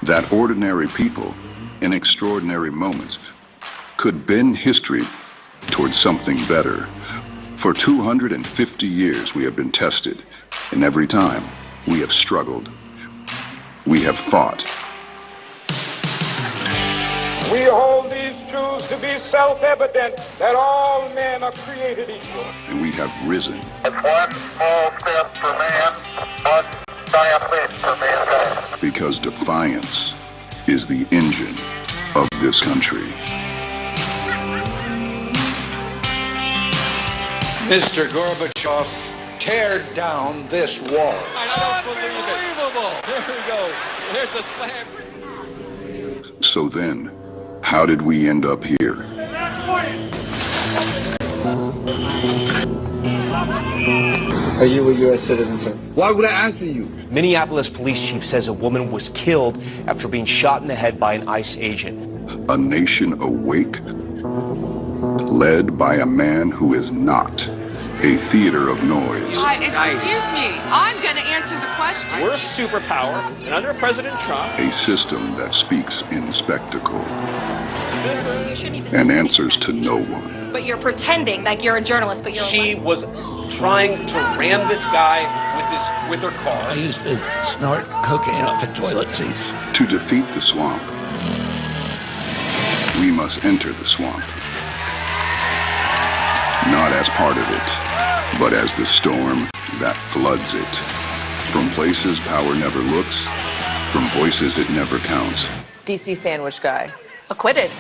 that ordinary people in extraordinary moments could bend history towards something better. For 250 years we have been tested, and every time we have struggled. We have fought. We hold these truths to be self-evident, that all men are created equal. And we have risen. It's one small step for man, one giant leap for mankind. Because defiance is the engine of this country. Mr. Gorbachev, tear down this wall. I don't believe it. Unbelievable. There we go. There's the slam. So then, how did we end up here? Are you a U.S. citizen, sir? Why would I answer you? Minneapolis police chief says a woman was killed after being shot in the head by an ICE agent. A nation awake, led by a man who is not a theater of noise. Excuse me, I'm going to answer the question. We're a superpower, and under President Trump, A system that speaks in spectacle and answers to no one. But you're pretending like you're a journalist, but you're she was trying to ram this guy with her car. I used to snort cocaine off of toilet seats. To defeat the swamp, we must enter the swamp. Not as part of it, but as the storm that floods it. From places power never looks, from voices it never counts. DC sandwich guy. acquitted.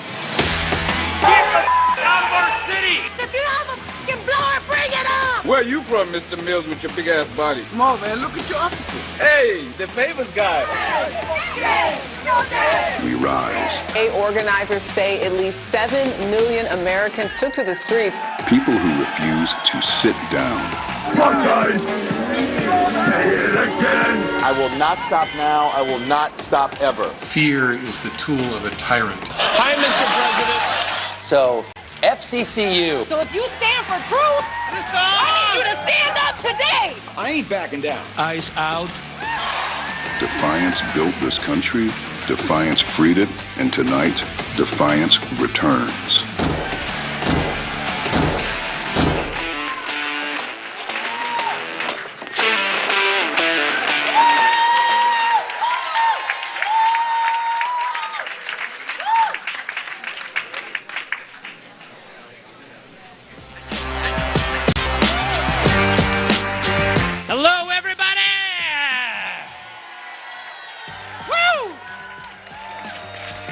Get the out of our city! If you have a fucking blower, bring it up! Where are you from, Mr. Mills, with your big ass body? Come on, man, look at your officers. Hey, the famous guy. We rise. Organizers say at least 7 million Americans took to the streets. People who refuse to sit down. Say it again! I will not stop now. I will not stop ever. Fear is the tool of a tyrant. Hi, Mr. President. So, FCCU. So if you stand for truth, I need you to stand up today! I ain't backing down. Eyes out. Defiance built this country, defiance freed it, and tonight, defiance returns. Hello, everybody! Woo!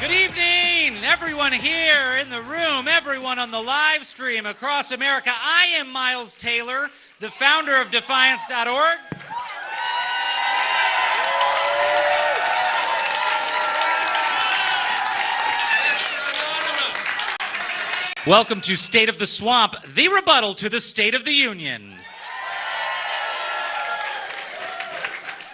Good evening, everyone here in the room, everyone on the live stream across America. I am Miles Taylor, the founder of Defiance.org. Welcome to State of the Swamp, the rebuttal to the State of the Union.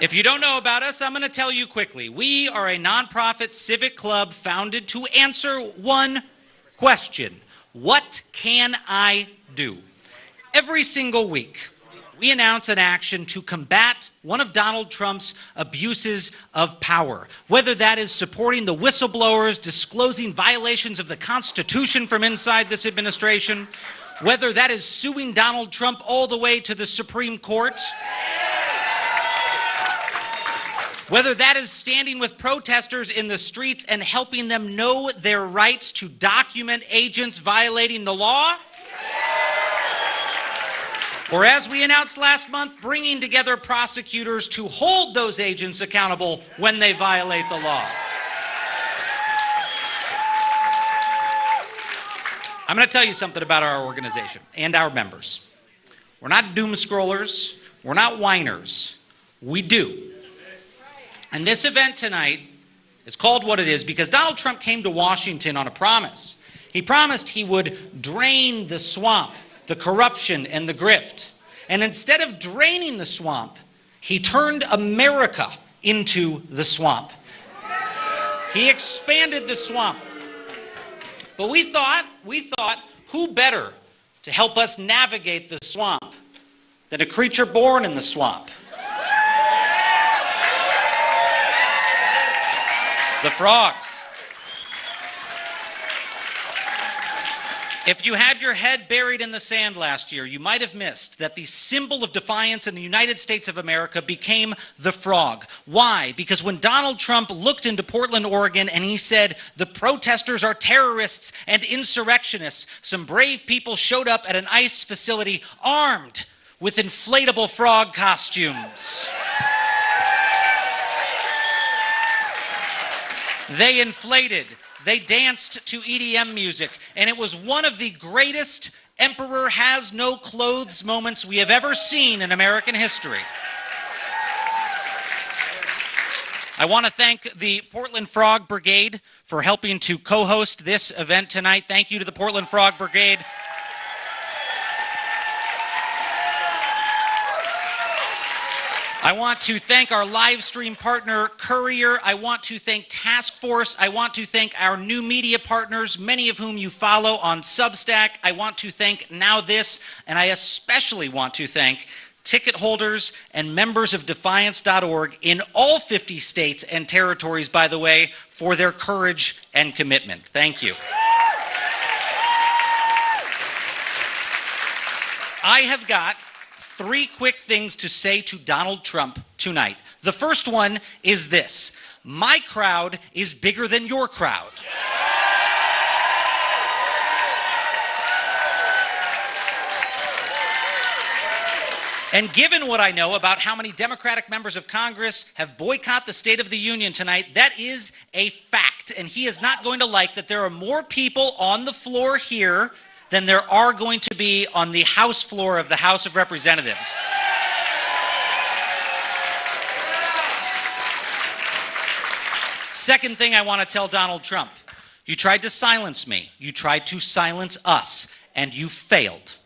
If you don't know about us, I'm going to tell you quickly. We are a nonprofit civic club founded to answer one question. What can I do? Every single week, we announce an action to combat one of Donald Trump's abuses of power. Whether that is supporting the whistleblowers, disclosing violations of the Constitution from inside this administration, whether that is suing Donald Trump all the way to the Supreme Court, whether that is standing with protesters in the streets and helping them know their rights to document agents violating the law, or as we announced last month, bringing together prosecutors to hold those agents accountable when they violate the law. I'm going to tell you something about our organization and our members. We're not doom scrollers. We're not whiners. We do. And this event tonight is called what it is because Donald Trump came to Washington on a promise. He promised he would drain the swamp, the corruption and the grift. And instead of draining the swamp, he turned America into the swamp. He expanded the swamp. But we thought, who better to help us navigate the swamp than a creature born in the swamp? The frogs. If you had your head buried in the sand last year, you might have missed that the symbol of defiance in the United States of America became the frog. Why? Because when Donald Trump looked into Portland, Oregon, and he said, the protesters are terrorists and insurrectionists, some brave people showed up at an ICE facility armed with inflatable frog costumes. They inflated. They danced to EDM music, and it was one of the greatest Emperor Has No Clothes moments we have ever seen in American history. I want to thank the Portland Frog Brigade for helping to co-host this event tonight. Thank you to the Portland Frog Brigade. I want to thank our live stream partner, Courier. I want to thank Task Force. I want to thank our new media partners, many of whom you follow on Substack. I want to thank Now This, and I especially want to thank ticket holders and members of Defiance.org in all 50 states and territories, by the way, for their courage and commitment. Thank you. I have got 3 quick things to say to Donald Trump tonight. The first one is this: my crowd is bigger than your crowd. And given what I know about how many Democratic members of Congress have boycotted the State of the Union tonight, that is a fact. And he is not going to like that there are more people on the floor here than there are going to be on the House floor of the House of Representatives. Second thing I want to tell Donald Trump: you tried to silence me, you tried to silence us, and you failed.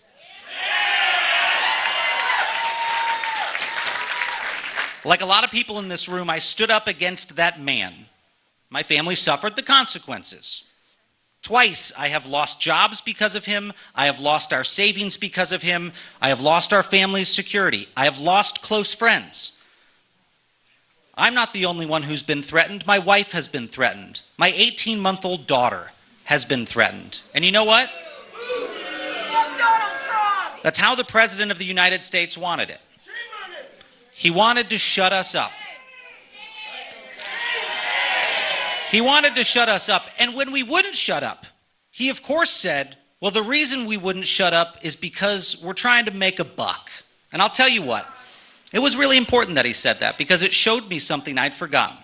Like a lot of people in this room, I stood up against that man. My family suffered the consequences. Twice I have lost jobs because of him. I have lost our savings because of him. I have lost our family's security. I have lost close friends. I'm not the only one who's been threatened. My wife has been threatened. My 18-month-old daughter has been threatened. And you know what? That's how the President of the United States wanted it. He wanted to shut us up. He wanted to shut us up, and when we wouldn't shut up, he of course said, well, the reason we wouldn't shut up is because we're trying to make a buck. And I'll tell you what, it was really important that he said that, because it showed me something I'd forgotten.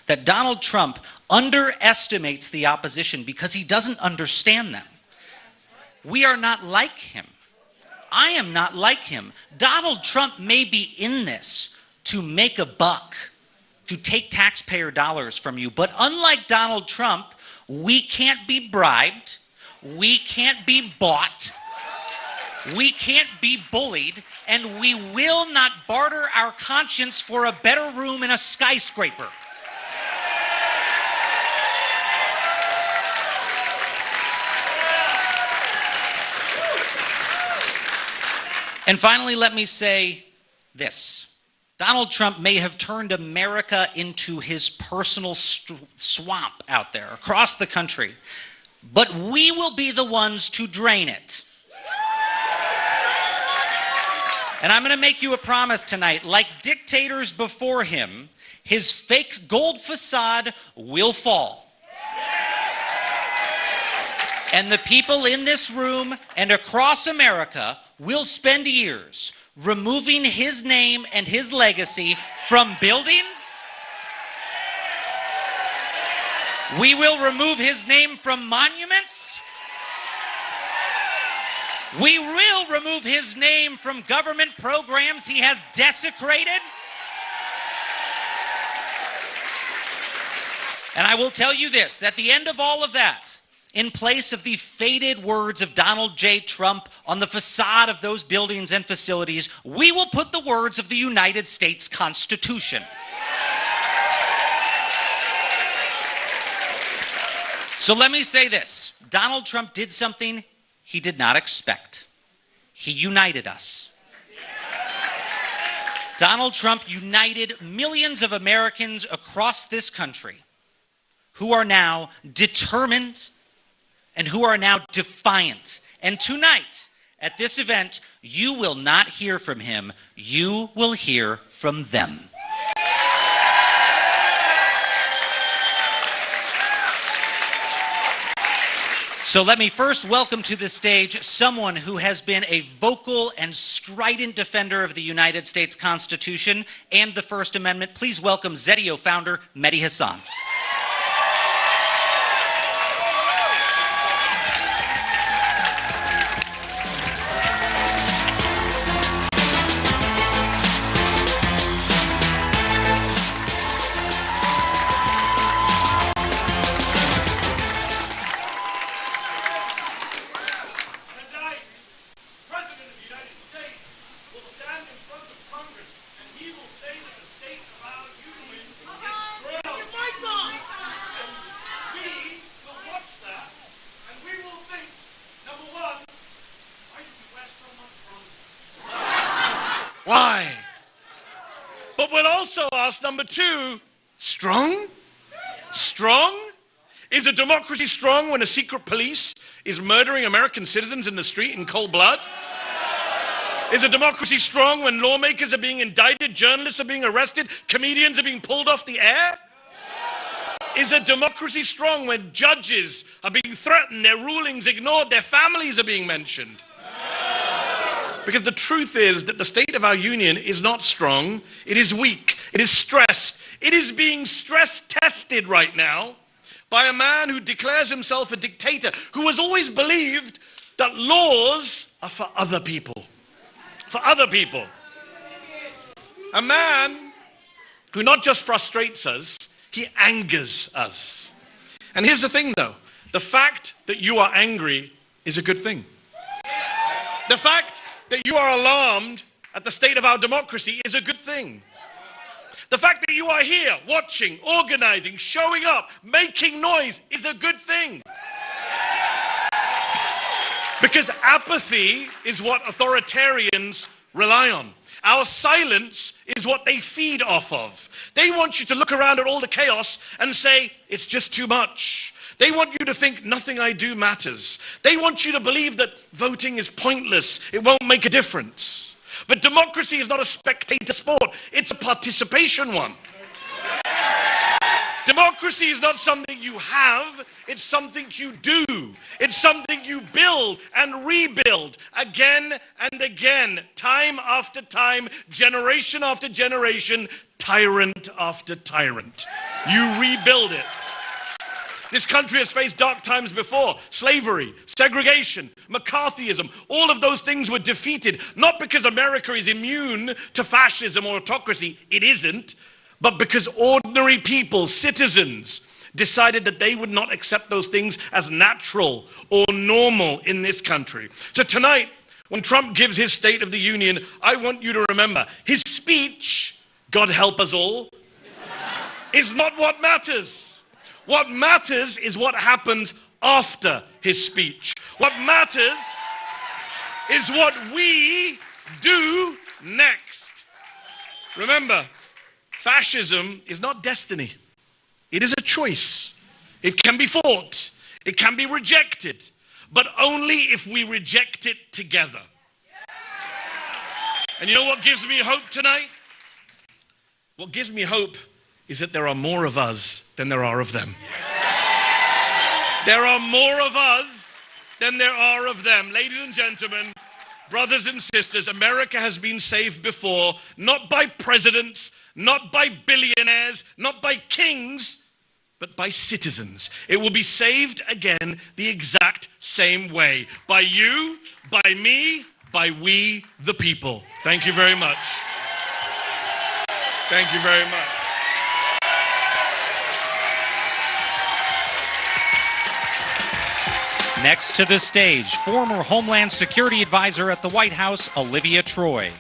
That Donald Trump underestimates the opposition because he doesn't understand them. We are not like him. I am not like him. Donald Trump may be in this to make a buck, to take taxpayer dollars from you. But unlike Donald Trump, we can't be bribed, we can't be bought, we can't be bullied, and we will not barter our conscience for a better room in a skyscraper. And finally, let me say this. Donald Trump may have turned America into his personal swamp out there across the country, but we will be the ones to drain it. And I'm going to make you a promise tonight. Like dictators before him, his fake gold facade will fall. And the people in this room and across America will spend years removing his name and his legacy from buildings. We will remove his name from monuments. We will remove his name from government programs he has desecrated. And I will tell you this, at the end of all of that, in place of the faded words of Donald J. Trump on the facade of those buildings and facilities, we will put the words of the United States Constitution. So let me say this. Donald Trump did something he did not expect. He united us. Donald Trump united millions of Americans across this country who are now determined and who are now defiant. And tonight, at this event, you will not hear from him, you will hear from them. So let me first welcome to the stage someone who has been a vocal and strident defender of the United States Constitution and the First Amendment. Please welcome Zedio founder Mehdi Hasan. Why? But we'll also ask number two, strong? Strong? Is a democracy strong when a secret police is murdering American citizens in the street in cold blood? Is a democracy strong when lawmakers are being indicted, journalists are being arrested, comedians are being pulled off the air? Is a democracy strong when judges are being threatened, their rulings ignored, their families are being mentioned? Because the truth is that the state of our union is not strong, it is weak, it is stressed. It is being stress tested right now by a man who declares himself a dictator, who has always believed that laws are for other people. For other people. A man who not just frustrates us, he angers us. And here's the thing though, the fact that you are angry is a good thing. The fact that you are alarmed at the state of our democracy is a good thing. The fact that you are here, watching, organizing, showing up, making noise is a good thing. Because apathy is what authoritarians rely on. Our silence is what they feed off of. They want you to look around at all the chaos and say, it's just too much. They want you to think nothing I do matters. They want you to believe that voting is pointless. It won't make a difference. But democracy is not a spectator sport. It's a participation one. Democracy is not something you have. It's something you do. It's something you build and rebuild again and again, time after time, generation after generation, tyrant after tyrant. You rebuild it. This country has faced dark times before. Slavery, segregation, McCarthyism, all of those things were defeated, not because America is immune to fascism or autocracy, it isn't, but because ordinary people, citizens, decided that they would not accept those things as natural or normal in this country. So tonight, when Trump gives his State of the Union, I want you to remember, his speech, God help us all, is not what matters. What matters is what happens after his speech. What matters is what we do next. Remember, fascism is not destiny. It is a choice. It can be fought. It can be rejected. But only if we reject it together. And you know what gives me hope tonight? What gives me hope is that there are more of us than there are of them. There are more of us than there are of them. Ladies and gentlemen, brothers and sisters, America has been saved before, not by presidents, not by billionaires, not by kings, but by citizens. It will be saved again the exact same way. By you, by me, by we, the people. Thank you very much. Thank you very much. Next to the stage, former Homeland Security Advisor at the White House, Olivia Troy.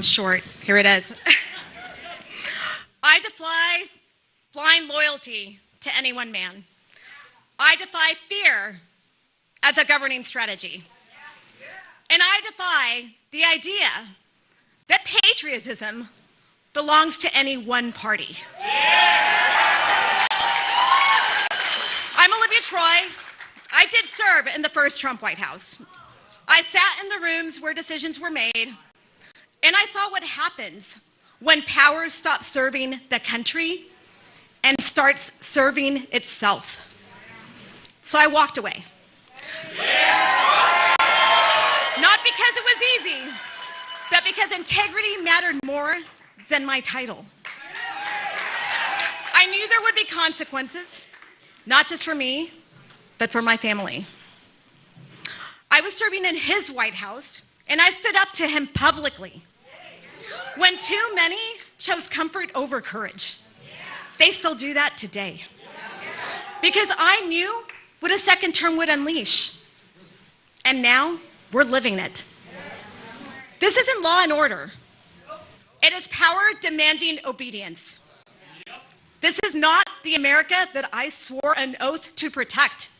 short. Here it is. I defy blind loyalty to any one man. I defy fear as a governing strategy. And I defy the idea that patriotism belongs to any one party. I'm Olivia Troy. I did serve in the first Trump White House. I sat in the rooms where decisions were made, and I saw what happens when power stops serving the country and starts serving itself. So I walked away. Not because it was easy, but because integrity mattered more than my title. I knew there would be consequences, not just for me, but for my family. I was serving in his White House, and I stood up to him publicly. When too many chose comfort over courage, they still do that today. Because I knew what a second term would unleash. And now we're living it. This isn't law and order. It is power demanding obedience. This is not the America that I swore an oath to protect.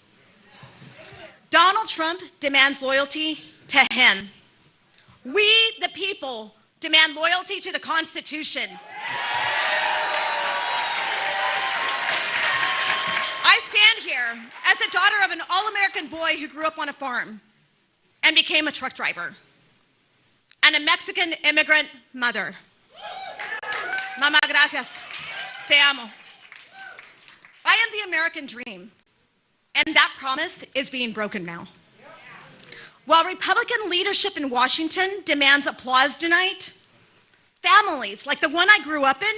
Donald Trump demands loyalty to him. We, the people, demand loyalty to the Constitution. I stand here as a daughter of an all-American boy who grew up on a farm and became a truck driver, and a Mexican immigrant mother. Mama, gracias. Te amo. I am the American dream, and that promise is being broken now. While Republican leadership in Washington demands applause tonight, families like the one I grew up in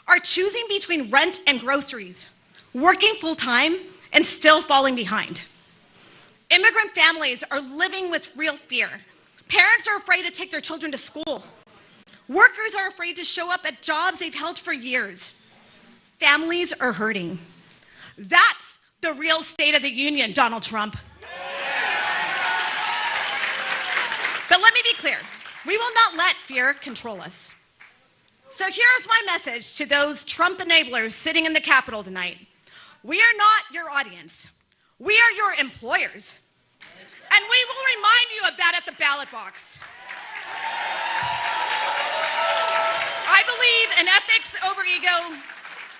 are choosing between rent and groceries, working full-time and still falling behind. Immigrant families are living with real fear. Parents are afraid to take their children to school. Workers are afraid to show up at jobs they've held for years. Families are hurting. That's the real state of the union, Donald Trump. But let me be clear, we will not let fear control us. So here's my message to those Trump enablers sitting in the Capitol tonight. We are not your audience. We are your employers. And we will remind you of that at the ballot box. I believe in ethics over ego.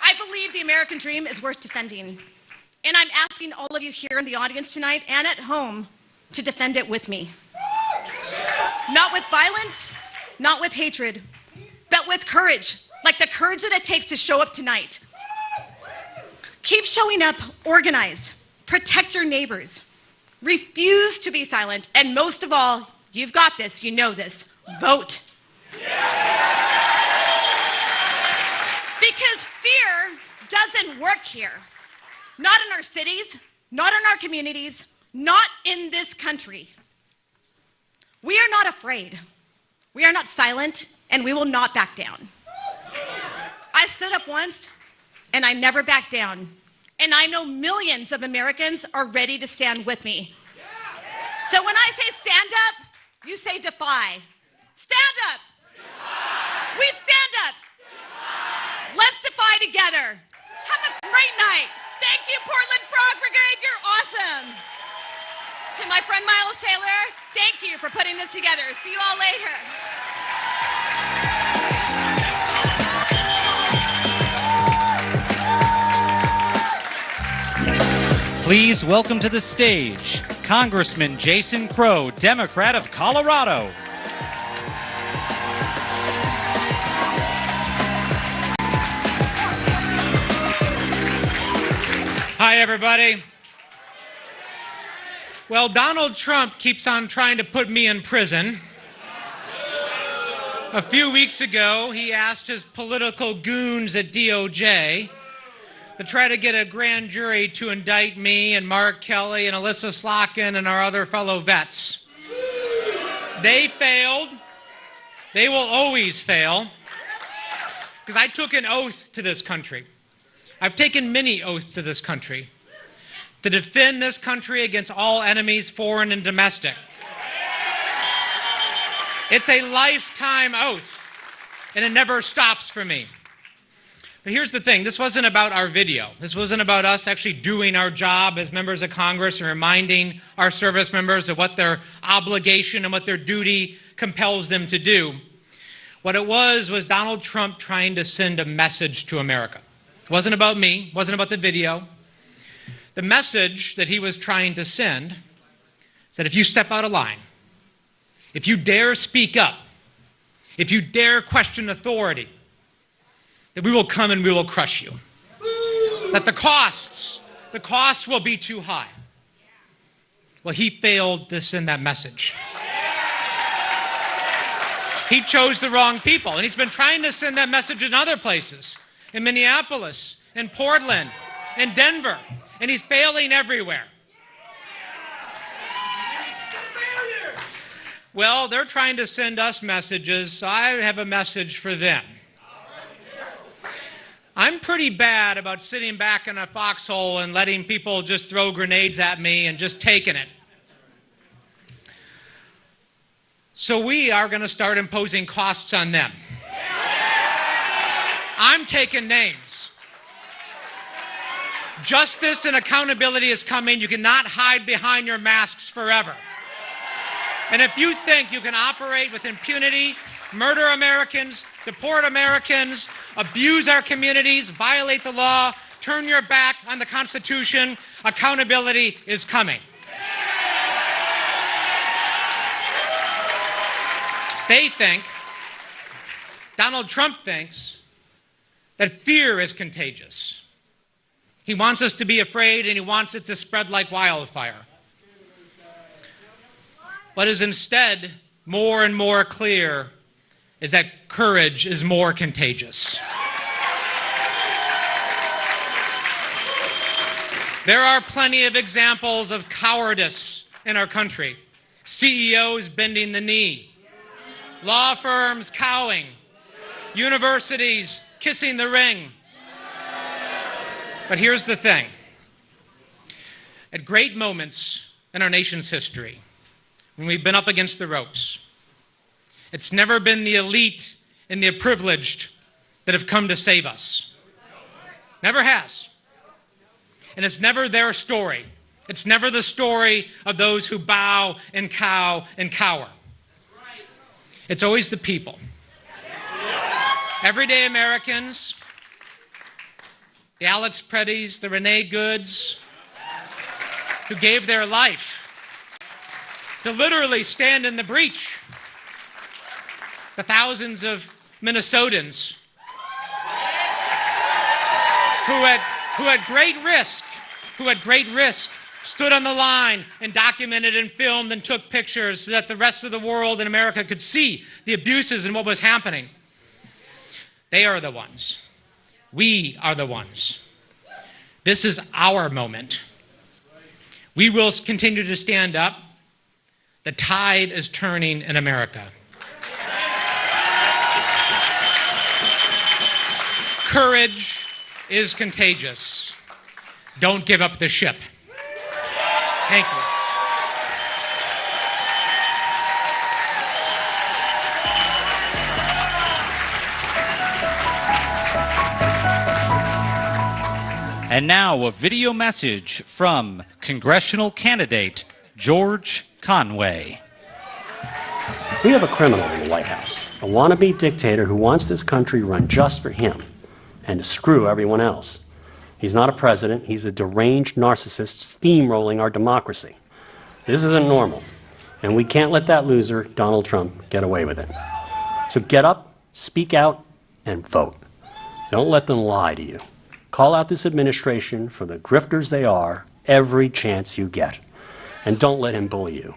I believe the American dream is worth defending. And I'm asking all of you here in the audience tonight and at home to defend it with me. Not with violence, not with hatred, but with courage, like the courage that it takes to show up tonight. Keep showing up, organize, protect your neighbors, refuse to be silent, and most of all, you've got this, you know this, vote. Because fear doesn't work here. Not in our cities, not in our communities, not in this country. We are not afraid. We are not silent, and we will not back down. I stood up once, and I never backed down. And I know millions of Americans are ready to stand with me. So when I say stand up, you say defy. Stand up. Defy. We stand up. Defy. Let's defy together. Have a great night. Thank you, Portland Frog Brigade. You're awesome. To my friend Miles Taylor, thank you for putting this together. See you all later. Please welcome to the stage Congressman Jason Crow, Democrat of Colorado. Hi, everybody. Well, Donald Trump keeps on trying to put me in prison. A few weeks ago, he asked his political goons at DOJ to try to get a grand jury to indict me and Mark Kelly and Alyssa Slotkin and our other fellow vets. They failed. They will always fail. Because I took an oath to this country. I've taken many oaths to this country to defend this country against all enemies, foreign and domestic. It's a lifetime oath. and it never stops for me. But here's the thing, this wasn't about our video. This wasn't about us actually doing our job as members of Congress and reminding our service members of what their obligation and what their duty compels them to do. What it was Donald Trump trying to send a message to America. It wasn't about me, it wasn't about the video. The message that he was trying to send is that if you step out of line, if you dare speak up, if you dare question authority, that we will come and we will crush you. That the costs will be too high. Well, he failed to send that message. He chose the wrong people, and he's been trying to send that message in other places, in Minneapolis, in Portland, in Denver, and he's failing everywhere. Well, they're trying to send us messages, so I have a message for them. I'm pretty bad about sitting back in a foxhole and letting people just throw grenades at me and just taking it. So we are going to start imposing costs on them. I'm taking names. Justice and accountability is coming. You cannot hide behind your masks forever. And if you think you can operate with impunity, murder Americans, deport Americans, abuse our communities, violate the law, turn your back on the Constitution, accountability is coming. They think, Donald Trump thinks, that fear is contagious. He wants us to be afraid and he wants it to spread like wildfire. What is instead more and more clear is that courage is more contagious. There are plenty of examples of cowardice in our country. CEOs bending the knee, law firms cowing, universities kissing the ring. But here's the thing. At great moments in our nation's history, when we've been up against the ropes, it's never been the elite and the privileged that have come to save us. Never has. And it's never their story. It's never the story of those who bow and cow and cower. It's always the people. Everyday Americans, the Alex Prettys, the Renee Goods, who gave their life to literally stand in the breach. The thousands of Minnesotans who had great risk, stood on the line and documented and filmed and took pictures so that the rest of the world in America could see the abuses and what was happening. They are the ones. We are the ones. This is our moment. We will continue to stand up. The tide is turning in America. Courage is contagious. Don't give up the ship. Thank you. And now a video message from congressional candidate George Conway. We have a criminal in the White House, a wannabe dictator who wants this country run just for him and to screw everyone else. He's not a president, he's a deranged narcissist steamrolling our democracy. This isn't normal, and we can't let that loser, Donald Trump, get away with it. So get up, speak out, and vote. Don't let them lie to you. Call out this administration for the grifters they are every chance you get. And don't let him bully you.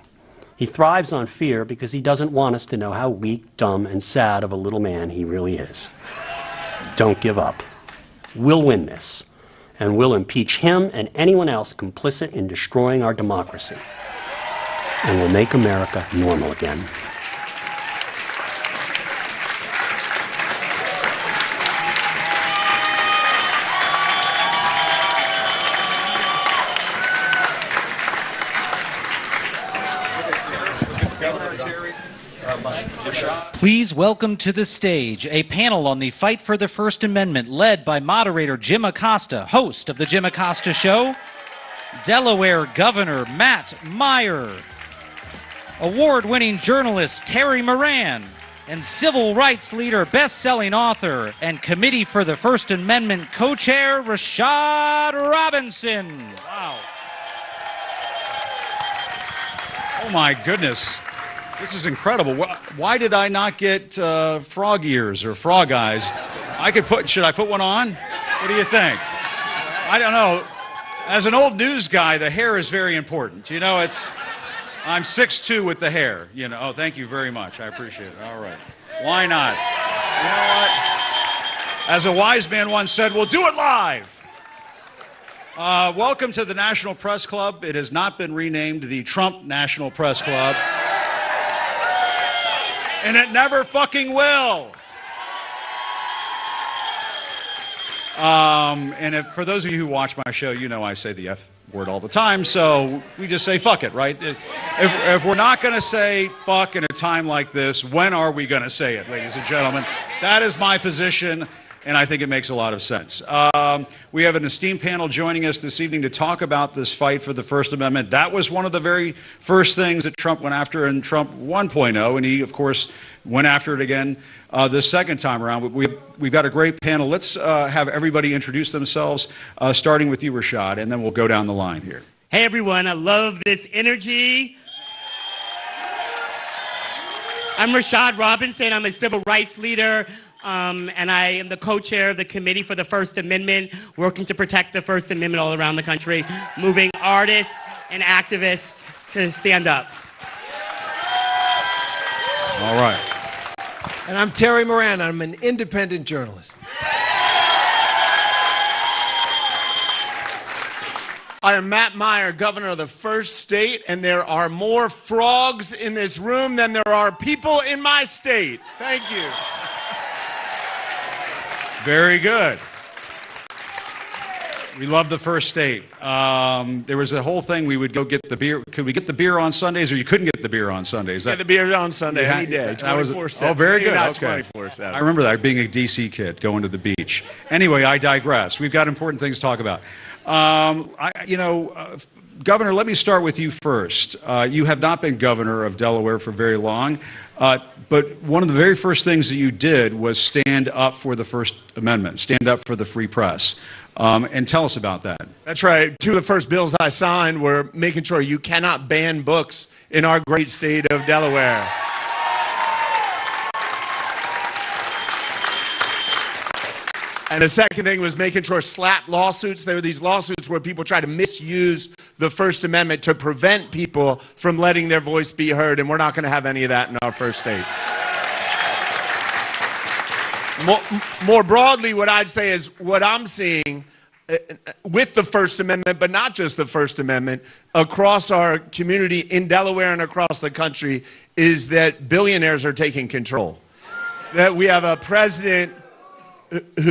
He thrives on fear because he doesn't want us to know how weak, dumb, and sad of a little man he really is. Don't give up. We'll win this, and we'll impeach him and anyone else complicit in destroying our democracy. And we'll make America normal again. Please welcome to the stage a panel on the fight for the First Amendment led by moderator Jim Acosta, host of The Jim Acosta Show, Delaware Governor Matt Meyer, award-winning journalist Terry Moran, and civil rights leader, best-selling author, and Committee for the First Amendment co-chair Rashad Robinson. Wow. Oh my goodness. This is incredible. Why did I not get frog ears or frog eyes? Should I put one on? What do you think? I don't know. As an old news guy, the hair is very important. You know, I'm 6'2" with the hair. You know, oh, thank you very much. I appreciate it. All right. Why not? You know what? As a wise man once said, we'll do it live. Welcome to the National Press Club. It has not been renamed the Trump National Press Club. And it never fucking will. For those of you who watch my show, you know I say the F word all the time, so we just say fuck it, right? If we're not going to say fuck in a time like this, when are we going to say it, ladies and gentlemen? That is my position, and I think it makes a lot of sense. We have an esteemed panel joining us this evening to talk about this fight for the First Amendment. That was one of the very first things that Trump went after in Trump 1.0, and he, of course, went after it again the second time around. We've got a great panel. Let's have everybody introduce themselves, starting with you, Rashad, and then we'll go down the line here. Hey, everyone. I love this energy. I'm Rashad Robinson. I'm a civil rights leader. And I am the co-chair of the Committee for the First Amendment, working to protect the First Amendment all around the country, moving artists and activists to stand up. All right. And I'm Terry Moran. I'm an independent journalist. I am Matt Meyer, governor of the first state, and there are more frogs in this room than there are people in my state. Thank you. Very good. We love the first state. There was a whole thing we would go get the beer. Could we get the beer on Sundays, or you couldn't get the beer on Sundays? Get the beer on Sunday, any day, 24/7. Oh, very good. Not Okay. 24/7. I remember that, being a DC kid, going to the beach. Anyway, I digress. We've got important things to talk about. Governor, let me start with you first. You have not been governor of Delaware for very long, but one of the very first things that you did was stand up for the First Amendment, stand up for the free press. And tell us about that. That's right. Two of the first bills I signed were making sure you cannot ban books in our great state of Delaware. And the second thing was making sure slap lawsuits. There were these lawsuits where people try to misuse the First Amendment to prevent people from letting their voice be heard, and we're not going to have any of that in our first state. More broadly, what I'd say is what I'm seeing with the First Amendment, but not just the First Amendment, across our community in Delaware and across the country, is that billionaires are taking control. That we have a president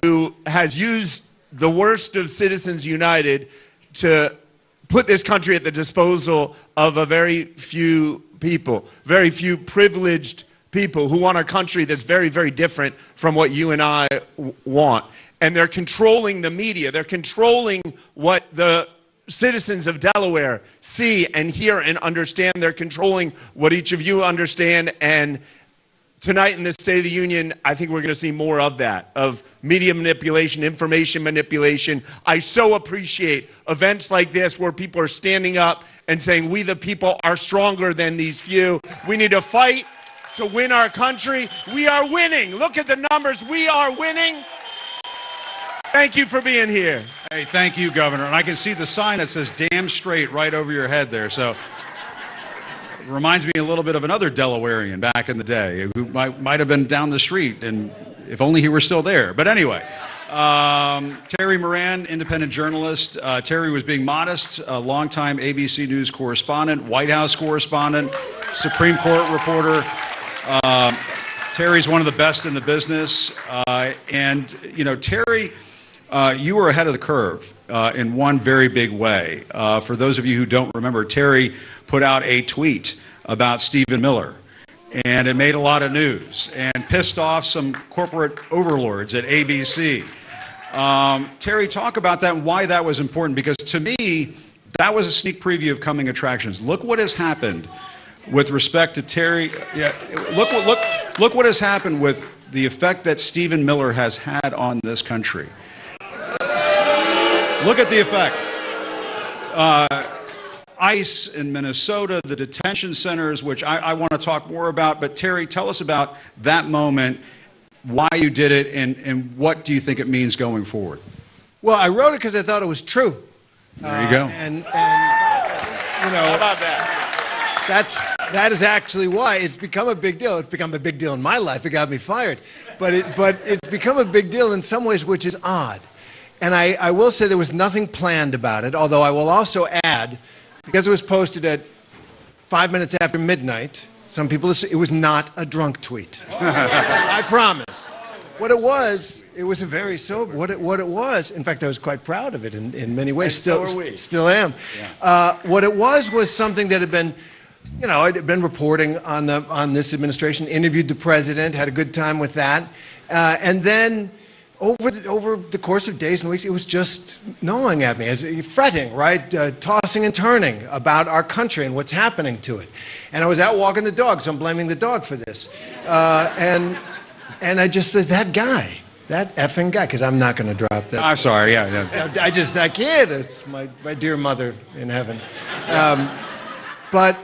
who has used the worst of Citizens United to put this country at the disposal of a very few people, very few privileged people who want a country that's very, very different from what you and I want. And they're controlling the media. They're controlling what the citizens of Delaware see and hear and understand. They're controlling what each of you understand. And tonight in the State of the Union, I think we're going to see more of that, of media manipulation, information manipulation. I so appreciate events like this where people are standing up and saying, we the people are stronger than these few. We need to fight to win our country. We are winning. Look at the numbers. We are winning. Thank you for being here. Hey, thank you, Governor. And I can see the sign that says damn straight right over your head there. So it reminds me a little bit of another Delawarean back in the day who might have been down the street, and if only he were still there. But anyway, Terry Moran, independent journalist. Terry was being modest, a longtime ABC News correspondent, White House correspondent, Supreme Court reporter. Terry's one of the best in the business. And, you know, Terry, you were ahead of the curve in one very big way. For those of you who don't remember, Terry put out a tweet about Stephen Miller. and it made a lot of news and pissed off some corporate overlords at ABC. Terry, talk about that and why that was important, because to me, that was a sneak preview of coming attractions. Look what has happened with respect to Terry. Yeah, look what has happened with the effect that Stephen Miller has had on this country. Look at the effect. ICE in Minnesota, the detention centers, which I want to talk more about. But Terry, tell us about that moment, why you did it, and what do you think it means going forward? Well, I wrote it because I thought it was true. There you go. And you know, how about that? That is actually why it's become a big deal. It's become a big deal in my life. It got me fired. But it's become a big deal in some ways, which is odd. And I will say there was nothing planned about it, although I will also add, because it was posted at 5 minutes after midnight, some people, it was not a drunk tweet. I promise. What it was a very sober, what it was, in fact, I was quite proud of it in many ways, still am. Yeah. What it was something that had been, you know, I'd been reporting on this administration, interviewed the president, had a good time with that, and then over the course of days and weeks, it was just gnawing at me, fretting, right, tossing and turning about our country and what's happening to it. And I was out walking the dog, so I'm blaming the dog for this. And I just said, that guy, that effing guy, because I'm not going to drop that. I'm sorry, yeah. I can't. It's my dear mother in heaven. But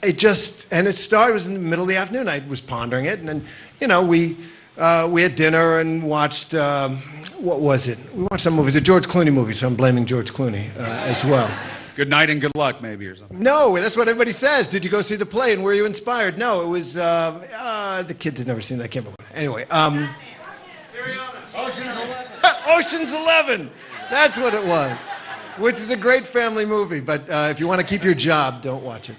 it started, it was in the middle of the afternoon. I was pondering it, and then, you know, we had dinner and watched, what was it? We watched some movies, a George Clooney movie, so I'm blaming George Clooney as well. Good night and good luck, maybe, or something. No, that's what everybody says. Did you go see the play and were you inspired? No, it was, the kids had never seen that. I can't remember. Anyway. Ocean's 11. That's what it was, which is a great family movie, but if you want to keep your job, don't watch it.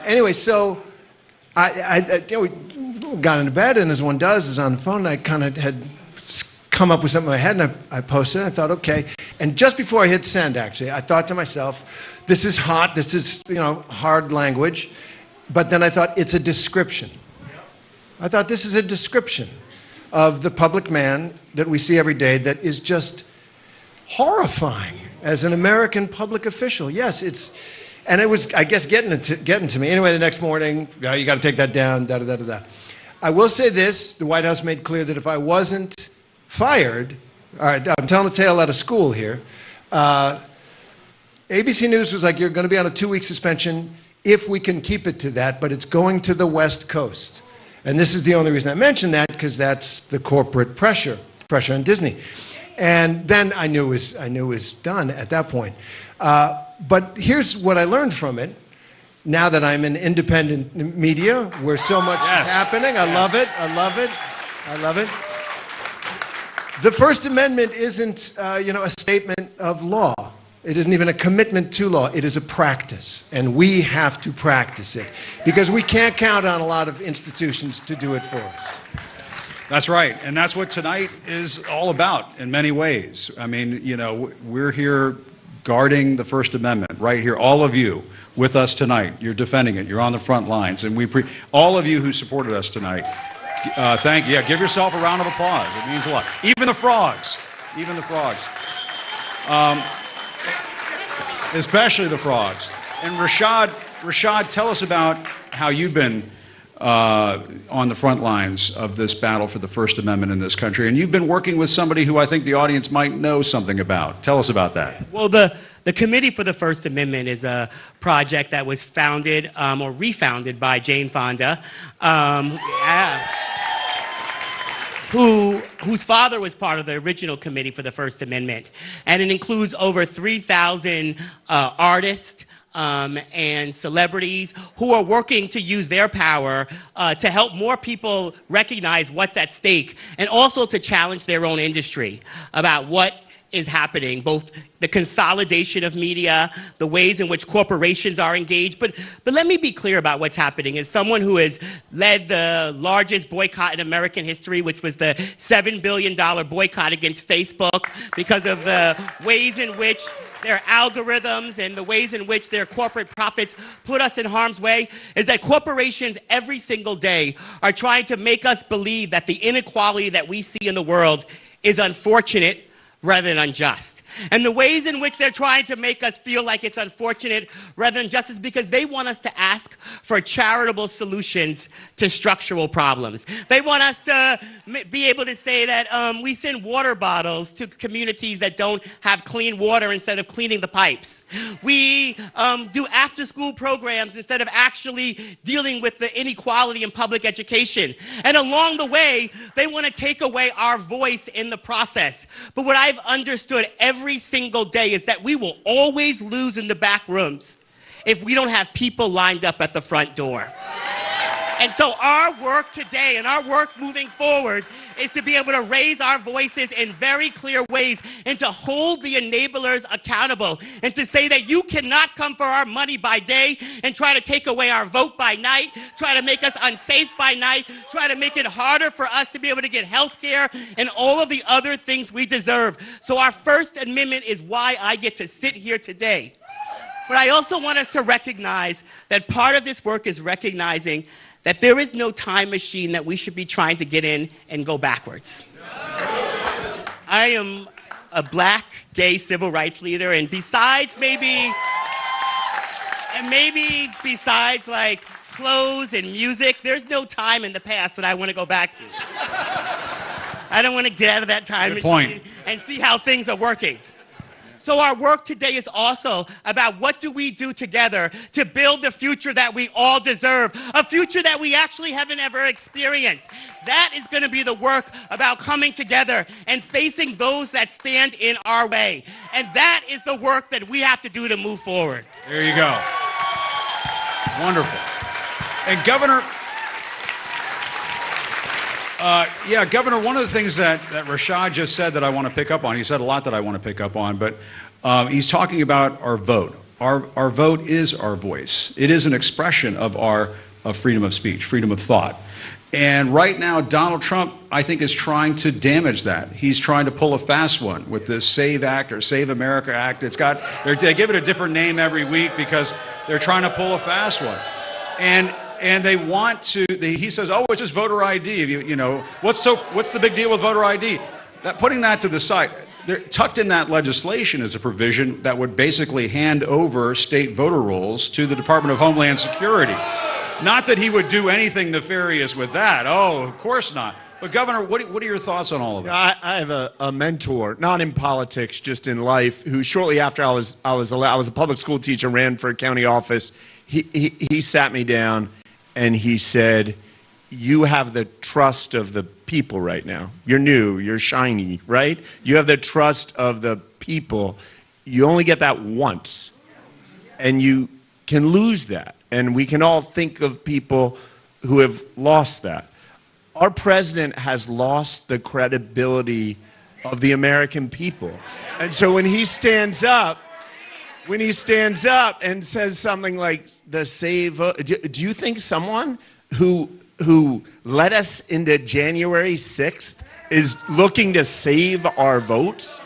Anyway, so we got into bed, and as one does, is on the phone, and I kind of had come up with something in my head, and I posted it. I thought, okay. And just before I hit send, actually, I thought to myself, this is hot, this is, you know, hard language. But then I thought, it's a description. I thought, this is a description of the public man that we see every day that is just horrifying as an American public official. Yes, and it was, I guess, getting to me. Anyway, the next morning, you got to take that down, da-da-da-da-da. I will say this, the White House made clear that if I wasn't fired, all right, I'm telling the tale out of school here, ABC News was like, you're going to be on a 2-week suspension if we can keep it to that, but it's going to the West Coast. And this is the only reason I mention that, because that's the corporate pressure on Disney. And then I knew it was done at that point. But here's what I learned from it. Now that I'm in independent media, where so much is happening, I love it. The First Amendment isn't, a statement of law. It isn't even a commitment to law. It is a practice, and we have to practice it because we can't count on a lot of institutions to do it for us. That's right, and that's what tonight is all about in many ways. I mean, you know, we're here guarding the First Amendment right here, all of you with us tonight. You're defending it. You're on the front lines, and all of you who supported us tonight, thank you. Yeah, give yourself a round of applause. It means a lot. Even the frogs. Especially the frogs. And Rashad, tell us about how you've been on the front lines of this battle for the First Amendment in this country. And you've been working with somebody who I think the audience might know something about. Tell us about that. Well, the Committee for the First Amendment is a project that was founded or refounded by Jane Fonda, whose father was part of the original Committee for the First Amendment. And it includes over 3,000 artists and celebrities who are working to use their power to help more people recognize what's at stake and also to challenge their own industry about what is happening, both the consolidation of media, the ways in which corporations are engaged. But let me be clear about what's happening. As someone who has led the largest boycott in American history, which was the $7 billion boycott against Facebook because of the ways in which their algorithms and the ways in which their corporate profits put us in harm's way is that corporations every single day are trying to make us believe that the inequality that we see in the world is unfortunate rather than unjust. And the ways in which they're trying to make us feel like it's unfortunate rather than just is because they want us to ask for charitable solutions to structural problems. They want us to be able to say that we send water bottles to communities that don't have clean water instead of cleaning the pipes. We do after-school programs instead of actually dealing with the inequality in public education. And along the way, they want to take away our voice in the process. But what I've understood every single day is that we will always lose in the back rooms if we don't have people lined up at the front door. And so our work today and our work moving forward is to be able to raise our voices in very clear ways and to hold the enablers accountable and to say that you cannot come for our money by day and try to take away our vote by night, try to make us unsafe by night, try to make it harder for us to be able to get health care and all of the other things we deserve. So our First Amendment is why I get to sit here today. But I also want us to recognize that part of this work is recognizing that there is no time machine that we should be trying to get in and go backwards. I am a black, gay civil rights leader, and besides besides like clothes and music, there's no time in the past that I want to go back to. I don't want to get out of that time machine and see how things are working. So our work today is also about what do we do together to build the future that we all deserve, a future that we actually haven't ever experienced. That is going to be the work about coming together and facing those that stand in our way. And that is the work that we have to do to move forward. There you go. Wonderful. And Governor, Governor, one of the things that Rashad just said that I want to pick up on, he said a lot that I want to pick up on, but he's talking about our vote. Our vote is our voice. It is an expression of our freedom of speech, freedom of thought. And right now, Donald Trump, I think, is trying to damage that. He's trying to pull a fast one with this SAVE Act or Save America Act. They give it a different name every week because they're trying to pull a fast one. And they want to, he says, oh, it's just voter ID. You know, what's the big deal with voter ID? Putting that to the side, tucked in that legislation is a provision that would basically hand over state voter rolls to the Department of Homeland Security. Not that he would do anything nefarious with that. Oh, of course not. But Governor, what are your thoughts on all of that? I have a mentor, not in politics, just in life, who shortly after I was a public school teacher, ran for a county office. He sat me down and he said, you have the trust of the people right now. You're new, you're shiny, right? You have the trust of the people. You only get that once, and you can lose that. And we can all think of people who have lost that. Our president has lost the credibility of the American people. And so when he stands up and says something like the save, do you think someone who led us into January 6th is looking to save our votes?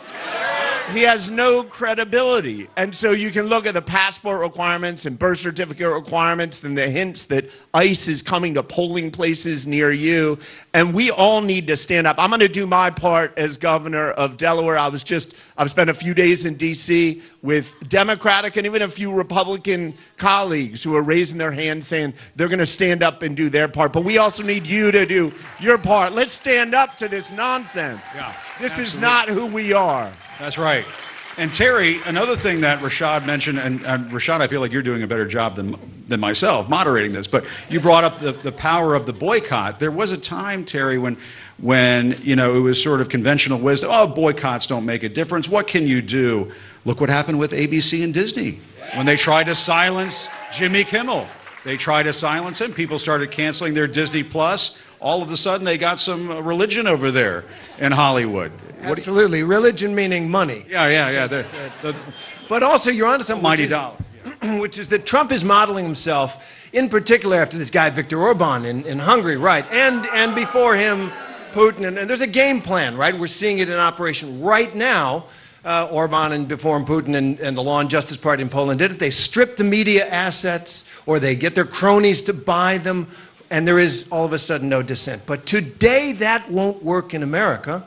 He has no credibility. And so you can look at the passport requirements and birth certificate requirements and the hints that ICE is coming to polling places near you. And we all need to stand up. I'm going to do my part as governor of Delaware. I've spent a few days in D.C. with Democratic and even a few Republican colleagues who are raising their hands saying they're going to stand up and do their part. But we also need you to do your part. Let's stand up to this nonsense. Yeah, this is not who we are. That's right. And Terry, another thing that Rashad mentioned, and Rashad, I feel like you're doing a better job than myself moderating this, but you brought up the power of the boycott. There was a time, Terry, when it was sort of conventional wisdom, oh, boycotts don't make a difference. What can you do? Look what happened with ABC and Disney. When they tried to silence Jimmy Kimmel, they tried to silence him. People started canceling their Disney Plus. All of a sudden, they got some religion over there in Hollywood. Absolutely. Religion meaning money. Yeah. But also, you're onto something. Mighty dollar. Which is that Trump is modeling himself, in particular after this guy, Viktor Orban in Hungary, right? And before him, Putin. And there's a game plan, right? We're seeing it in operation right now Orban and before him Putin and the Law and Justice Party in Poland did it. They strip the media assets, or they get their cronies to buy them, and there is all of a sudden no dissent. But today that won't work in America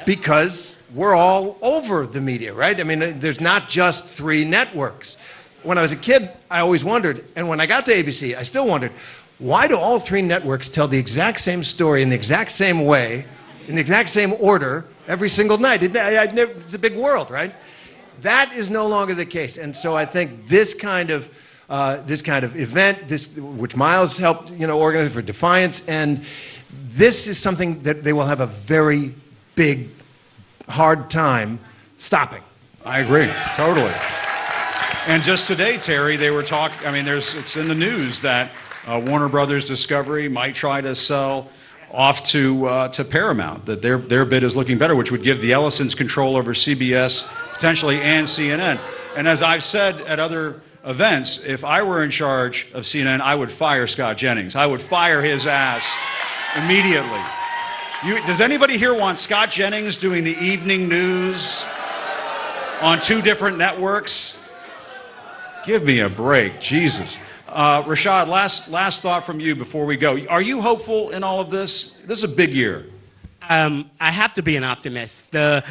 because we're all over the media, right? I mean, there's not just 3 networks. When I was a kid, I always wondered, and when I got to ABC, I still wondered, why do all 3 networks tell the exact same story in the exact same way, in the exact same order, every single night? It's a big world, right? That is no longer the case. And so I think this kind of event, which Miles helped organize for Defiance, and this is something that they will have a very big, hard time stopping. I agree, totally. And just today, Terry, they were talking, I mean, it's in the news that Warner Brothers Discovery might try to sell off to Paramount, that their bid is looking better, which would give the Ellisons control over CBS, potentially, and CNN. And as I've said at other events, if I were in charge of CNN, I would fire Scott Jennings. I would fire his ass immediately. Does anybody here want Scott Jennings doing the evening news on 2 different networks? Give me a break, Jesus. Rashad, last thought from you before we go. Are you hopeful in all of this? This is a big year. I have to be an optimist. The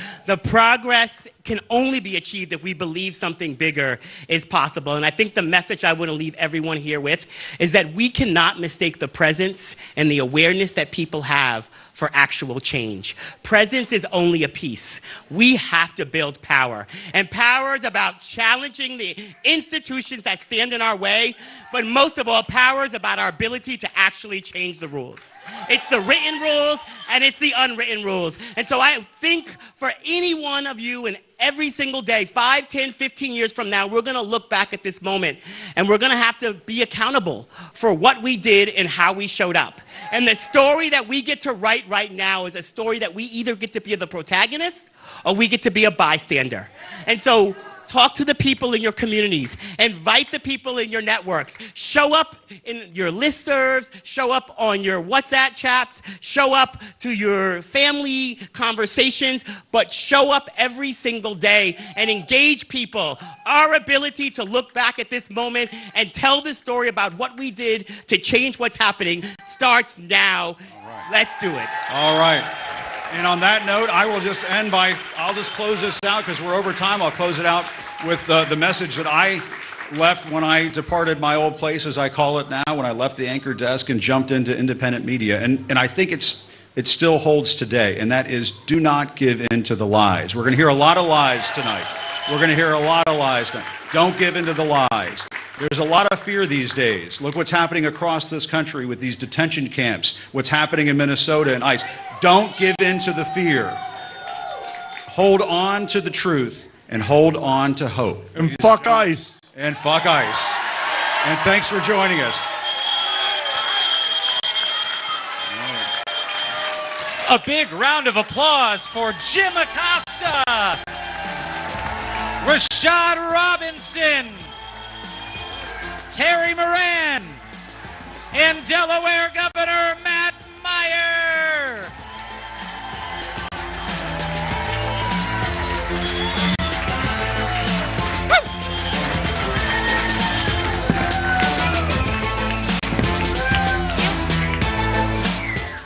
progress can only be achieved if we believe something bigger is possible. And I think the message I want to leave everyone here with is that we cannot mistake the presence and the awareness that people have for actual change. Presence is only a piece. We have to build power. And power is about challenging the institutions that stand in our way, but most of all, power is about our ability to actually change the rules. It's the written rules and it's the unwritten rules. And so I think for any one of you and every single day, 5, 10, 15 years from now, we're going to look back at this moment and we're going to have to be accountable for what we did and how we showed up. And the story that we get to write right now is a story that we either get to be the protagonist or we get to be a bystander. And so talk to the people in your communities. Invite the people in your networks. Show up in your listservs. Show up on your WhatsApp chats. Show up to your family conversations. But show up every single day and engage people. Our ability to look back at this moment and tell the story about what we did to change what's happening starts now. Right. Let's do it. All right. And on that note, I will just end by, I'll just close this out because we're over time. I'll close it out with the message that I left when I departed my old place, as I call it now, when I left the anchor desk and jumped into independent media. And I think it still holds today, and that is, do not give in to the lies. We're going to hear a lot of lies tonight. We're going to hear a lot of lies tonight. Don't give in to the lies. There's a lot of fear these days. Look what's happening across this country with these detention camps, what's happening in Minnesota and ICE. Don't give in to the fear. Hold on to the truth and hold on to hope. And fuck ICE. And fuck ICE. And thanks for joining us. A big round of applause for Jim Acosta, Rashad Robinson, Terry Moran, and Delaware Governor Matt Meyer.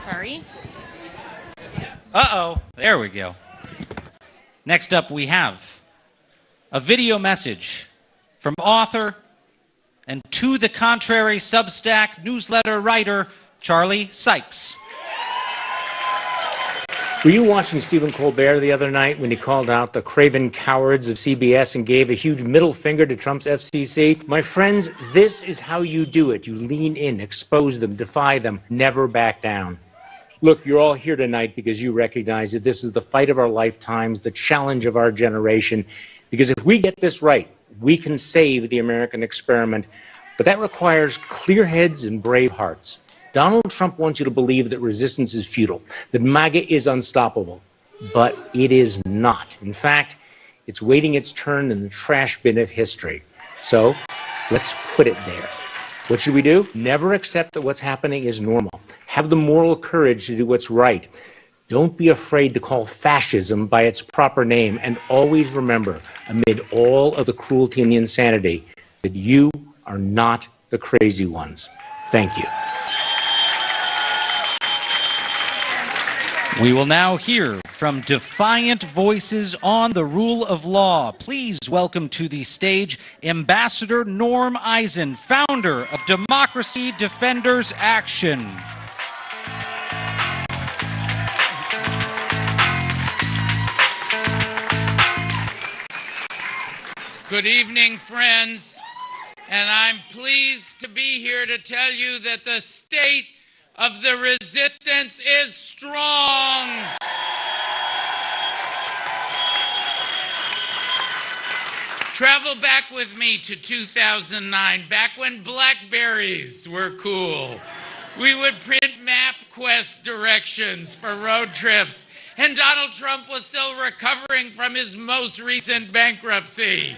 Sorry. Uh-oh, there we go. Next up, we have a video message from author and To the Contrary Substack newsletter writer, Charlie Sykes. Were you watching Stephen Colbert the other night when he called out the craven cowards of CBS and gave a huge middle finger to Trump's FCC? My friends, this is how you do it. You lean in, expose them, defy them, never back down. Look, you're all here tonight because you recognize that this is the fight of our lifetimes, the challenge of our generation. Because if we get this right, we can save the American experiment. But that requires clear heads and brave hearts. Donald Trump wants you to believe that resistance is futile, that MAGA is unstoppable. But it is not. In fact, it's waiting its turn in the trash bin of history. So let's put it there. What should we do? Never accept that what's happening is normal. Have the moral courage to do what's right. Don't be afraid to call fascism by its proper name, and always remember, amid all of the cruelty and the insanity, that you are not the crazy ones. Thank you. We will now hear from defiant voices on the rule of law. Please welcome to the stage Ambassador Norm Eisen, founder of Democracy Defenders Action. Good evening, friends, and I'm pleased to be here to tell you that the state of the resistance is strong. Travel back with me to 2009, back when BlackBerries were cool. We would print MapQuest directions for road trips, and Donald Trump was still recovering from his most recent bankruptcy.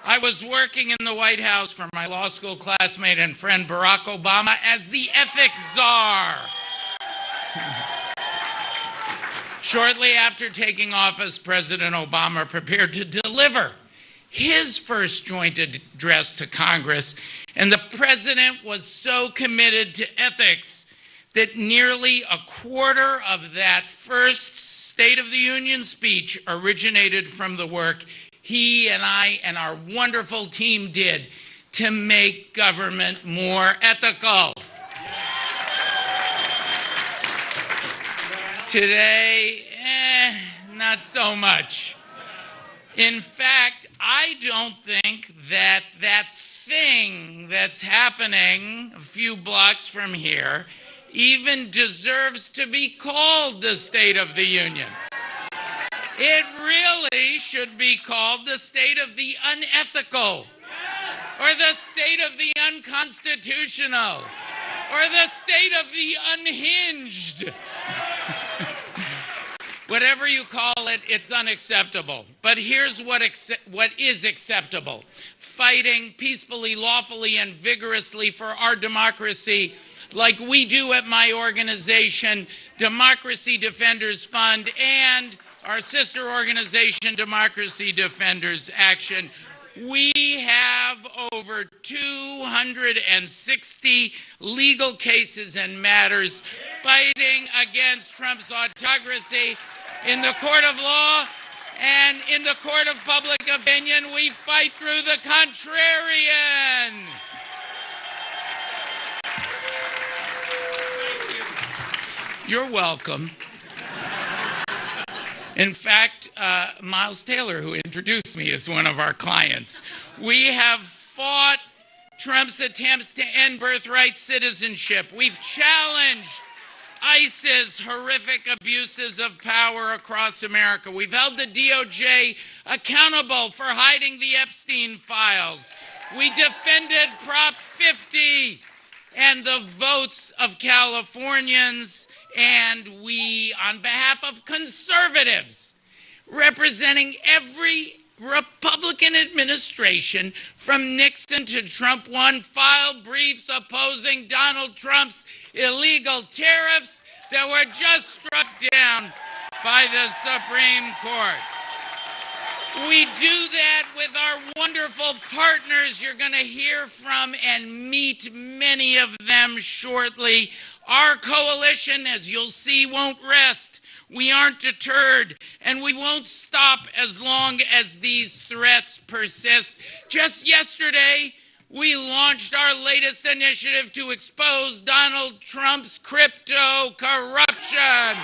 I was working in the White House for my law school classmate and friend Barack Obama as the ethics czar. Shortly after taking office, President Obama prepared to deliver his first joint address to Congress, and the president was so committed to ethics that nearly a quarter of that first State of the Union speech originated from the work he and I and our wonderful team did to make government more ethical. Today, not so much. In fact, I don't think that that thing that's happening a few blocks from here even deserves to be called the State of the Union. It really should be called the state of the unethical, or the state of the unconstitutional, or the state of the unhinged. Whatever you call it, it's unacceptable. But here's what is acceptable. Fighting peacefully, lawfully, and vigorously for our democracy, like we do at my organization, Democracy Defenders Fund, and our sister organization, Democracy Defenders Action. We have over 260 legal cases and matters fighting against Trump's autocracy in the court of law and in the court of public opinion. We fight through the contrarian. You're welcome. In fact, Miles Taylor, who introduced me, is one of our clients. We have fought Trump's attempts to end birthright citizenship. We've challenged ICE's horrific abuses of power across America. We've held the DOJ accountable for hiding the Epstein files. We defended Prop 50 and the votes of Californians, and we, on behalf of conservatives, representing every Republican administration from Nixon to Trump 1, filed briefs opposing Donald Trump's illegal tariffs that were just struck down by the Supreme Court. We do that with our wonderful partners you're going to hear from and meet many of them shortly. Our coalition, as you'll see, won't rest. We aren't deterred, and we won't stop as long as these threats persist. Just yesterday, we launched our latest initiative to expose Donald Trump's crypto corruption.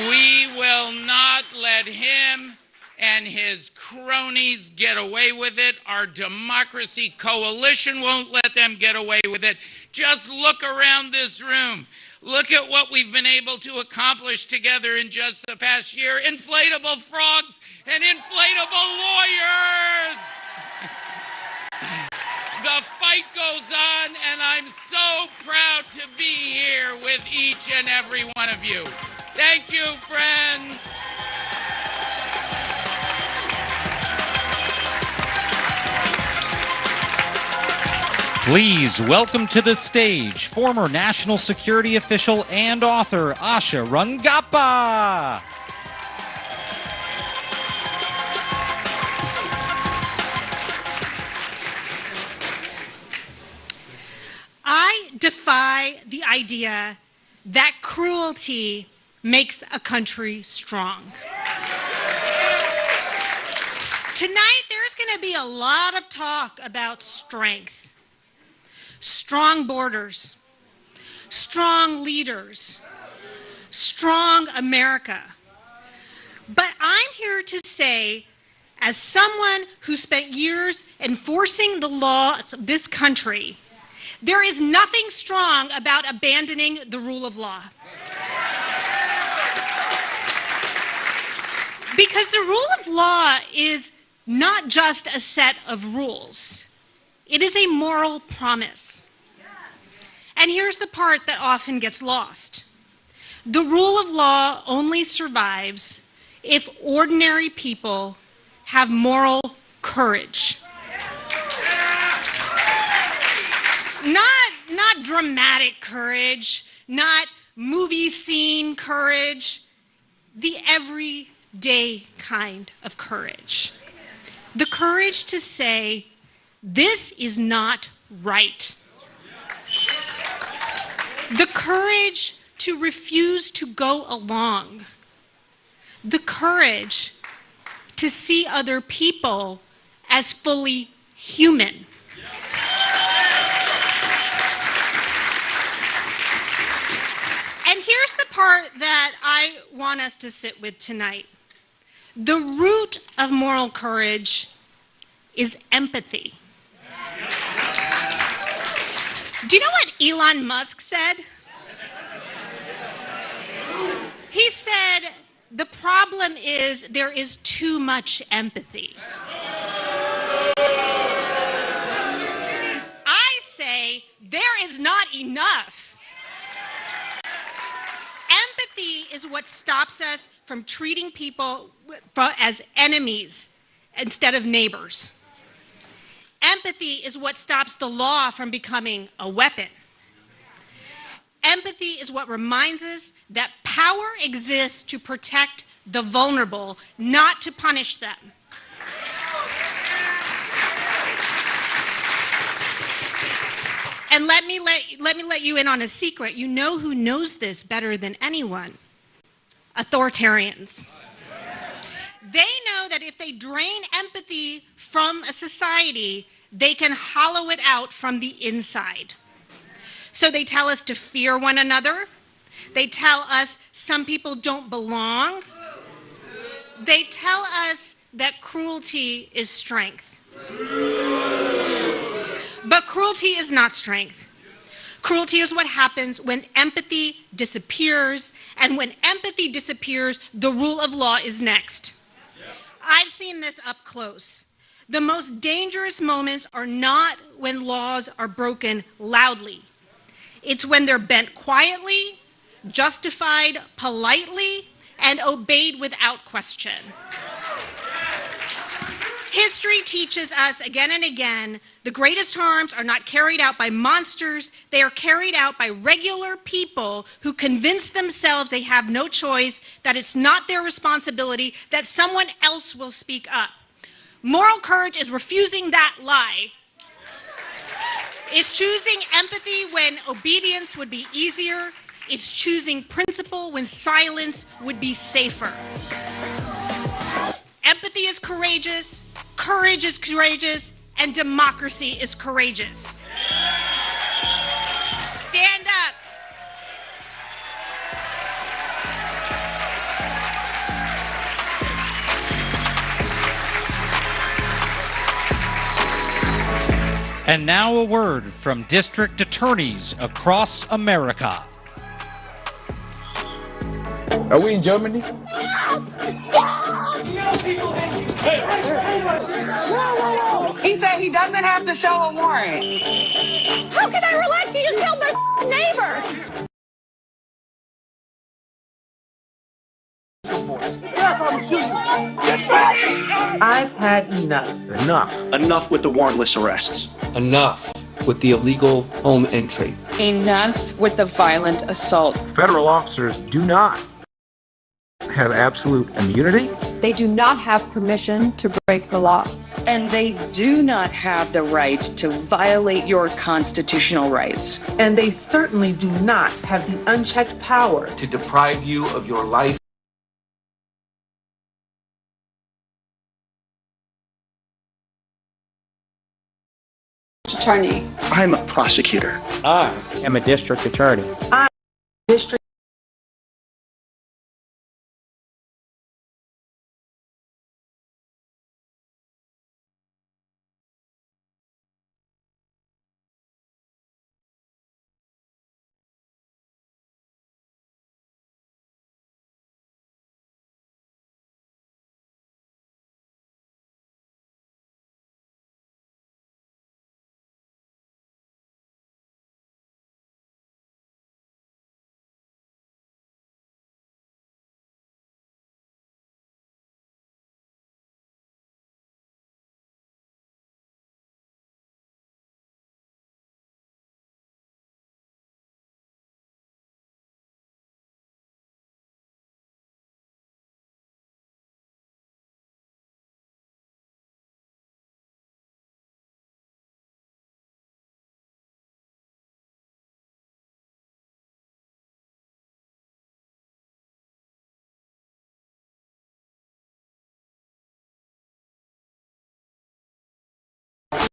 We will not let him and his cronies get away with it. Our democracy coalition won't let them get away with it. Just look around this room. Look at what we've been able to accomplish together in just the past year. Inflatable frogs and inflatable lawyers. The fight goes on, and I'm so proud to be here with each and every one of you. Thank you, friends. Please welcome to the stage former national security official and author Asha Rangappa. I defy the idea that cruelty makes a country strong. Tonight, there's going to be a lot of talk about strength. Strong borders, strong leaders, strong America. But I'm here to say, as someone who spent years enforcing the laws of this country, there is nothing strong about abandoning the rule of law. Because the rule of law is not just a set of rules. It is a moral promise. And here's the part that often gets lost. The rule of law only survives if ordinary people have moral courage. Not dramatic courage, not movie scene courage, the everyday kind of courage. The courage to say, this is not right. The courage to refuse to go along. The courage to see other people as fully human. And here's the part that I want us to sit with tonight. The root of moral courage is empathy. Do you know what Elon Musk said? He said, the problem is there is too much empathy. I say, there is not enough. Empathy is what stops us from treating people as enemies instead of neighbors. Empathy is what stops the law from becoming a weapon. Empathy is what reminds us that power exists to protect the vulnerable, not to punish them. And let me let you in on a secret. You know who knows this better than anyone? Authoritarians. They know that if they drain empathy from a society, they can hollow it out from the inside. So they tell us to fear one another. They tell us some people don't belong. They tell us that cruelty is strength. But cruelty is not strength. Cruelty is what happens when empathy disappears, and when empathy disappears, the rule of law is next. I've seen this up close. The most dangerous moments are not when laws are broken loudly. It's when they're bent quietly, justified politely, and obeyed without question. History teaches us again and again, the greatest harms are not carried out by monsters, they are carried out by regular people who convince themselves they have no choice, that it's not their responsibility, that someone else will speak up. Moral courage is refusing that lie. It's choosing empathy when obedience would be easier. It's choosing principle when silence would be safer. Empathy is courageous, courage is courageous, and democracy is courageous. Stand up. And now a word from district attorneys across America. Are we in Germany? Stop! He said he doesn't have to show a warrant. How can I relax? You just killed my neighbor. I've had enough. Enough with the warrantless arrests. Enough. with the illegal home entry. Enough with the violent assault. Federal officers do not have absolute immunity. They do not have permission to break the law. And they do not have the right to violate your constitutional rights. And they certainly do not have the unchecked power to deprive you of your life. Attorney. I'm a prosecutor. I am a district attorney. I'm a district.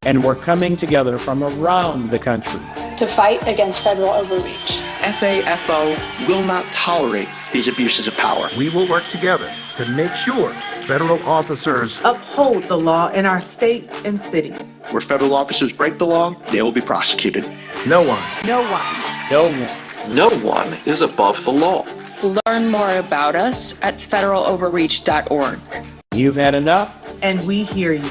And we're coming together from around the country To fight against federal overreach. FAFO will not tolerate these abuses of power. We will work together to make sure federal officers Uphold the law in our states and cities. Where federal officers break the law, they will be prosecuted. No one is above the law. Learn more about us at federaloverreach.org. You've had enough? And we hear you.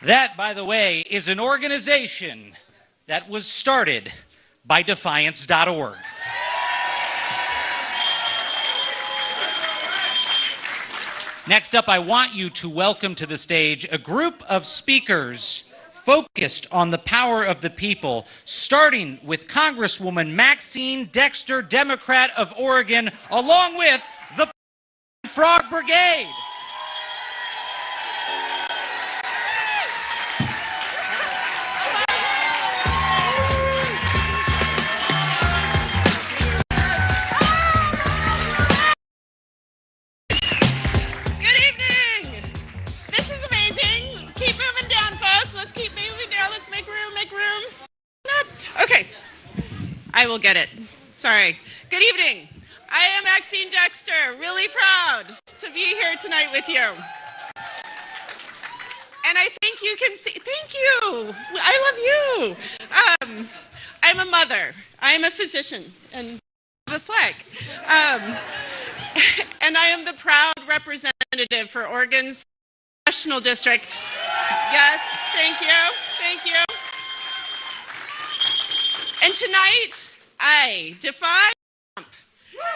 That, by the way, is an organization that was started by Defiance.org. Next up, I want you to welcome to the stage a group of speakers focused on the power of the people, starting with Congresswoman Maxine Dexter, Democrat of Oregon, along with the Frog Brigade. Okay, I will get it. Sorry. Good evening. I am Maxine Dexter, really proud to be here tonight with you. And I think you can see, thank you. I love you. I'm a mother. I'm a physician and a flag. And I am the proud representative for Oregon's Congressional District. Yes, thank you. Thank you. And tonight, I defy Trump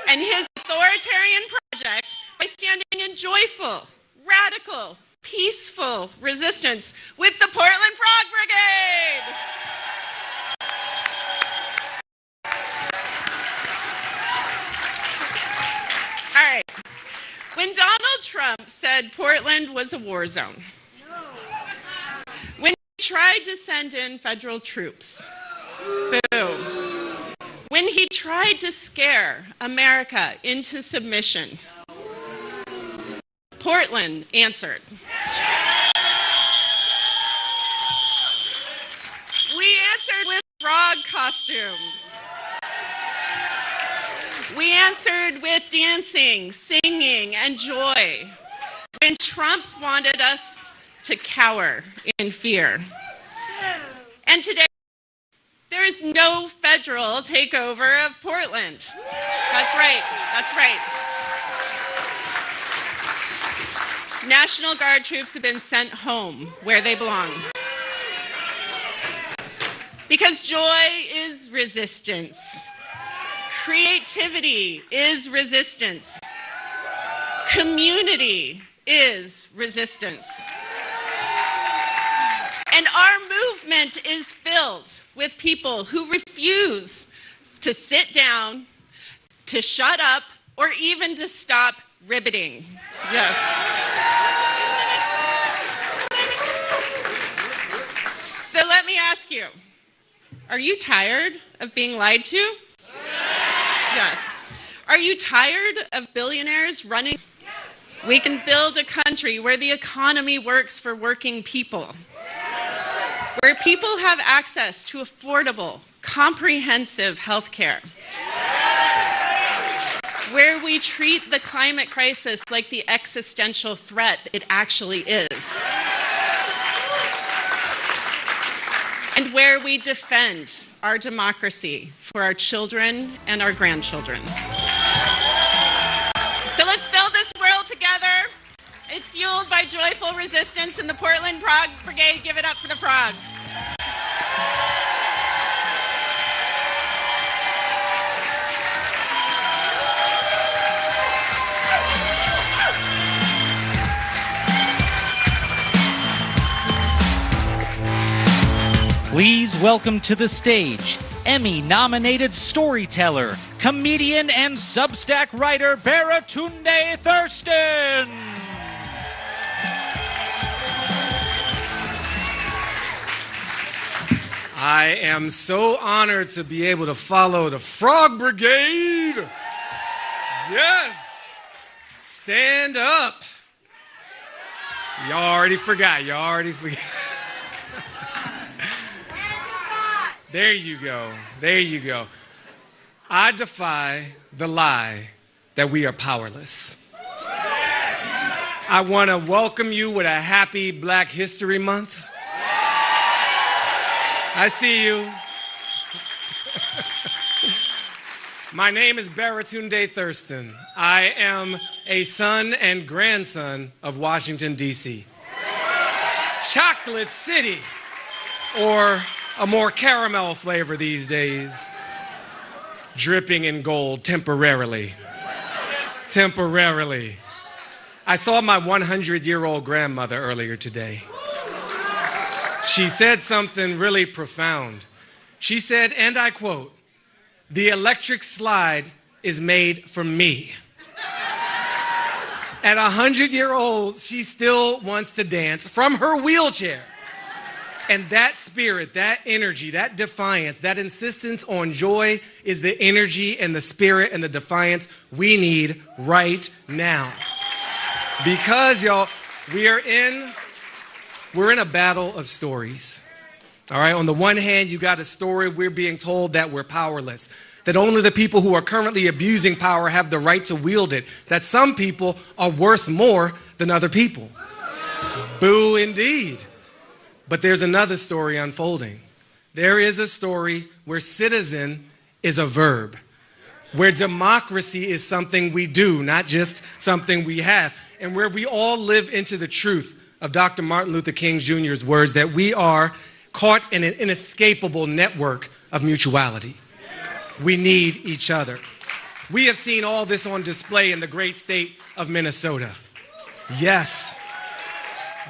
and his authoritarian project by standing in joyful, radical, peaceful resistance with the Portland Frog Brigade. All right. When Donald Trump said Portland was a war zone, when he tried to send in federal troops, boo. When he tried to scare America into submission, Portland answered. We answered with frog costumes. We answered with dancing, singing, and joy. When Trump wanted us to cower in fear. And today, there is no federal takeover of Portland. That's right. That's right. National Guard troops have been sent home where they belong. Because joy is resistance. Creativity is resistance. Community is resistance. And our movement is filled with people who refuse to sit down, to shut up, or even to stop ribbiting. Yes. So let me ask you, are you tired of being lied to? Yes. Are you tired of billionaires running? We can build a country where the economy works for working people, where people have access to affordable, comprehensive health care, where we treat the climate crisis like the existential threat it actually is, and where we defend our democracy for our children and our grandchildren. So let's build this world together. It's fueled by joyful resistance and the Portland Frog Brigade. Give it up for the frogs. Please welcome to the stage Emmy-nominated storyteller, comedian, and Substack writer Baratunde Thurston. I am so honored to be able to follow the Frog Brigade. Yes. Stand up. Y'all already forgot. There you go. There you go. I defy the lie that we are powerless. I want to welcome you with a happy Black History Month. I see you. My name is Baratunde Thurston. I am a son and grandson of Washington, D.C. Chocolate City, or a more caramel flavor these days, dripping in gold temporarily. Temporarily. I saw my 100-year-old grandmother earlier today. She said something really profound. She said, and I quote, "The electric slide is made for me." At 100-year-old, she still wants to dance from her wheelchair. And that spirit, that energy, that defiance, that insistence on joy is the energy and the spirit and the defiance we need right now. Because, y'all, we're in a battle of stories. All right, on the one hand, you got a story we're being told that we're powerless, that only the people who are currently abusing power have the right to wield it, that some people are worth more than other people. Boo indeed. But there's another story unfolding. There is a story where citizen is a verb, where democracy is something we do, not just something we have, and where we all live into the truth of Dr. Martin Luther King Jr.'s words that we are caught in an inescapable network of mutuality. We need each other. We have seen all this on display in the great state of Minnesota. Yes.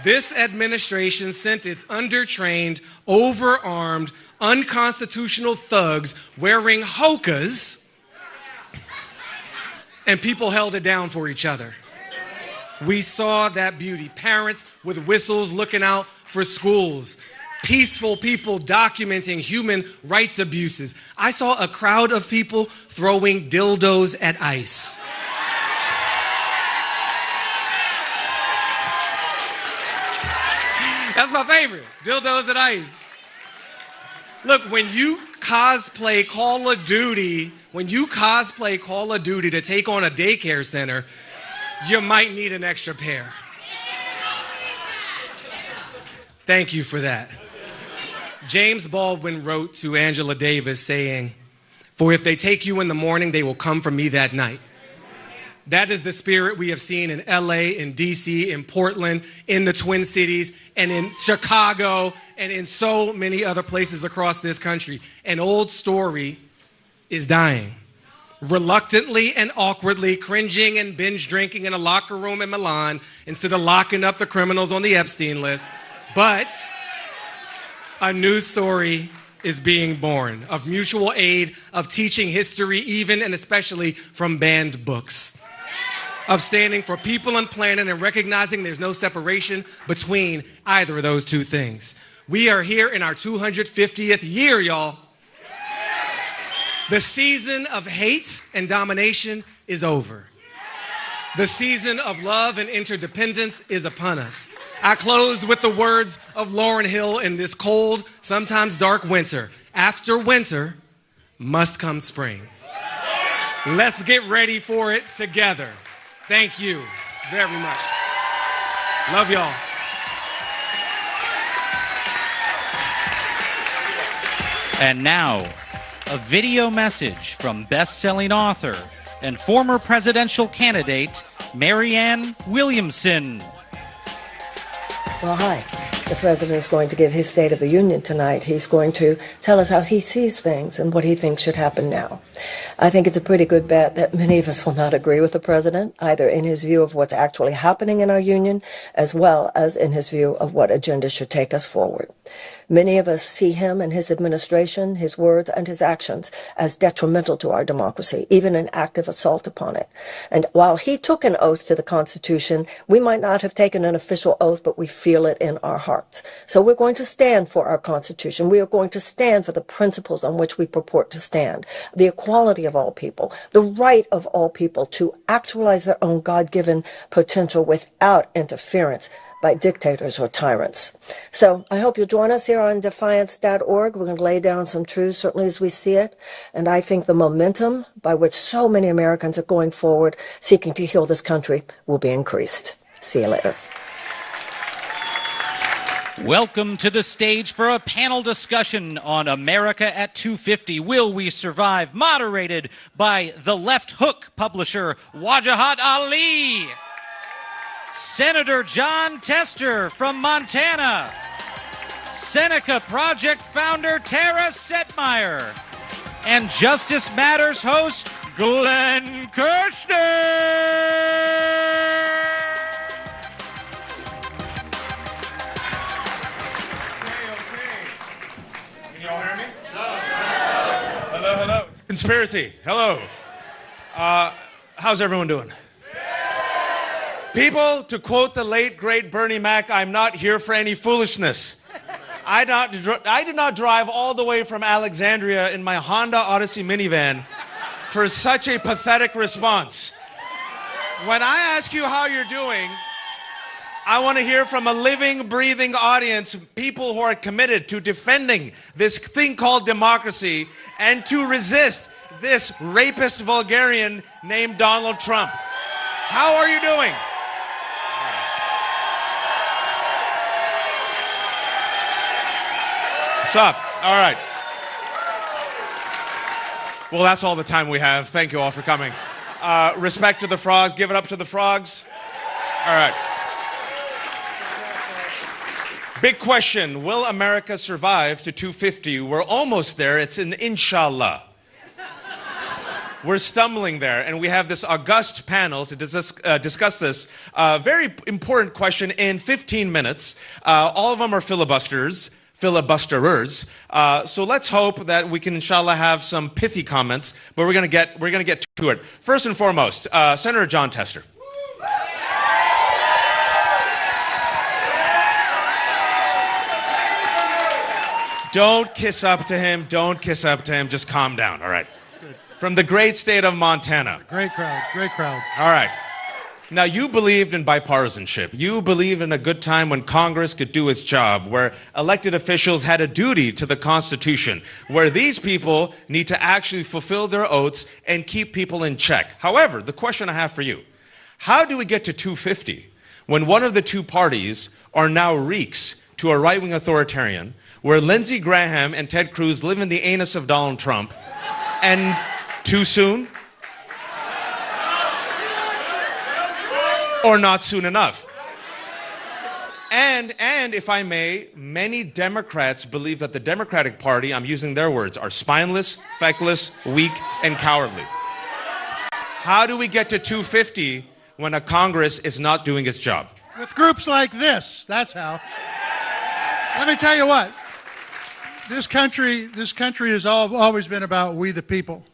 This administration sent its undertrained, overarmed, unconstitutional thugs wearing hokas, and people held it down for each other. We saw that beauty. Parents with whistles looking out for schools. Peaceful people documenting human rights abuses. I saw a crowd of people throwing dildos at ICE. That's my favorite, dildos at ICE. Look, when you cosplay Call of Duty to take on a daycare center, you might need an extra pair. Thank you for that. James Baldwin wrote to Angela Davis saying, "For if they take you in the morning, they will come for me that night." That is the spirit we have seen in LA, in DC, in Portland, in the Twin Cities, and in Chicago, and in so many other places across this country. An old story is dying. reluctantly and awkwardly cringing and binge drinking in a locker room in Milan instead of locking up the criminals on the Epstein list. But a new story is being born of mutual aid, of teaching history, even and especially from banned books, of standing for people and planet and recognizing there's no separation between either of those two things. We are here in our 250th year, y'all. The season of hate and domination is over. The season of love and interdependence is upon us. I close with the words of Lauryn Hill in this cold, sometimes dark winter. After winter must come spring. Let's get ready for it together. Thank you very much. Love y'all. And now, a video message from best-selling author and former presidential candidate Marianne Williamson. Well, hi. The president is going to give his State of the Union tonight. He's going to tell us how he sees things and what he thinks should happen now. I think it's a pretty good bet that many of us will not agree with the president, either in his view of what's actually happening in our union, as well as in his view of what agenda should take us forward. Many of us see him and his administration, his words and his actions as detrimental to our democracy, even an active assault upon it. And while he took an oath to the Constitution, we might not have taken an official oath, but we feel it in our hearts. So we're going to stand for our Constitution. We are going to stand for the principles on which we purport to stand. The equality of all people, the right of all people to actualize their own God-given potential without interference by dictators or tyrants. So I hope you'll join us here on defiance.org. We're going to lay down some truths, certainly as we see it. And I think the momentum by which so many Americans are going forward, seeking to heal this country, will be increased. See you later. Welcome to the stage for a panel discussion on America at 250. Will we survive? Moderated by the Left Hook publisher, Wajahat Ali. Senator John Tester from Montana. Seneca Project founder Tara Setmeyer. And Justice Matters host Glenn Kirshner. Can you all hear me? Hello, hello. Conspiracy. Hello. How's everyone doing? People, to quote the late, great Bernie Mac, I'm not here for any foolishness. I did not drive all the way from Alexandria in my Honda Odyssey minivan for such a pathetic response. When I ask you how you're doing, I want to hear from a living, breathing audience, people who are committed to defending this thing called democracy and to resist this rapist vulgarian named Donald Trump. How are you doing? What's up? All right. Well, that's all the time we have. Thank you all for coming. Respect to the frogs. Give it up to the frogs. All right. Big question. Will America survive to 250? We're almost there. It's an inshallah. We're stumbling there, and we have this august panel to discuss this very important question in 15 minutes. All of them are filibusterers. So let's hope that we can, inshallah, have some pithy comments, but we're gonna get to it. First and foremost, Senator John Tester. Don't kiss up to him. Don't kiss up to him. Just calm down. All right. From the great state of Montana. Great crowd. Great crowd. All right. Now, you believed in bipartisanship. You believed in a good time when Congress could do its job, where elected officials had a duty to the Constitution, where these people need to actually fulfill their oaths and keep people in check. However, the question I have for you, how do we get to 250 when one of the two parties are now reeks to a right-wing authoritarian, where Lindsey Graham and Ted Cruz live in the anus of Donald Trump, and too soon? Or not soon enough. And if I may, many Democrats believe that the Democratic Party, I'm using their words, are spineless, feckless, weak, and cowardly. How do we get to 250 when a Congress is not doing its job? With groups like this, that's how. Let me tell you what. This country has always been about we the people.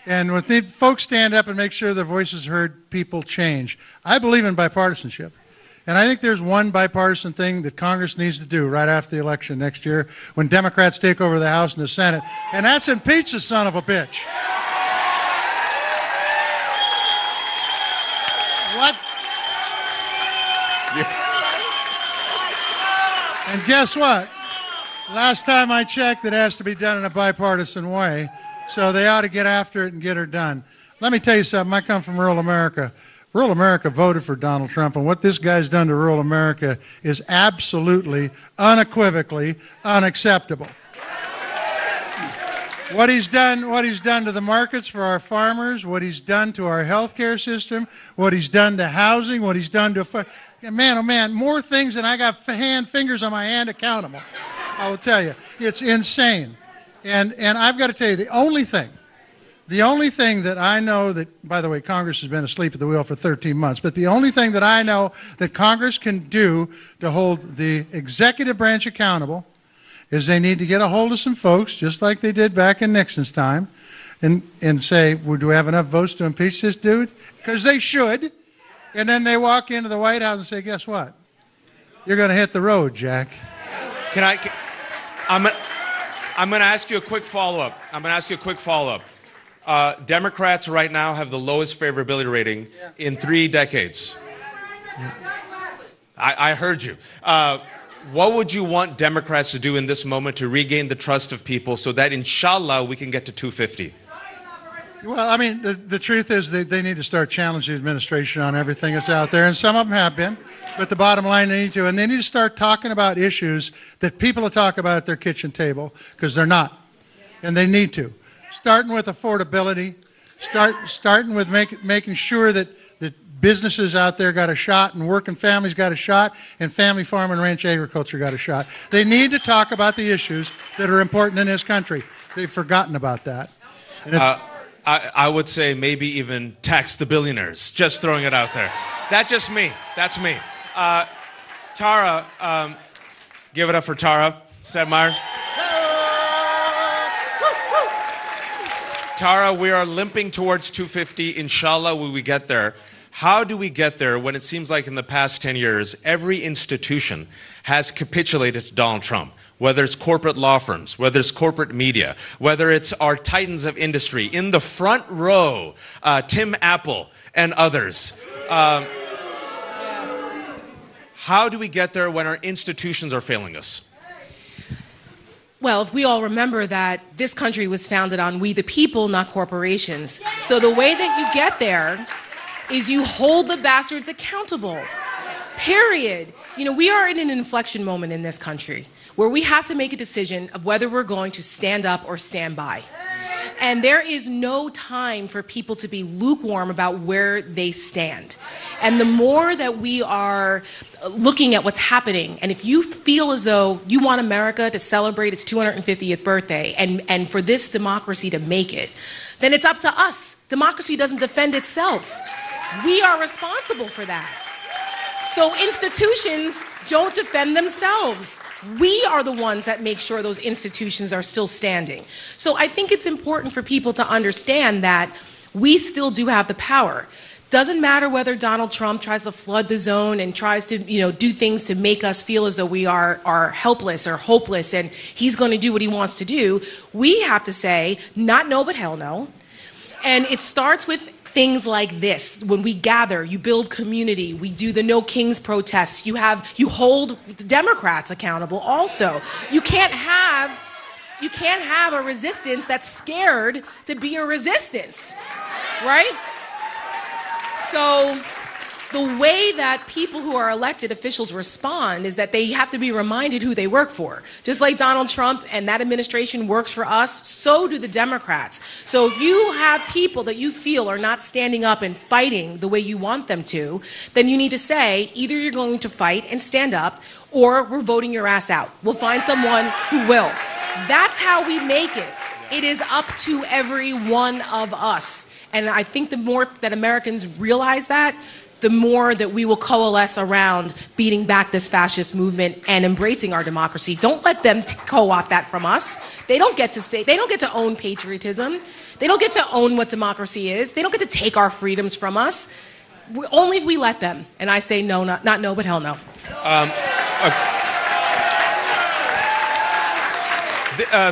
And when folks stand up and make sure their voices heard, people change. I believe in bipartisanship. And I think there's one bipartisan thing that Congress needs to do right after the election next year when Democrats take over the House and the Senate, and that's impeach the son of a bitch. What? And guess what? Last time I checked, it has to be done in a bipartisan way, so they ought to get after it and get her done. Let me tell you something. I come from rural America. Rural America voted for Donald Trump, and what this guy's done to rural America is absolutely, unequivocally unacceptable. What he's done to the markets for our farmers, what he's done to our health care system, what he's done to housing, what he's done to... Man, oh man, more things than I got fingers on my hand to count them. I will tell you, it's insane. And I've got to tell you, the only thing that I know that, by the way, Congress has been asleep at the wheel for 13 months, but the only thing that I know that Congress can do to hold the executive branch accountable is they need to get a hold of some folks, just like they did back in Nixon's time, and say, well, do we have enough votes to impeach this dude? Because they should. And then they walk into the White House and say, guess what? You're going to hit the road, Jack. I'm going to ask you a quick follow-up. Democrats right now have the lowest favorability rating in 3 decades. I heard you. What would you want Democrats to do in this moment to regain the trust of people so that, inshallah, we can get to 250? Well, I mean, the truth is they need to start challenging the administration on everything that's out there, and some of them have been. But the bottom line, they need to, and they need to start talking about issues that people will talk about at their kitchen table, because they're not. And they need to. Starting with affordability, starting with making sure that businesses out there got a shot, and working families got a shot, and family farm and ranch agriculture got a shot. They need to talk about the issues that are important in this country. They've forgotten about that. I would say maybe even tax the billionaires. Just throwing it out there. That's just me. That's me. Tara, give it up for Tara Sedmeyer. Tara, we are limping towards 250. Inshallah, will we get there? How do we get there when it seems like in the past 10 years, every institution has capitulated to Donald Trump? Whether it's corporate law firms, whether it's corporate media, whether it's our titans of industry. In the front row, Tim Apple and others. How do we get there when our institutions are failing us? Well, if we all remember that this country was founded on we the people, not corporations. So the way that you get there is you hold the bastards accountable, period. You know, we are in an inflection moment in this country where we have to make a decision of whether we're going to stand up or stand by. And there is no time for people to be lukewarm about where they stand. And the more that we are looking at what's happening, and if you feel as though you want America to celebrate its 250th birthday and for this democracy to make it, then it's up to us. Democracy doesn't defend itself. We are responsible for that. So institutions don't defend themselves. We are the ones that make sure those institutions are still standing. So I think it's important for people to understand that we still do have the power. Doesn't matter whether Donald Trump tries to flood the zone and tries to, do things to make us feel as though we are helpless or hopeless and he's going to do what he wants to do. We have to say, not no, but hell no. And it starts with things like this. When we gather, you build community. We do the No Kings protests. You hold Democrats accountable also. You can't have a resistance that's scared to be a resistance, right? So the way that people who are elected officials respond is that they have to be reminded who they work for. Just like Donald Trump and that administration works for us, so do the Democrats. So if you have people that you feel are not standing up and fighting the way you want them to, then you need to say, either you're going to fight and stand up, or we're voting your ass out. We'll find someone who will. That's how we make it. It is up to every one of us. And I think the more that Americans realize that, the more that we will coalesce around beating back this fascist movement and embracing our democracy. Don't let them co-opt that from us. They don't get to own patriotism. They don't get to own what democracy is. They don't get to take our freedoms from us. Only if we let them. And I say no, not no, but hell no.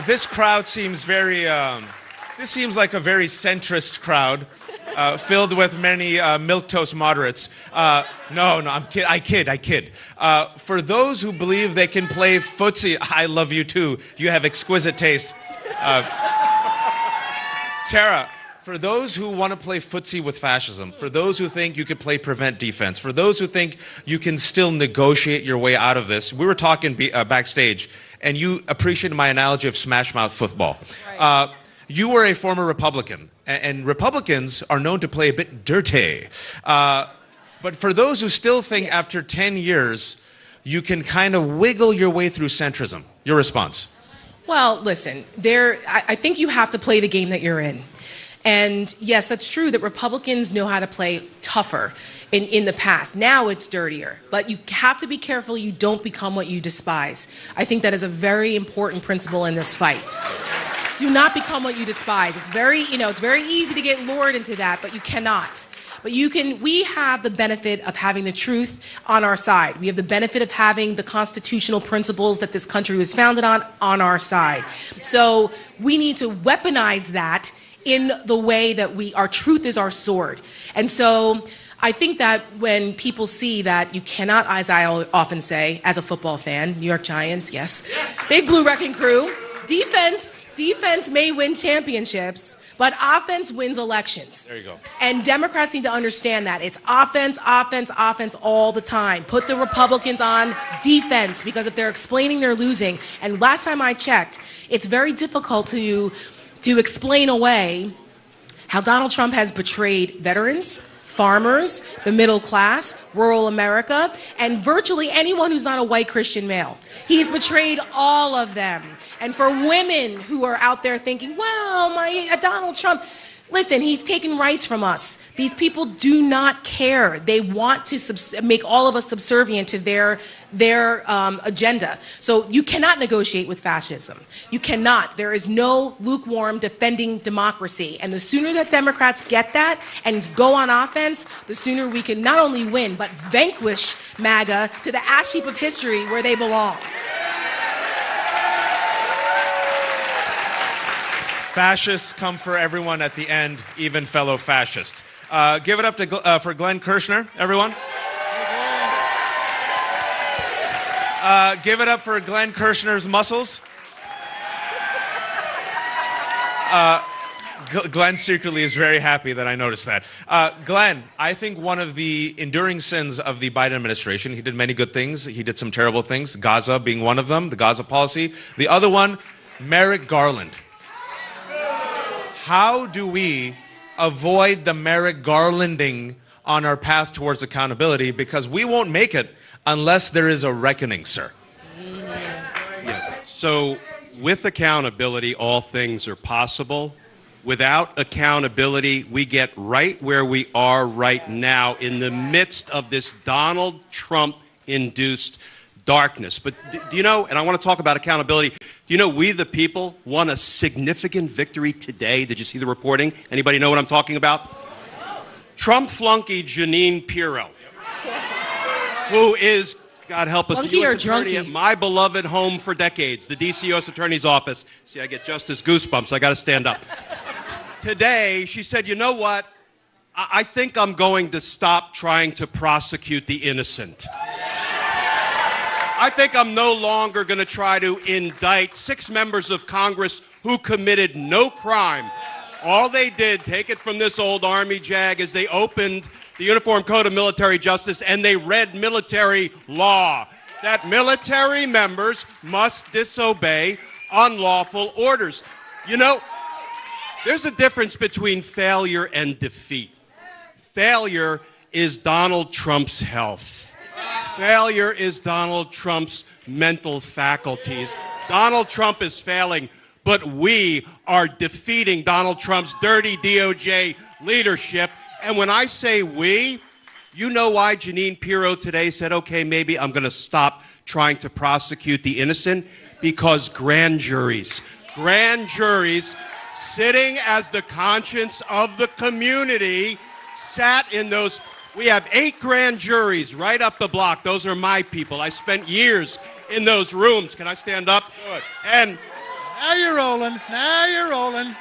This crowd seems very, this seems like a very centrist crowd, filled with many milquetoast moderates. No, I kid. For those who believe they can play footsie, I love you too. You have exquisite taste. Tara, for those who want to play footsie with fascism, for those who think you could play prevent defense, for those who think you can still negotiate your way out of this, we were talking backstage, and you appreciated my analogy of smash mouth football. Right. You were a former Republican, and Republicans are known to play a bit dirty. But for those who still think after 10 years, you can kind of wiggle your way through centrism, your response? Well, listen, I think you have to play the game that you're in. And yes, that's true that Republicans know how to play tougher in the past. Now it's dirtier. But you have to be careful you don't become what you despise. I think that is a very important principle in this fight. Do not become what you despise. It's very easy to get lured into that, but you cannot. But we have the benefit of having the truth on our side. We have the benefit of having the constitutional principles that this country was founded on our side. So we need to weaponize that in the way that our truth is our sword. And so I think that when people see that you cannot, as I often say, as a football fan, New York Giants, yes, big blue wrecking crew, defense may win championships, but offense wins elections. There you go. And Democrats need to understand that. It's offense all the time. Put the Republicans on defense, because if they're explaining they're losing, and last time I checked, it's very difficult to explain away how Donald Trump has betrayed veterans, farmers, the middle class, rural America, and virtually anyone who's not a white Christian male. He's betrayed all of them. And for women who are out there thinking, well, Donald Trump, listen, he's taken rights from us. These people do not care. They want to make all of us subservient to their agenda. So you cannot negotiate with fascism. You cannot. There is no lukewarm defending democracy. And the sooner that Democrats get that and go on offense, the sooner we can not only win, but vanquish MAGA to the ash heap of history where they belong. Fascists come for everyone at the end, even fellow fascists. Give it up for Glenn Kirshner, everyone. Give it up for Glenn Kirshner's muscles. Glenn secretly is very happy that I noticed that. Glenn, I think one of the enduring sins of the Biden administration, he did many good things, he did some terrible things, Gaza being one of them, the Gaza policy. The other one, Merrick Garland. How do we avoid the Merrick Garlanding on our path towards accountability? Because we won't make it unless there is a reckoning, sir. Yeah. So with accountability, all things are possible. Without accountability, we get right where we are right now in the midst of this Donald Trump-induced darkness. But do you know, and I want to talk about accountability, do you know we the people won a significant victory today? Did you see the reporting? Anybody know what I'm talking about? Trump flunky Jeanine Pirro, who is, God help us, the U.S. attorney at my beloved home for decades, the D.C. U.S. Attorney's Office. See, I get justice goosebumps. I got to stand up. Today, she said, you know what? I think I'm going to stop trying to prosecute the innocent. I think I'm no longer going to try to indict 6 members of Congress who committed no crime. All they did, take it from this old Army jag, is they opened the Uniform Code of Military Justice and they read military law. That military members must disobey unlawful orders. You know, there's a difference between failure and defeat. Failure is Donald Trump's health. Failure is Donald Trump's mental faculties. Donald Trump is failing, but we are defeating Donald Trump's dirty DOJ leadership. And when I say we, you know why Jeanine Pirro today said, okay, maybe I'm going to stop trying to prosecute the innocent? Because grand juries sitting as the conscience of the community sat in those. We have 8 grand juries right up the block. Those are my people. I spent years in those rooms. Can I stand up? Good. And now you're rolling. Now you're rolling.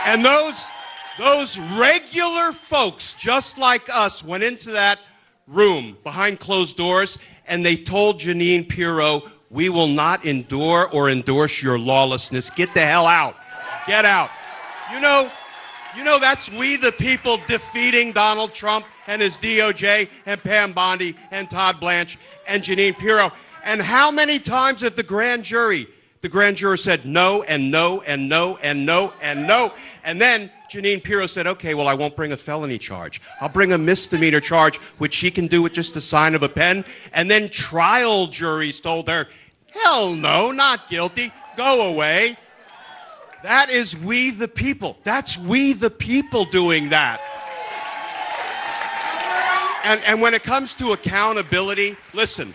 And those regular folks, just like us, went into that room behind closed doors, and they told Jeanine Pirro, we will not endure or endorse your lawlessness. Get the hell out. Get out. You know, that's we the people defeating Donald Trump and his DOJ and Pam Bondi and Todd Blanche and Jeanine Pirro. And how many times have the grand juror said no and no and no and no and no. And then Jeanine Pirro said, okay, well, I won't bring a felony charge. I'll bring a misdemeanor charge, which she can do with just the sign of a pen. And then trial juries told her, hell no, not guilty. Go away. That is we the people. That's we the people doing that. And when it comes to accountability, listen,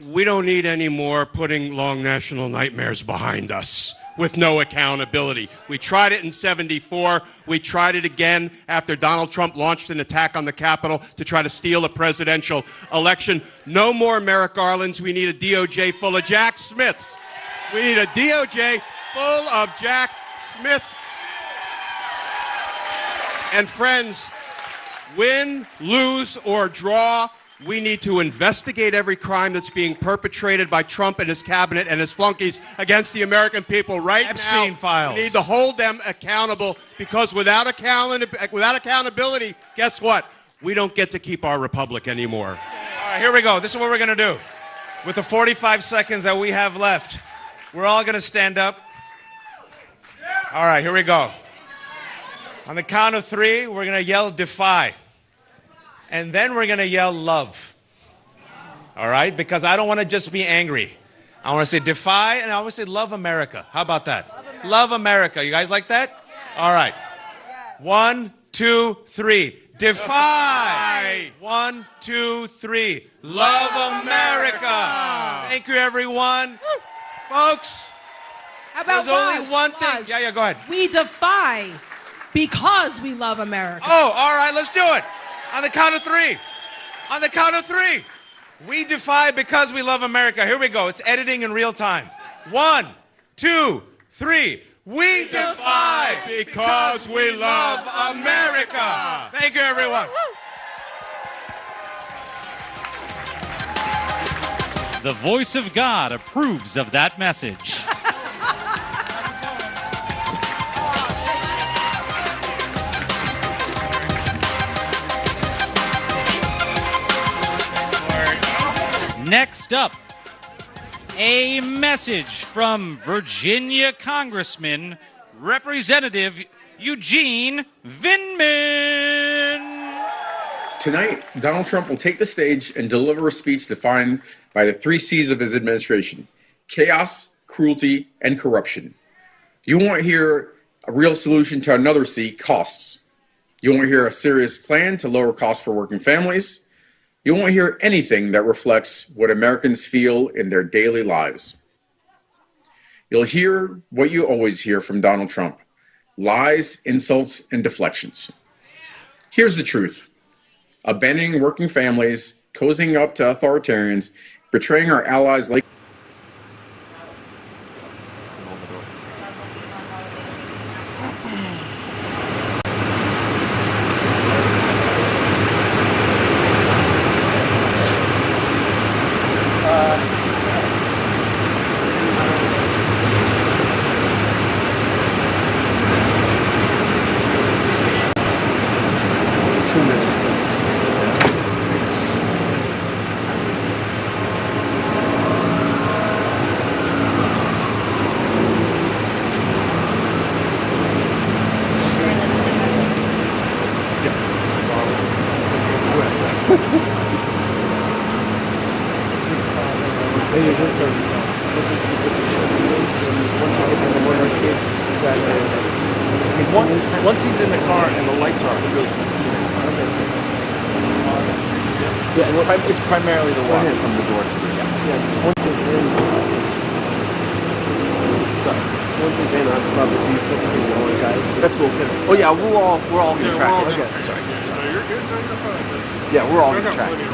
we don't need any more putting long national nightmares behind us with no accountability. We tried it in '74. We tried it again after Donald Trump launched an attack on the Capitol to try to steal a presidential election. No more Merrick Garlands. We need a DOJ full of Jack Smiths. We need a DOJ full of Jack Smiths. And friends, win, lose, or draw, we need to investigate every crime that's being perpetrated by Trump and his cabinet and his flunkies against the American people right Epstein now. files. We need to hold them accountable, because without accountability, guess what? We don't get to keep our republic anymore. All right, here we go. This is what we're going to do. With the 45 seconds that we have left, we're all going to stand up. All right, here we go. On the count of 3, we're going to yell defy. And then we're going to yell love. All right? Because I don't want to just be angry. I want to say defy, and I want to say love America. How about that? Love America. You guys like that? All right. 1, 2, 3. Defy. 1, 2, 3. Love America. Thank you, everyone. Folks, How about there's only Raj? one thing. Raj, Yeah, go ahead. We defy because we love America. Oh, all right, let's do it. On the count of 3. On the count of 3. We defy because we love America. Here we go. It's editing in real time. 1, 2, 3. We defy because we love America. Thank you, everyone. The voice of God approves of that message. Next up, a message from Virginia Congressman Representative Eugene Vindman. Tonight, Donald Trump will take the stage and deliver a speech defined by the 3 C's of his administration: chaos, cruelty, and corruption. You won't hear a real solution to another C, costs. You won't hear a serious plan to lower costs for working families. You won't hear anything that reflects what Americans feel in their daily lives. You'll hear what you always hear from Donald Trump: lies, insults, and deflections. Here's the truth: abandoning working families, cozying up to authoritarians, betraying our allies like Maybe it's just once he gets in the motorcade, once he's in the car and the lights are on, he really can see it. Yeah, it's primarily the walk from the door to the once he's in. Sorry. Once he's in, I'm probably be focusing on the guys. That's cool. Oh yeah, we're all gonna track it. Okay. Sorry. You're good. Yeah, we're all gonna track it.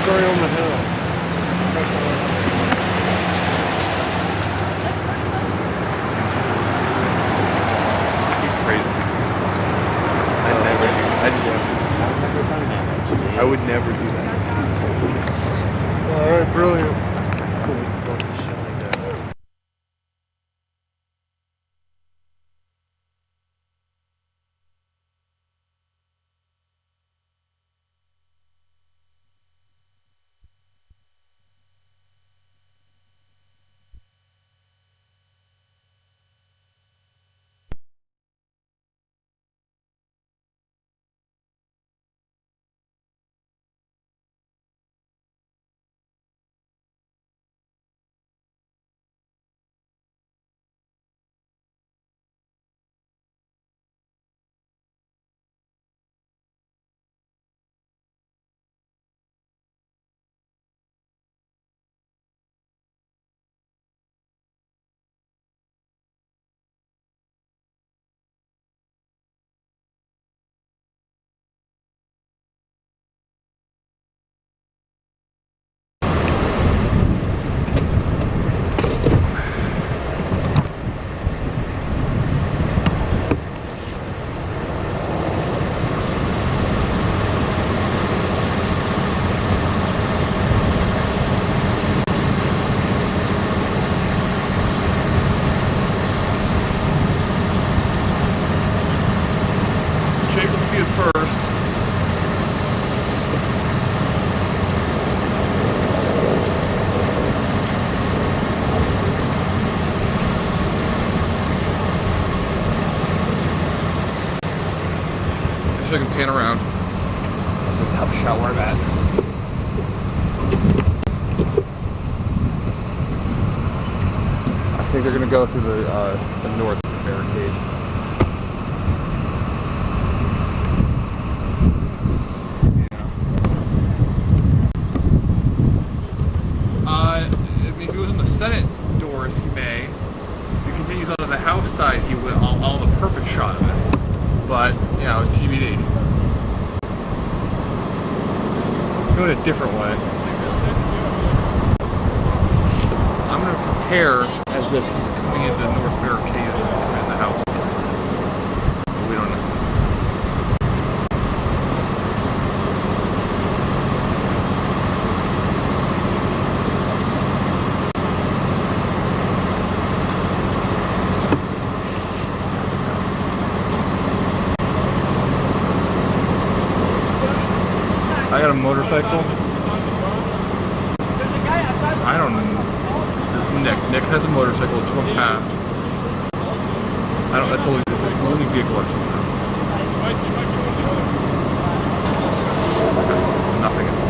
Story on the hill. He's crazy. I would never do that. All right, brilliant. Cool. out where I'm at. I think they're going to go through the north barricade. I mean, if he was in the Senate doors, he may. If he continues onto the House side, he will. I'll have a perfect shot of it. But, you know, TBD. Go in a different way. I'm going to prepare as if he's coming into the north barricade and the House side. But we don't know. I got a motorcycle. I don't know. This is Nick. Nick has a motorcycle. It's one past. I don't. That's the only vehicle I've seen now. Nothing else.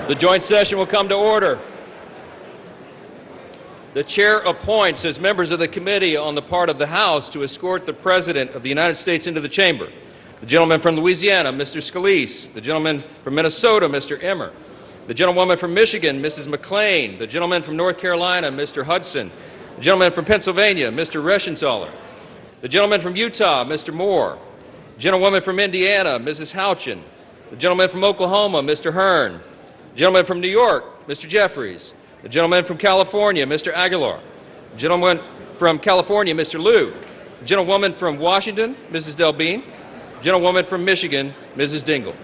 The joint session will come to order. The chair appoints as members of the committee on the part of the House to escort the President of the United States into the chamber. The gentleman from Louisiana, Mr. Scalise. The gentleman from Minnesota, Mr. Emmer. The gentlewoman from Michigan, Mrs. McClain. The gentleman from North Carolina, Mr. Hudson. The gentleman from Pennsylvania, Mr. Reschenthaler. The gentleman from Utah, Mr. Moore. The gentlewoman from Indiana, Mrs. Houchin. The gentleman from Oklahoma, Mr. Hearn. The gentleman from New York, Mr. Jeffries. The gentleman from California, Mr. Aguilar. The gentleman from California, Mr. Liu. The gentlewoman from Washington, Mrs. Delbene. The gentlewoman from Michigan, Mrs. Dingell.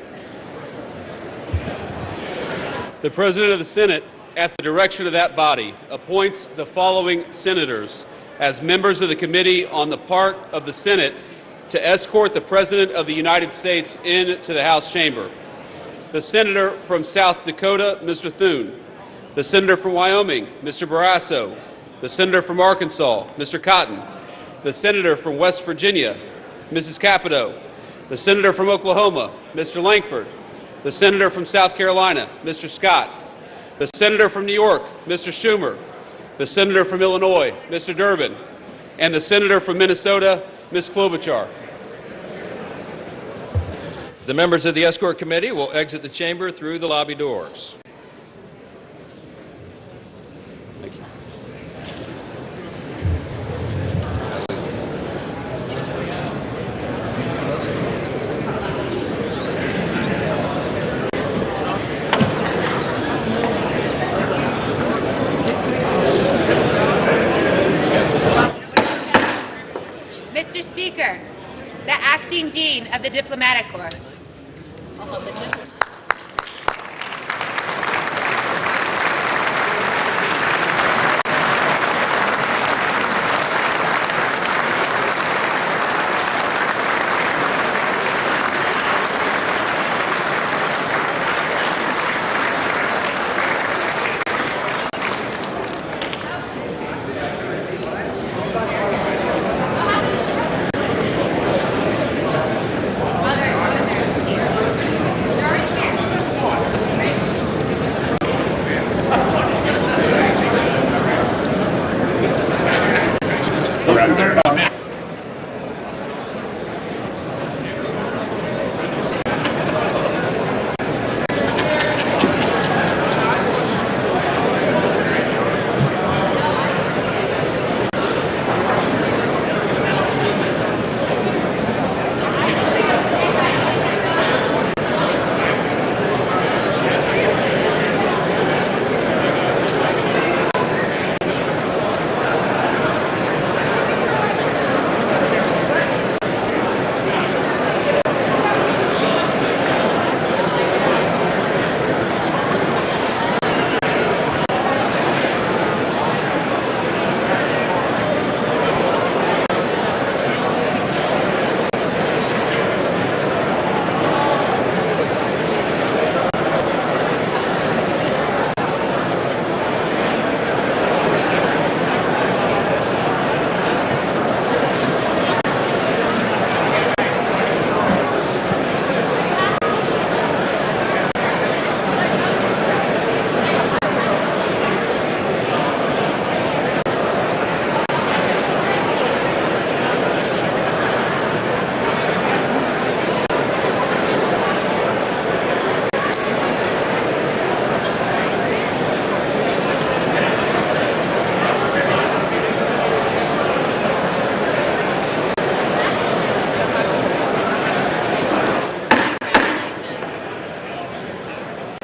The President of the Senate, at the direction of that body, appoints the following senators as members of the Committee on the part of the Senate to escort the President of the United States into the House chamber. The Senator from South Dakota, Mr. Thune. The Senator from Wyoming, Mr. Barrasso. The Senator from Arkansas, Mr. Cotton. The Senator from West Virginia, Mrs. Capito. The Senator from Oklahoma, Mr. Langford. The Senator from South Carolina, Mr. Scott. The Senator from New York, Mr. Schumer. The Senator from Illinois, Mr. Durbin. And the Senator from Minnesota, Ms. Klobuchar. The members of the escort committee will exit the chamber through the lobby doors. Mr. Speaker, the Acting Dean of the Diplomatic Corps.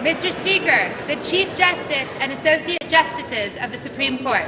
Mr. Speaker, the Chief Justice and Associate Justices of the Supreme Court.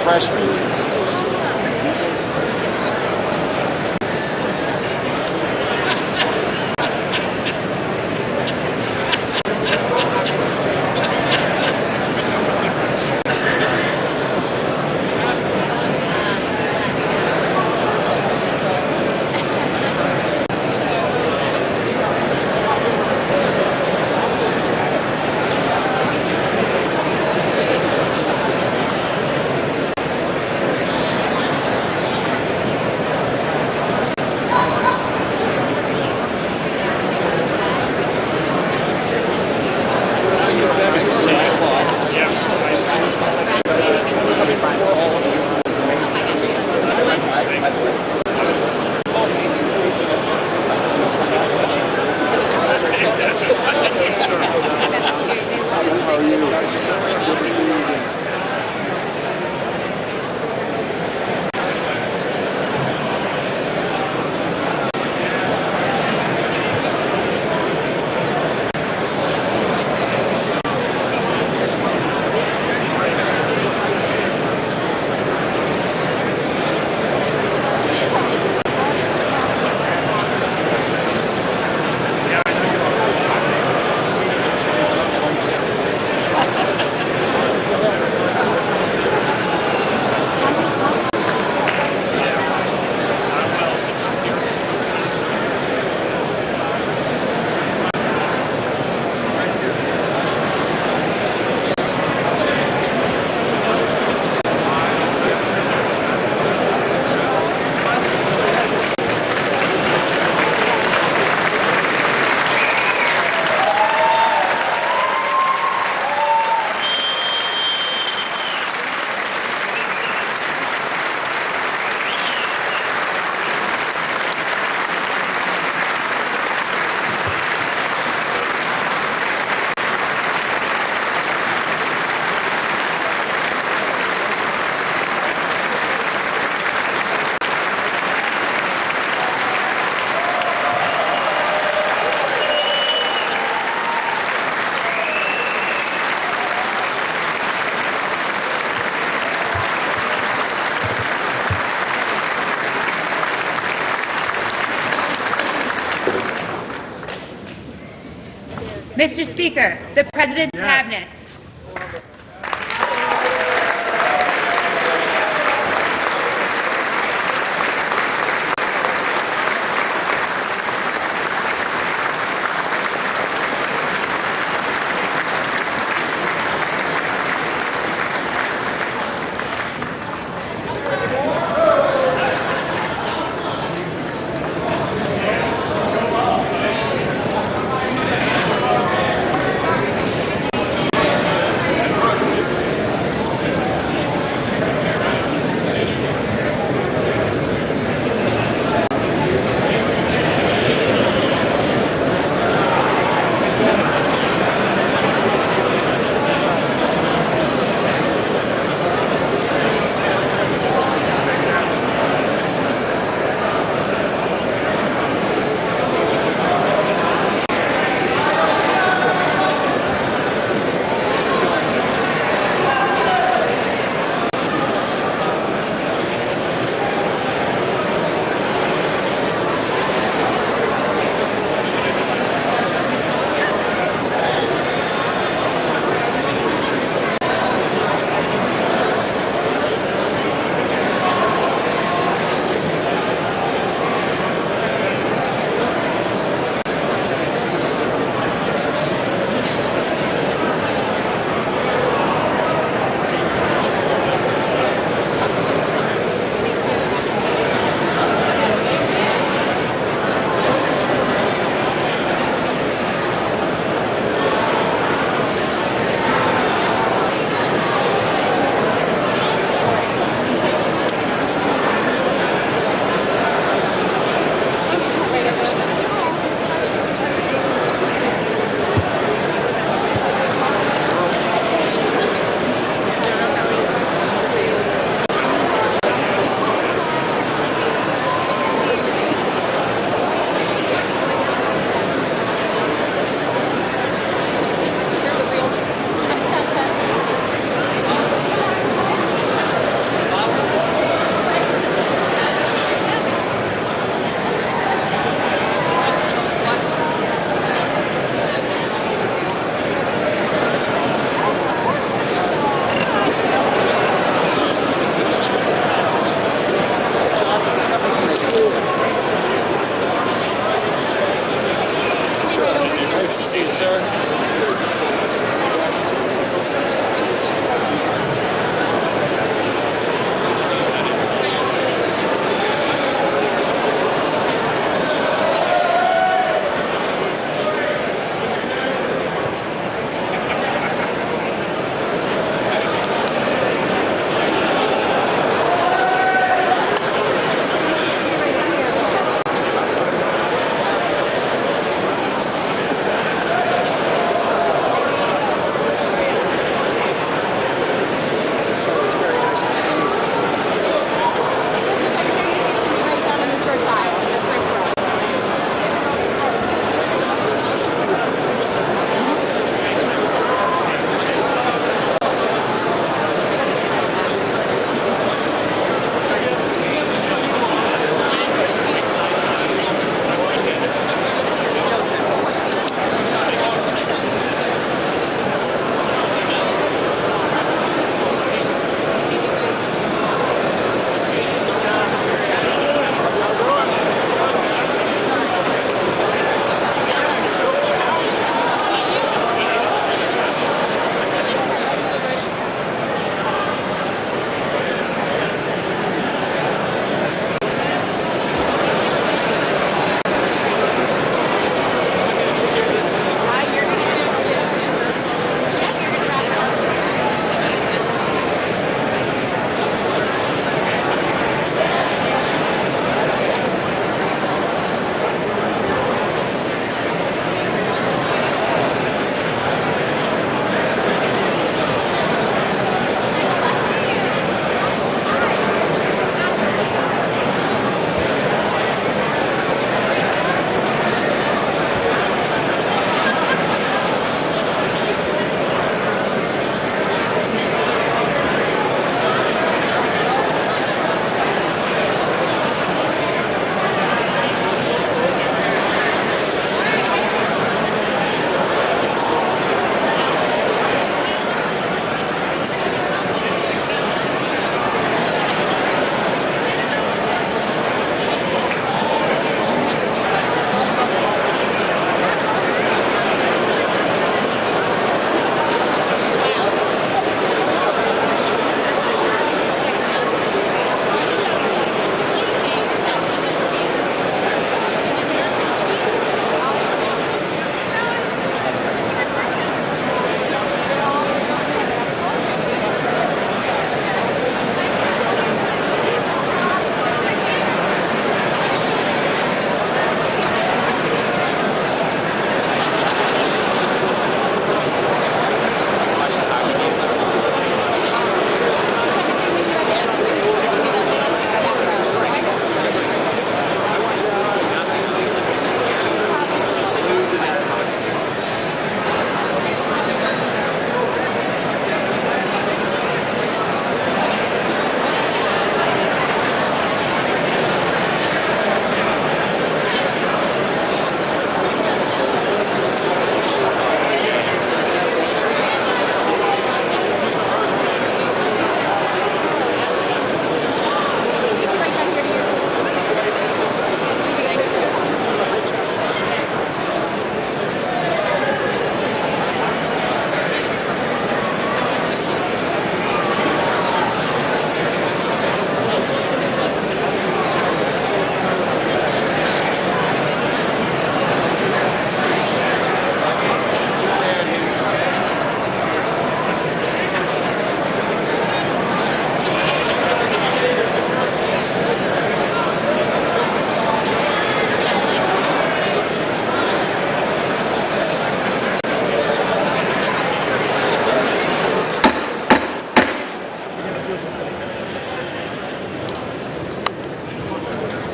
refreshment. Mr. Speaker, the President's Cabinet.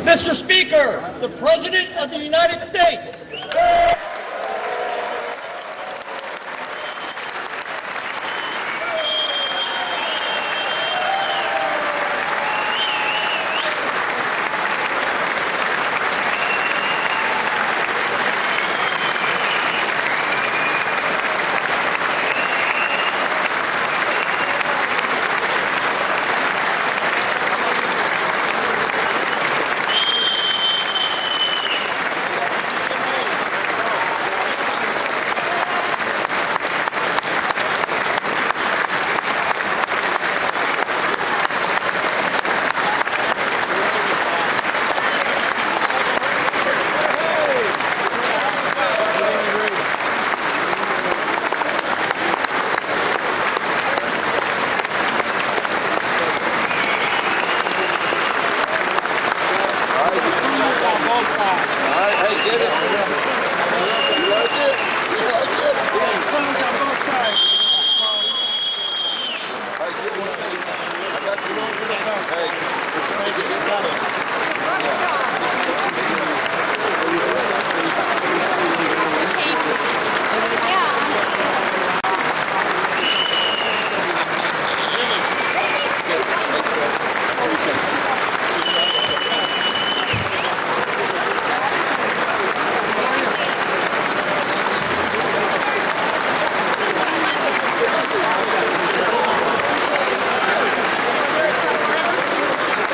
Mr. Speaker, the President of the United States.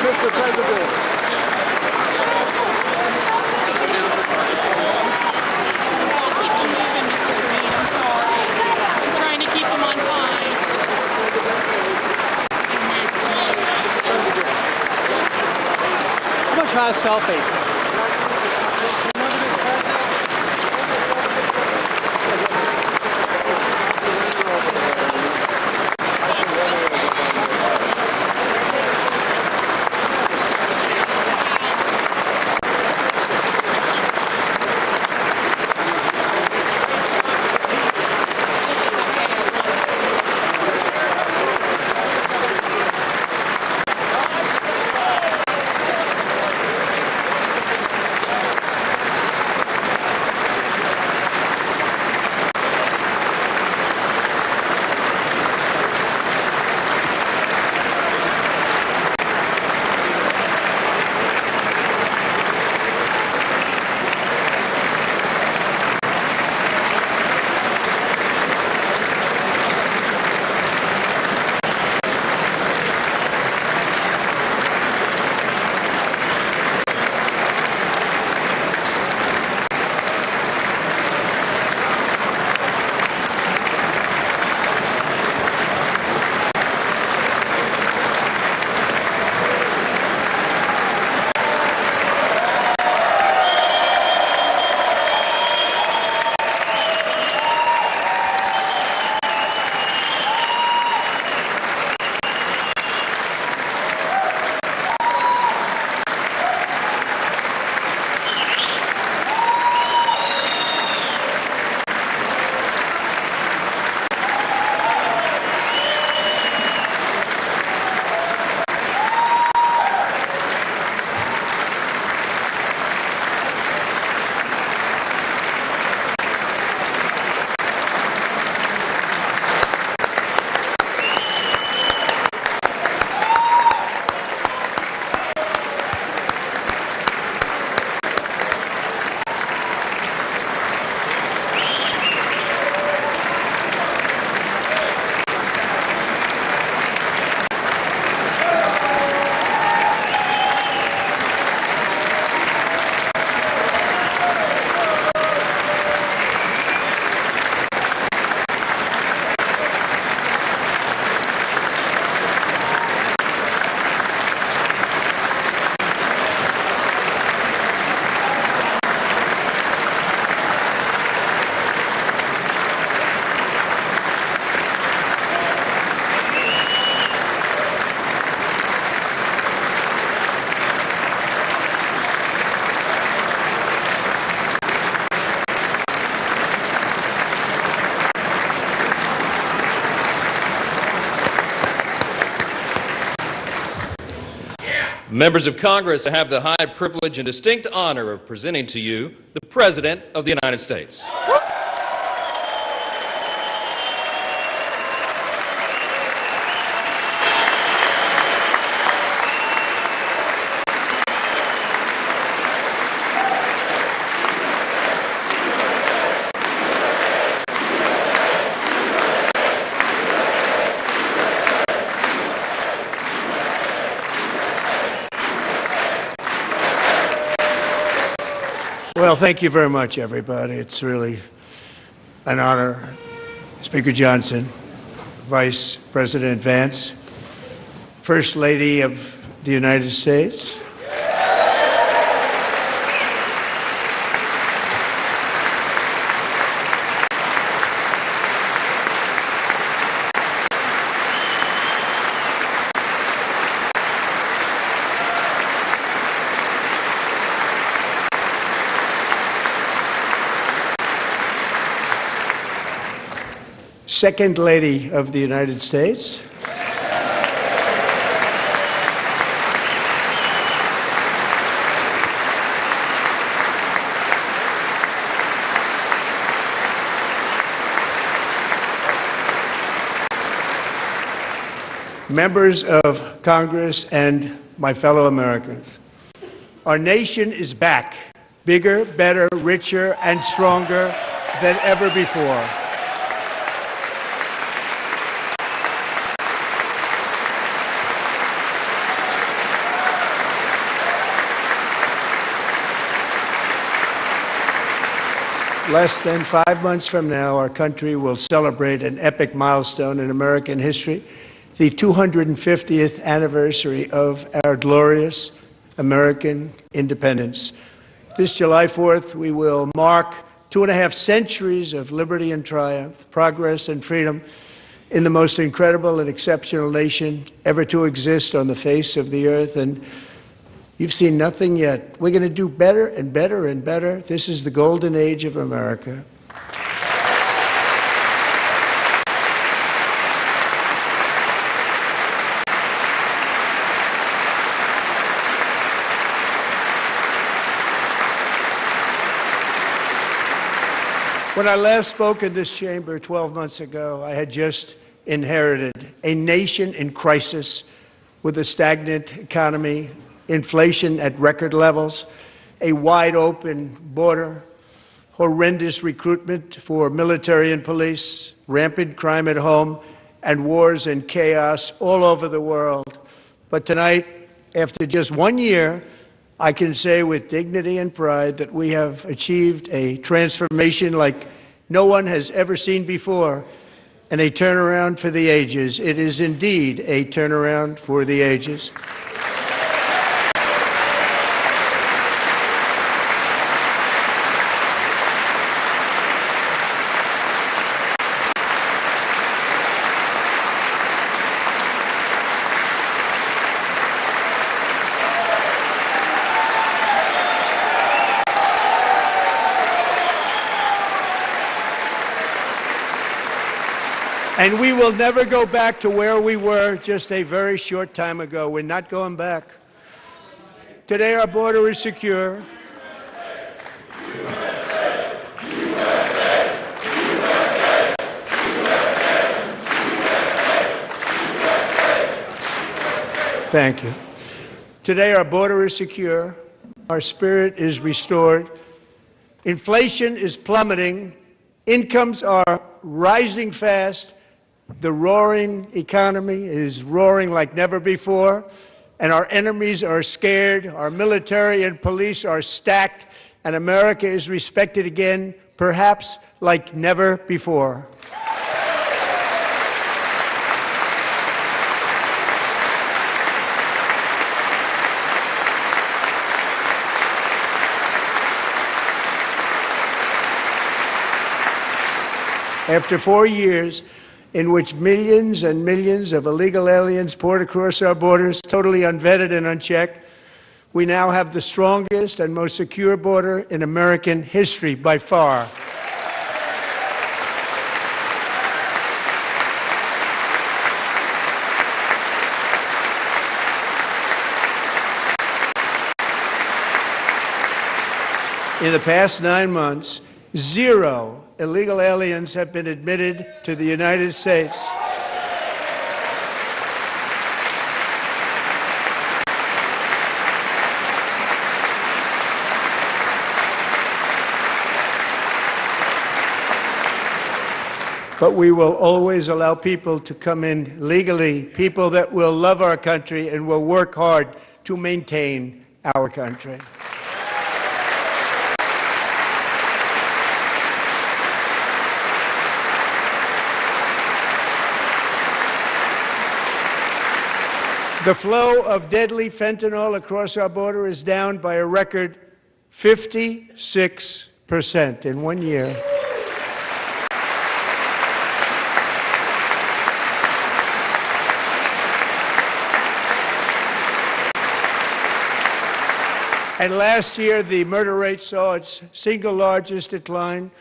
Mr. President. Trying to keep them on time. How much about a selfie? Members of Congress, I have the high privilege and distinct honor of presenting to you the President of the United States. Well, thank you very much, everybody. It's really an honor. Speaker Johnson, Vice President Vance, First Lady of the United States, Second Lady of the United States, members of Congress, and my fellow Americans. Our nation is back, bigger, better, richer, and stronger than ever before. Less than 5 months from now, our country will celebrate an epic milestone in American history, the 250th anniversary of our glorious American independence. This July 4th, we will mark 2.5 centuries of liberty and triumph, progress and freedom in the most incredible and exceptional nation ever to exist on the face of the earth. And you've seen nothing yet. We're going to do better and better and better. This is the golden age of America. When I last spoke in this chamber 12 months ago, I had just inherited a nation in crisis with a stagnant economy, inflation at record levels, a wide-open border, horrendous recruitment for military and police, rampant crime at home, and wars and chaos all over the world. But tonight, after just 1 year, I can say with dignity and pride that we have achieved a transformation like no one has ever seen before, and a turnaround for the ages. It is indeed a turnaround for the ages. And we will never go back to where we were just a very short time ago. We're not going back. Today our border is secure. Thank you. Today our border is secure. Our spirit is restored. Inflation is plummeting. Incomes are rising fast. The roaring economy is roaring like never before, and our enemies are scared, our military and police are stacked, and America is respected again, perhaps like never before. After 4 years in which millions and millions of illegal aliens poured across our borders, totally unvetted and unchecked, we now have the strongest and most secure border in American history by far. In the past 9 months, 0 illegal aliens have been admitted to the United States. But we will always allow people to come in legally, people that will love our country and will work hard to maintain our country. The flow of deadly fentanyl across our border is down by a record 56% in 1 year. And last year, the murder rate saw its single largest decline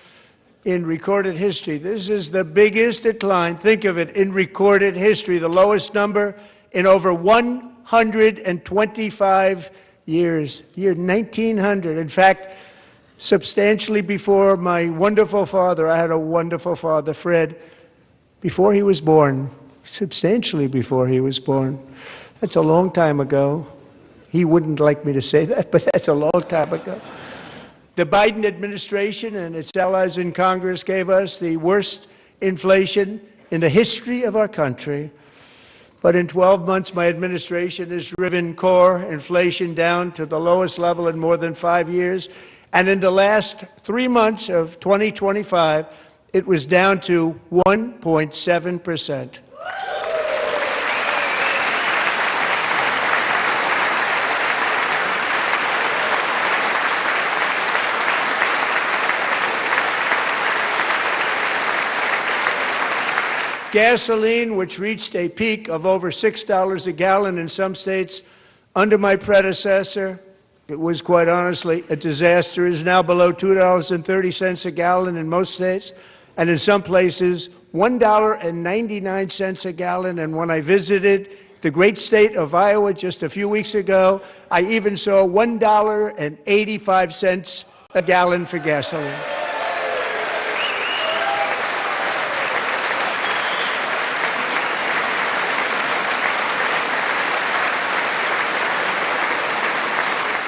in recorded history. This is the biggest decline, think of it, in recorded history, the lowest number in over 125 years, year 1900. In fact, substantially before my wonderful father, I had a wonderful father, Fred, before he was born, substantially before he was born. That's a long time ago. He wouldn't like me to say that, but that's a long time ago. The Biden administration and its allies in Congress gave us the worst inflation in the history of our country. But in 12 months, my administration has driven core inflation down to the lowest level in more than 5 years. And in the last 3 months of 2025, it was down to 1.7%. Gasoline, which reached a peak of over $6 a gallon in some states under my predecessor, it was quite honestly a disaster, is now below $2.30 a gallon in most states, and in some places $1.99 a gallon. And when I visited the great state of Iowa just a few weeks ago, I even saw $1.85 a gallon for gasoline.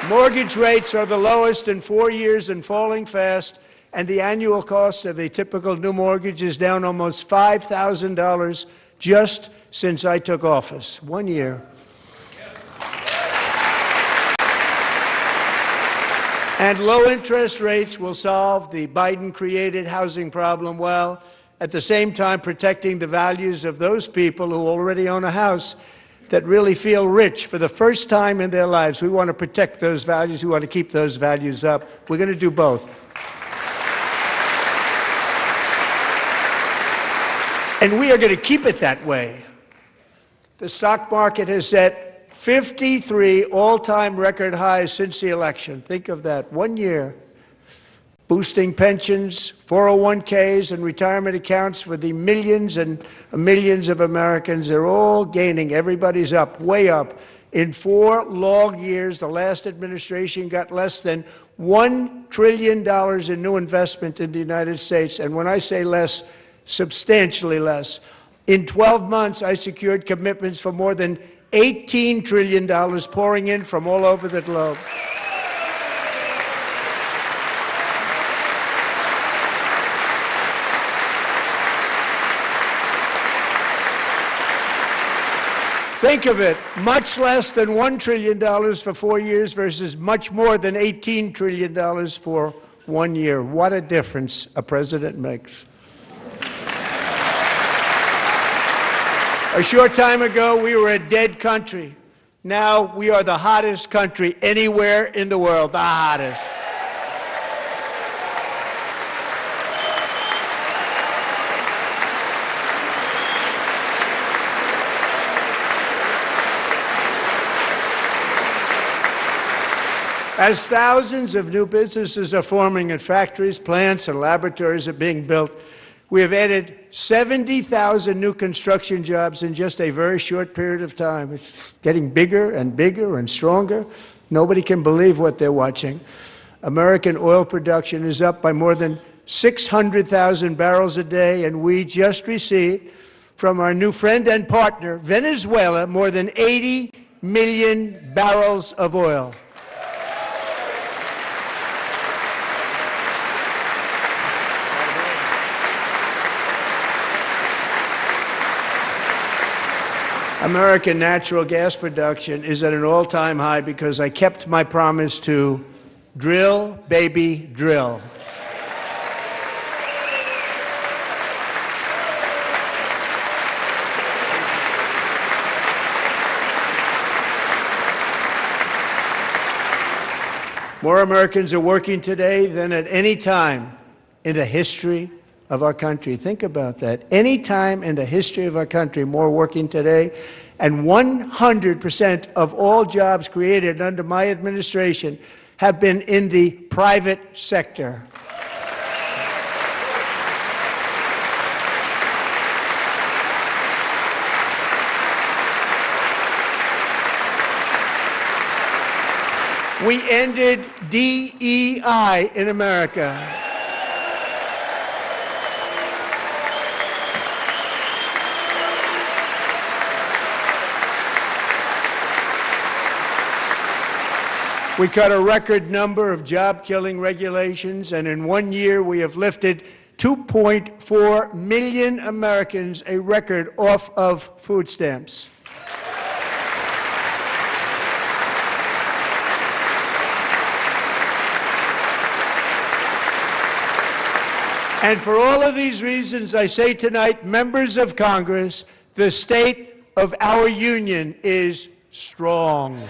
Mortgage rates are the lowest in 4 years and falling fast, and the annual cost of a typical new mortgage is down almost $5,000 just since I took office. 1 year. And low interest rates will solve the Biden-created housing problem while at the same time protecting the values of those people who already own a house that really feel rich for the first time in their lives. We want to protect those values. We want to keep those values up. We're going to do both. And we are going to keep it that way. The stock market has set 53 all-time record highs since the election. Think of that, 1 year. Boosting pensions, 401ks, and retirement accounts for the millions and millions of Americans. They're all gaining. Everybody's up, way up. In 4 long years, the last administration got less than $1 trillion in new investment in the United States. And when I say less, substantially less. In 12 months, I secured commitments for more than $18 trillion pouring in from all over the globe. Think of it, much less than $1 trillion for 4 years versus much more than $18 trillion for 1 year. What a difference a president makes. A short time ago, we were a dead country. Now we are the hottest country anywhere in the world, the hottest. As thousands of new businesses are forming in factories, plants, and laboratories are being built, we have added 70,000 new construction jobs in just a very short period of time. It's getting bigger and bigger and stronger. Nobody can believe what they're watching. American oil production is up by more than 600,000 barrels a day, and we just received from our new friend and partner, Venezuela, more than 80 million barrels of oil. American natural gas production is at an all-time high because I kept my promise to drill, baby, drill. More Americans are working today than at any time in the history of our country. Think about that. Any time in the history of our country, more working today, and 100% of all jobs created under my administration have been in the private sector. We ended DEI in America. We cut a record number of job-killing regulations, and in 1 year we have lifted 2.4 million Americans, a record, off of food stamps. And for all of these reasons, I say tonight, members of Congress, the state of our union is strong.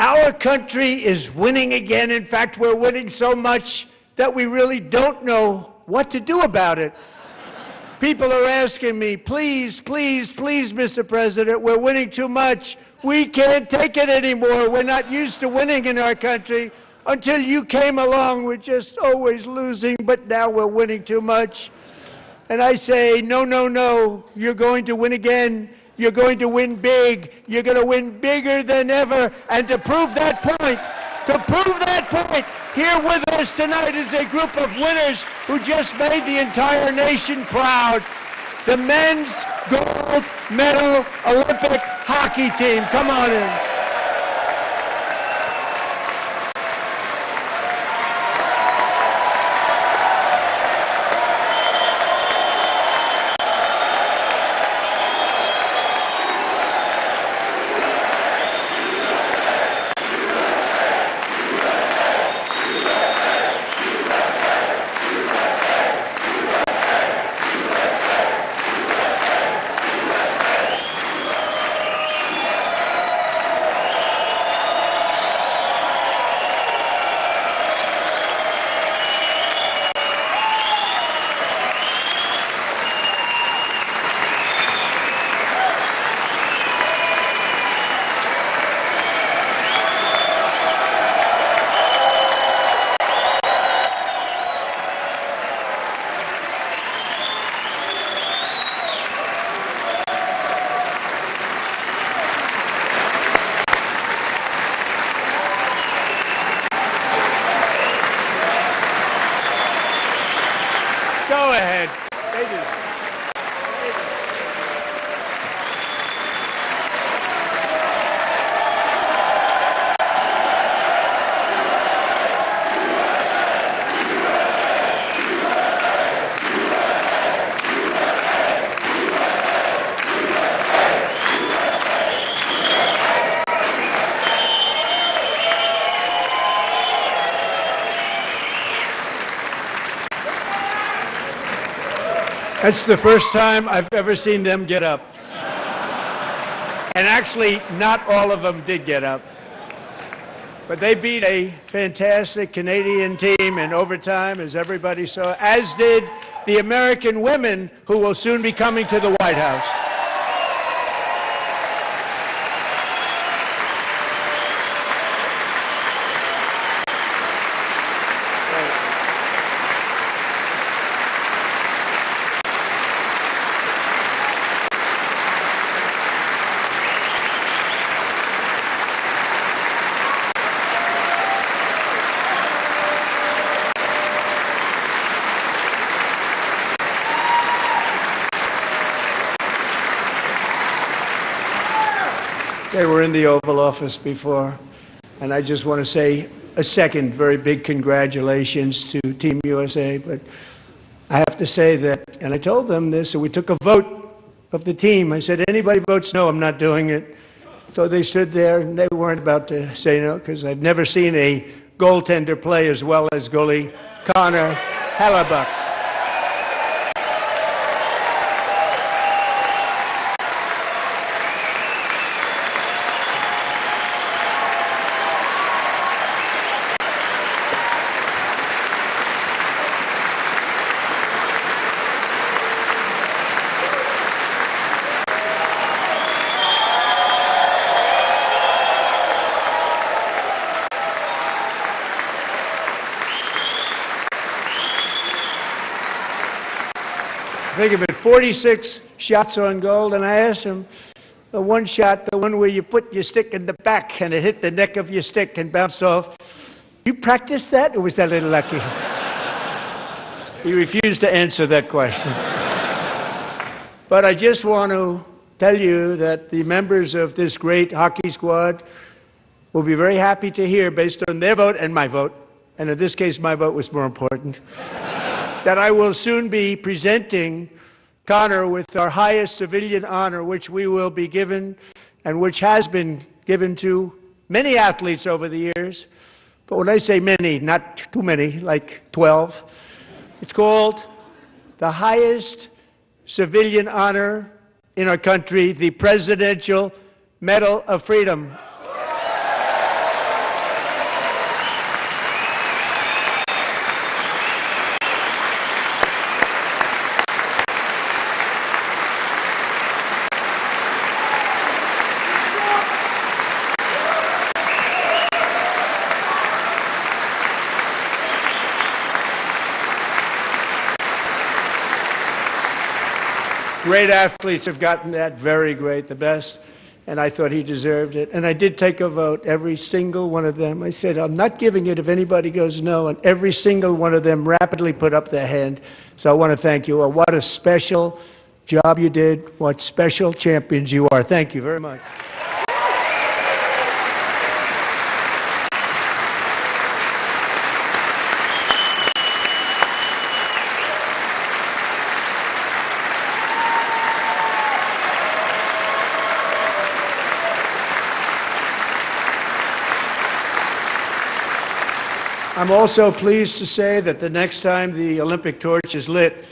Our country is winning again. In fact, we're winning so much that we really don't know what to do about it. People are asking me, please, please, please, Mr. President, we're winning too much. We can't take it anymore. We're not used to winning in our country. Until you came along, we're just always losing, but now we're winning too much. And I say, no, no, no, you're going to win again. You're going to win big. You're going to win bigger than ever. And to prove that point, here with us tonight is a group of winners who just made the entire nation proud. The men's gold medal Olympic hockey team. Come on in. Go ahead. That's the first time I've ever seen them get up. And actually, not all of them did get up. But they beat a fantastic Canadian team in overtime, as everybody saw, as did the American women who will soon be coming to the White House. They were in the Oval Office before. And I just want to say a second very big congratulations to Team USA. But I have to say that, and I told them this, and we took a vote of the team. I said, anybody votes no, I'm not doing it. So they stood there, and they weren't about to say no, because I've never seen a goaltender play as well as goalie Connor Hellebuck. Think of it, 46 shots on goal, and I asked him, the one shot, the one where you put your stick in the back and it hit the neck of your stick and bounced off, you practiced that, or was that a little lucky? He refused to answer that question. But I just want to tell you that the members of this great hockey squad will be very happy to hear, based on their vote and my vote, and in this case my vote was more important, that I will soon be presenting Connor with our highest civilian honor, which we will be given, and which has been given to many athletes over the years. But when I say many, not too many, like 12, it's called the highest civilian honor in our country, the Presidential Medal of Freedom. Great athletes have gotten that, very great, the best, and I thought he deserved it. And I did take a vote, every single one of them. I said, I'm not giving it if anybody goes no, and every single one of them rapidly put up their hand. So I want to thank you. What a special job you did. What special champions you are. Thank you very much. I'm also pleased to say that the next time the Olympic torch is lit,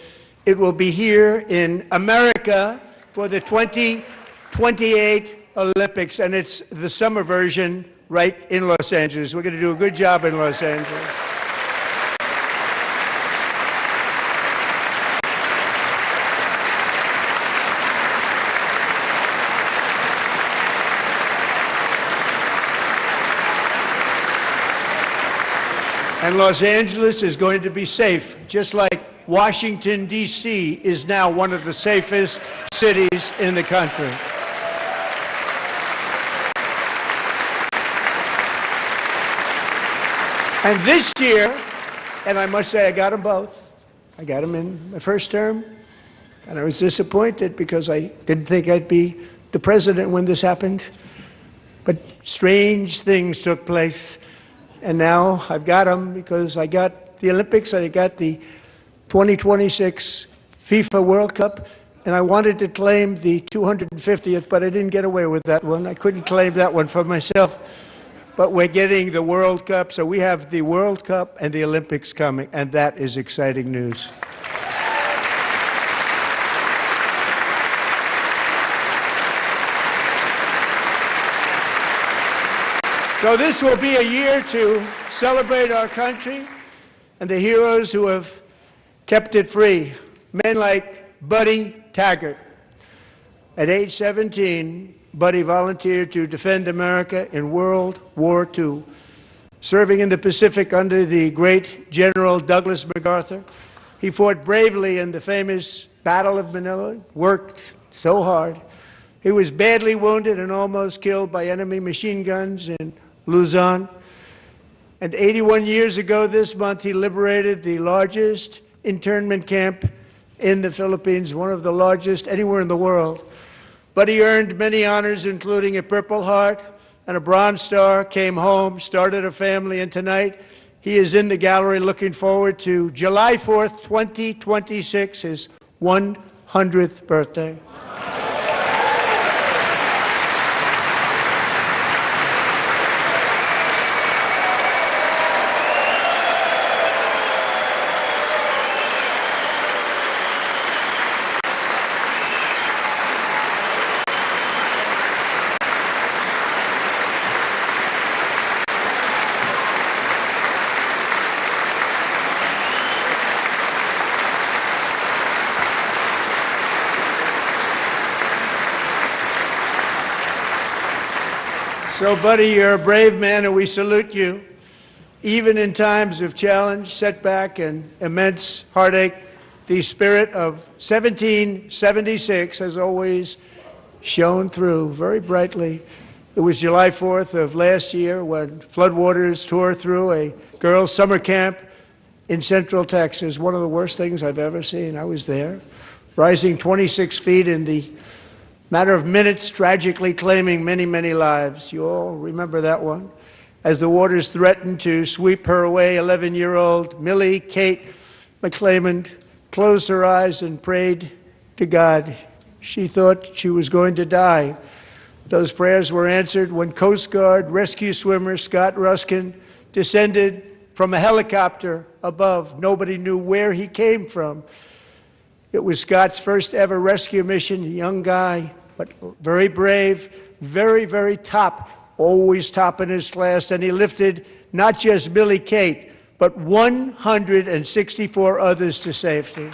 it will be here in America for the 2028 Olympics, and it's the summer version right in Los Angeles. We're going to do a good job in Los Angeles. And Los Angeles is going to be safe, just like Washington, D.C. is now one of the safest cities in the country. And this year, and I must say I got them both. I got them in my first term, and I was disappointed because I didn't think I'd be the president when this happened. But strange things took place. And now I've got them because I got the Olympics and I got the 2026 FIFA World Cup, and I wanted to claim the 250th, but I didn't get away with that one. I couldn't claim that one for myself. But we're getting the World Cup, so we have the World Cup and the Olympics coming, and that is exciting news. So this will be a year to celebrate our country and the heroes who have kept it free. Men like Buddy Taggart. At age 17, Buddy volunteered to defend America in World War II, serving in the Pacific under the great General Douglas MacArthur. He fought bravely in the famous Battle of Manila, worked so hard. He was badly wounded and almost killed by enemy machine guns in Luzon. And 81 years ago this month, he liberated the largest internment camp in the Philippines, one of the largest anywhere in the world. Buddy earned many honors, including a Purple Heart and a Bronze Star, came home, started a family, and tonight he is in the gallery looking forward to July 4th, 2026, his 100th birthday. So, Buddy, you're a brave man, and we salute you. Even in times of challenge, setback, and immense heartache, the spirit of 1776 has always shone through very brightly. It was July 4th of last year when floodwaters tore through a girls' summer camp in Central Texas, one of the worst things I've ever seen. I was there, rising 26 feet in the matter of minutes, tragically claiming many, many lives. You all remember that one. As the waters threatened to sweep her away, 11-year-old Millie Kate McClelland closed her eyes and prayed to God. She thought she was going to die. Those prayers were answered when Coast Guard rescue swimmer Scott Ruskin descended from a helicopter above. Nobody knew where he came from. It was Scott's first ever rescue mission, a young guy, but very brave, very, very top, always top in his class, and he lifted not just Millie Kate, but 164 others to safety.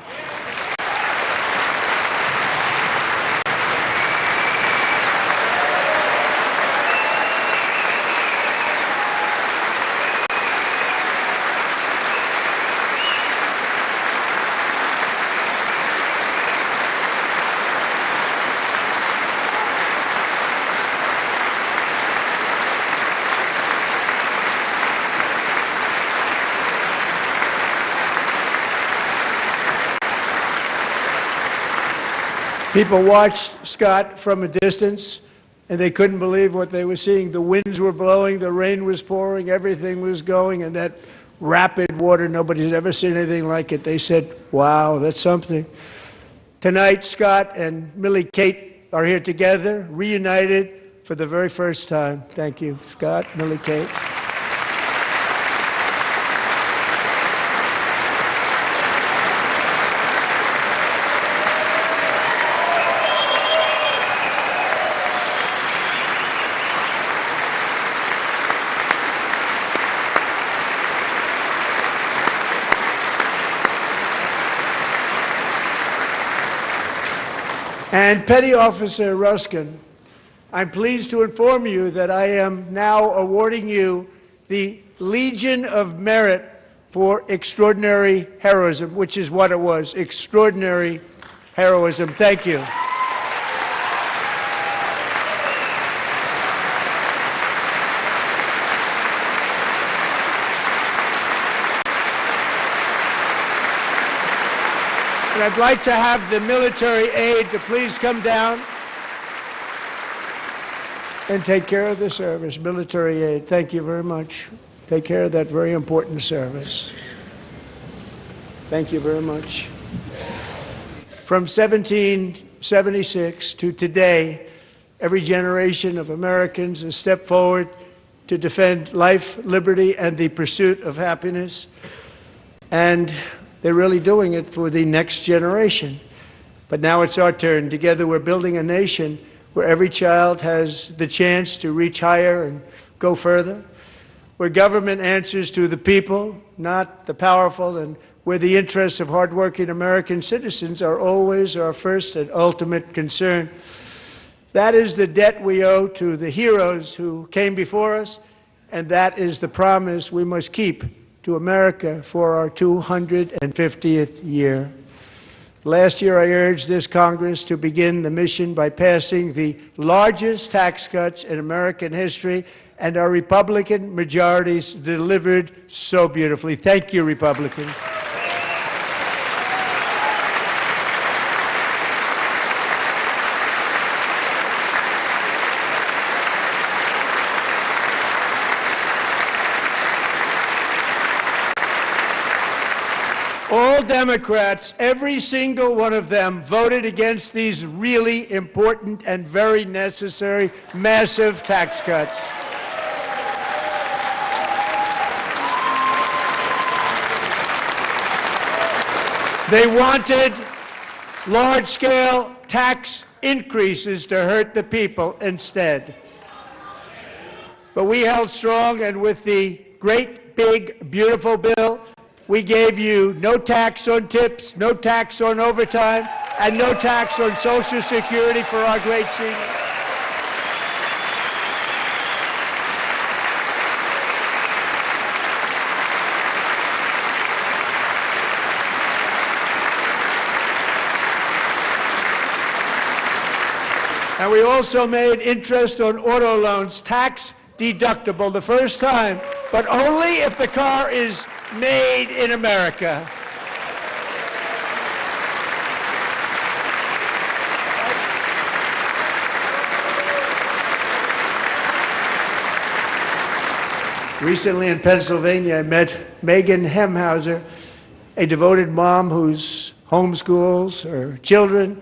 People watched Scott from a distance, and they couldn't believe what they were seeing. The winds were blowing, the rain was pouring, everything was going, and that rapid water, nobody's ever seen anything like it. They said, wow, that's something. Tonight, Scott and Millie Kate are here together, reunited for the very first time. Thank you, Scott, Millie Kate. And Petty Officer Ruskin, I'm pleased to inform you that I am now awarding you the Legion of Merit for extraordinary heroism, which is what it was, extraordinary heroism. Thank you. And I'd like to have the military aide to please come down and take care of the service. Military aide, thank you very much. Take care of that very important service. Thank you very much. From 1776 to today, every generation of Americans has stepped forward to defend life, liberty, and the pursuit of happiness. And they're really doing it for the next generation. But now it's our turn. Together we're building a nation where every child has the chance to reach higher and go further, where government answers to the people, not the powerful, and where the interests of hardworking American citizens are always our first and ultimate concern. That is the debt we owe to the heroes who came before us, and that is the promise we must keep to America for our 250th year. Last year, I urged this Congress to begin the mission by passing the largest tax cuts in American history, and our Republican majorities delivered so beautifully. Thank you, Republicans. All Democrats, every single one of them, voted against these really important and very necessary massive tax cuts. They wanted large-scale tax increases to hurt the people instead. But we held strong, and with the great, big, beautiful bill, we gave you no tax on tips, no tax on overtime, and no tax on Social Security for our great seniors. And we also made interest on auto loans tax deductible the first time, but only if the car is made in America. Recently in Pennsylvania, I met Megan Hemhauser, a devoted mom who's homeschools her children,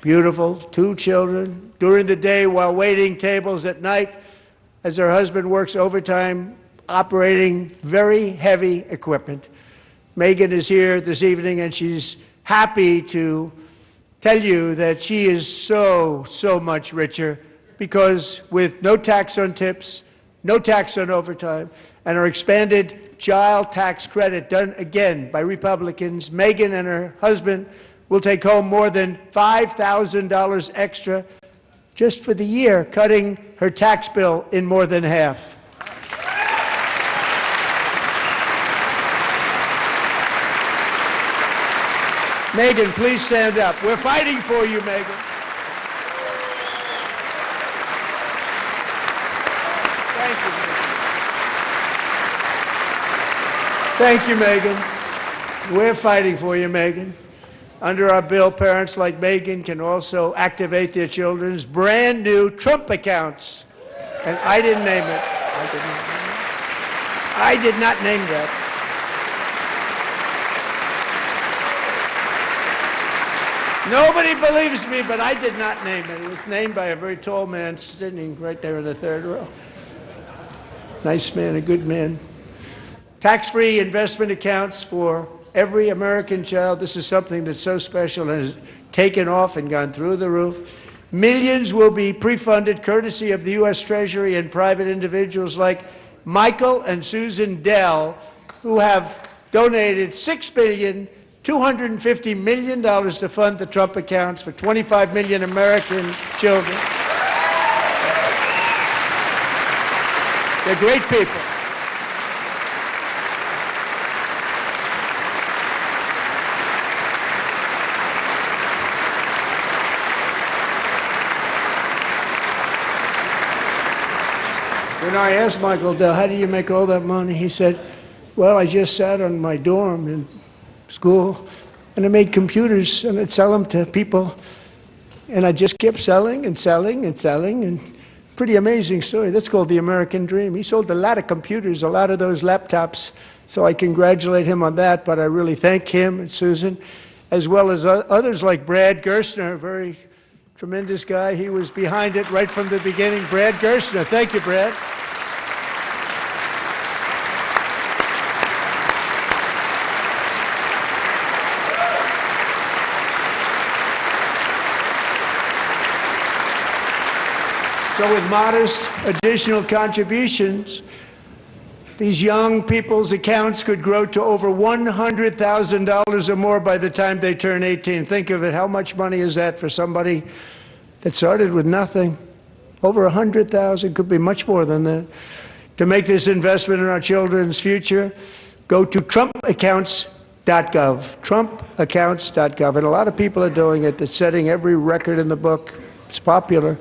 beautiful, 2 children, during the day while waiting tables at night as her husband works overtime operating very heavy equipment. Megan is here this evening, and she's happy to tell you that she is so much richer because with no tax on tips, no tax on overtime, and our expanded child tax credit done again by Republicans, Megan and her husband will take home more than $5,000 extra just for the year, cutting her tax bill in more than half. Megan, please stand up. We're fighting for you, Megan. Thank you, Megan. Thank you, Megan. We're fighting for you, Megan. Under our bill, parents like Megan can also activate their children's brand new Trump accounts. And I didn't name it. I did not name that. Nobody believes me, but I did not name it. It was named by a very tall man sitting right there in the third row. Nice man, a good man. Tax-free investment accounts for every American child. This is something that's so special and has taken off and gone through the roof. Millions will be pre-funded courtesy of the U.S. Treasury and private individuals like Michael and Susan Dell, who have donated $6.25 billion to fund the Trump accounts for 25 million American children. They're great people. When I asked Michael Dell, how do you make all that money? He said, well, I just sat on my dorm in school, and I made computers, and I'd sell them to people, and I just kept selling and selling and selling, and pretty amazing story. That's called the American dream. He sold a lot of computers, a lot of those laptops, so I congratulate him on that, but I really thank him and Susan, as well as others like Brad Gerstner, a very tremendous guy. He was behind it right from the beginning. Brad Gerstner. Thank you, Brad. So with modest additional contributions, these young people's accounts could grow to over $100,000 or more by the time they turn 18. Think of it, how much money is that for somebody that started with nothing? Over 100,000, could be much more than that. To make this investment in our children's future, go to trumpaccounts.gov, trumpaccounts.gov. And a lot of people are doing it. It's setting every record in the book. It's popular.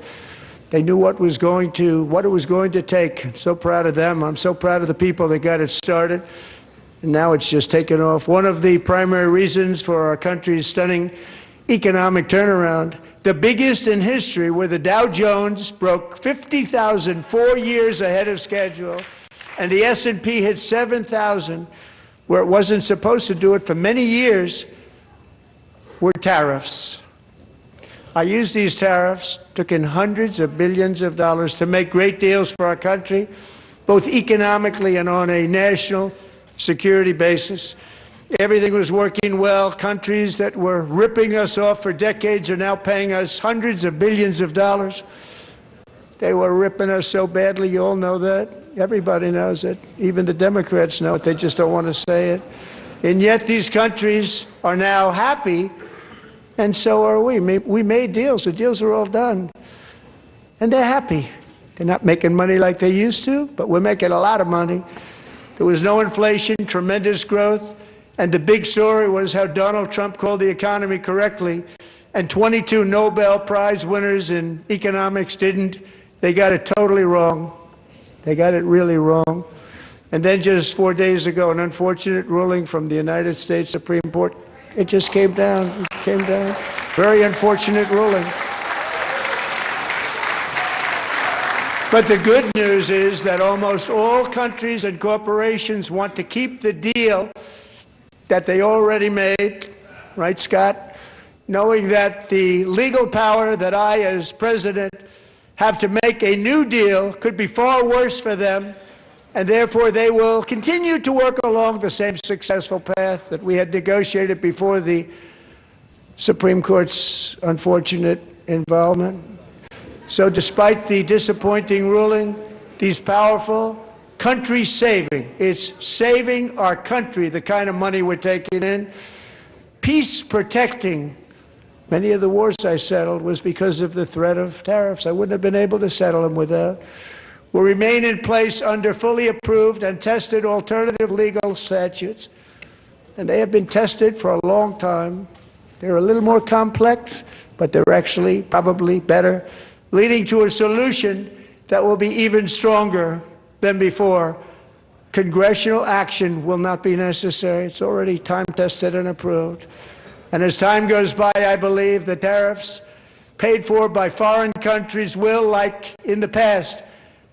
They knew what it was going to take. I'm so proud of them. I'm so proud of the people that got it started. And now it's just taken off. One of the primary reasons for our country's stunning economic turnaround, the biggest in history, where the Dow Jones broke 50,000 4 years ahead of schedule, and the S&P hit 7,000, where it wasn't supposed to do it for many years, were tariffs. I used these tariffs, took in hundreds of billions of dollars to make great deals for our country, both economically and on a national security basis. Everything was working well. Countries that were ripping us off for decades are now paying us hundreds of billions of dollars. They were ripping us so badly, you all know that. Everybody knows it. Even the Democrats know it. They just don't want to say it. And yet these countries are now happy, and so are we. We made deals. The deals are all done. And they're happy. They're not making money like they used to, but we're making a lot of money. There was no inflation, tremendous growth, and the big story was how Donald Trump called the economy correctly, and 22 Nobel Prize winners in economics didn't. They got it totally wrong. They got it really wrong. And then just 4 days ago, an unfortunate ruling from the United States Supreme Court. It just came down. It came down. Very unfortunate ruling. But the good news is that almost all countries and corporations want to keep the deal that they already made, right, Scott? Knowing that the legal power that I, as president, have to make a new deal could be far worse for them, and therefore they will continue to work along the same successful path that we had negotiated before the Supreme Court's unfortunate involvement. So despite the disappointing ruling, these powerful, country-saving, it's saving our country, the kind of money we're taking in, peace-protecting. Many of the wars I settled was because of the threat of tariffs. I wouldn't have been able to settle them without. Will remain in place under fully approved and tested alternative legal statutes. And they have been tested for a long time. They're a little more complex, but they're actually probably better, leading to a solution that will be even stronger than before. Congressional action will not be necessary. It's already time-tested and approved. And as time goes by, I believe the tariffs paid for by foreign countries will, like in the past,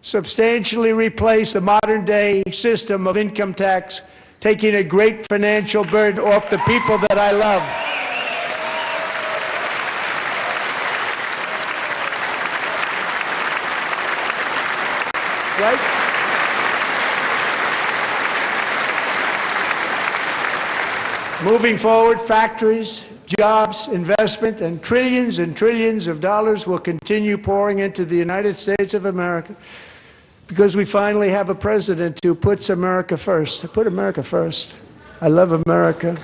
substantially replace the modern-day system of income tax, taking a great financial burden off the people that I love. Right? Moving forward, factories, jobs, investment, and trillions of dollars will continue pouring into the United States of America because we finally have a president who puts America first. I put America first. I love America.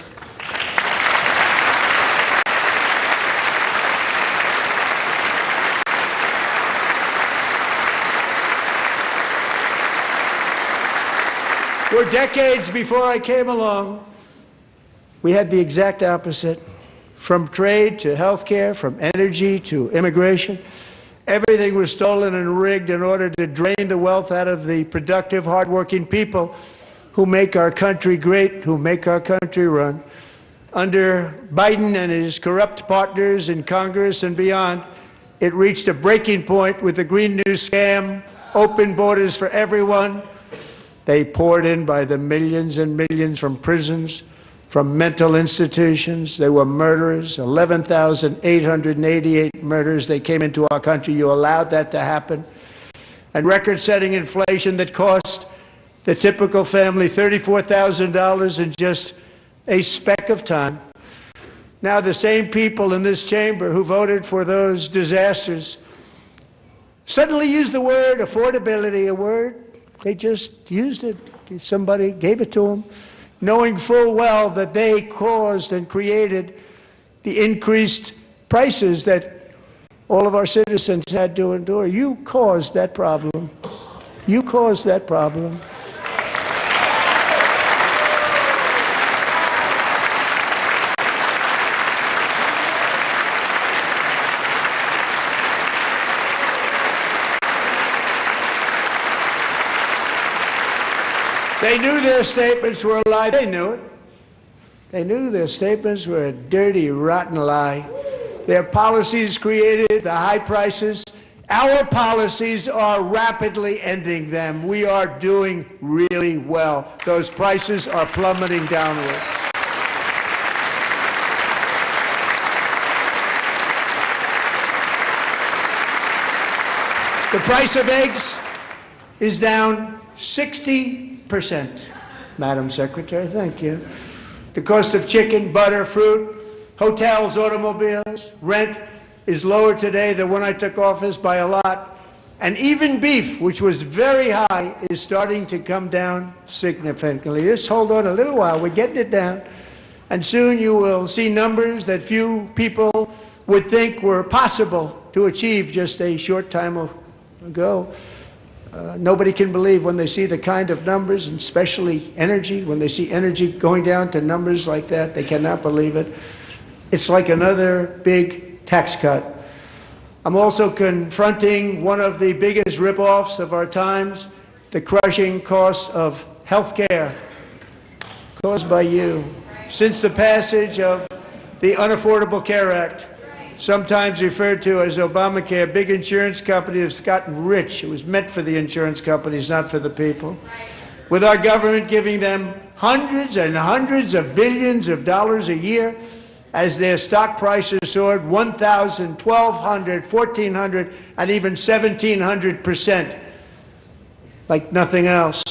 For decades before I came along, we had the exact opposite. From trade to health care, from energy to immigration, everything was stolen and rigged in order to drain the wealth out of the productive, hardworking people who make our country great, who make our country run. Under Biden and his corrupt partners in Congress and beyond, it reached a breaking point with the Green New scam, open borders for everyone. They poured in by the millions and millions from prisons, from mental institutions. They were murderers, 11,888 murders. They came into our country. You allowed that to happen. And record-setting inflation that cost the typical family $34,000 in just a speck of time. Now the same people in this chamber who voted for those disasters suddenly used the word affordability, a word. They just used it. Somebody gave it to them, knowing full well that they caused and created the increased prices that all of our citizens had to endure. You caused that problem. You caused that problem. They knew their statements were a lie. They knew it. They knew their statements were a dirty, rotten lie. Their policies created the high prices Our policies are rapidly ending them. We are doing really well. Those prices are plummeting downward. The price of eggs is down 60%. Madam Secretary, thank you. The cost of chicken, butter, fruit, hotels, automobiles, rent is lower today than when I took office by a lot. And even beef, which was very high, is starting to come down significantly. Just hold on a little while. We're getting it down. And soon you will see numbers that few people would think were possible to achieve just a short time ago. Nobody can believe when they see the kind of numbers, and especially energy, when they see energy going down to numbers like that, they cannot believe it. It's like another big tax cut. I'm also confronting one of the biggest ripoffs of our times, the crushing cost of health care caused by you. Since the passage of the Unaffordable Care Act, sometimes referred to as Obamacare, big insurance companies have gotten rich. It was meant for the insurance companies, not for the people. With our government giving them hundreds and hundreds of billions of dollars a year, as their stock prices soared 1,000, 1,200, 1,400, and even 1,700%, like nothing else.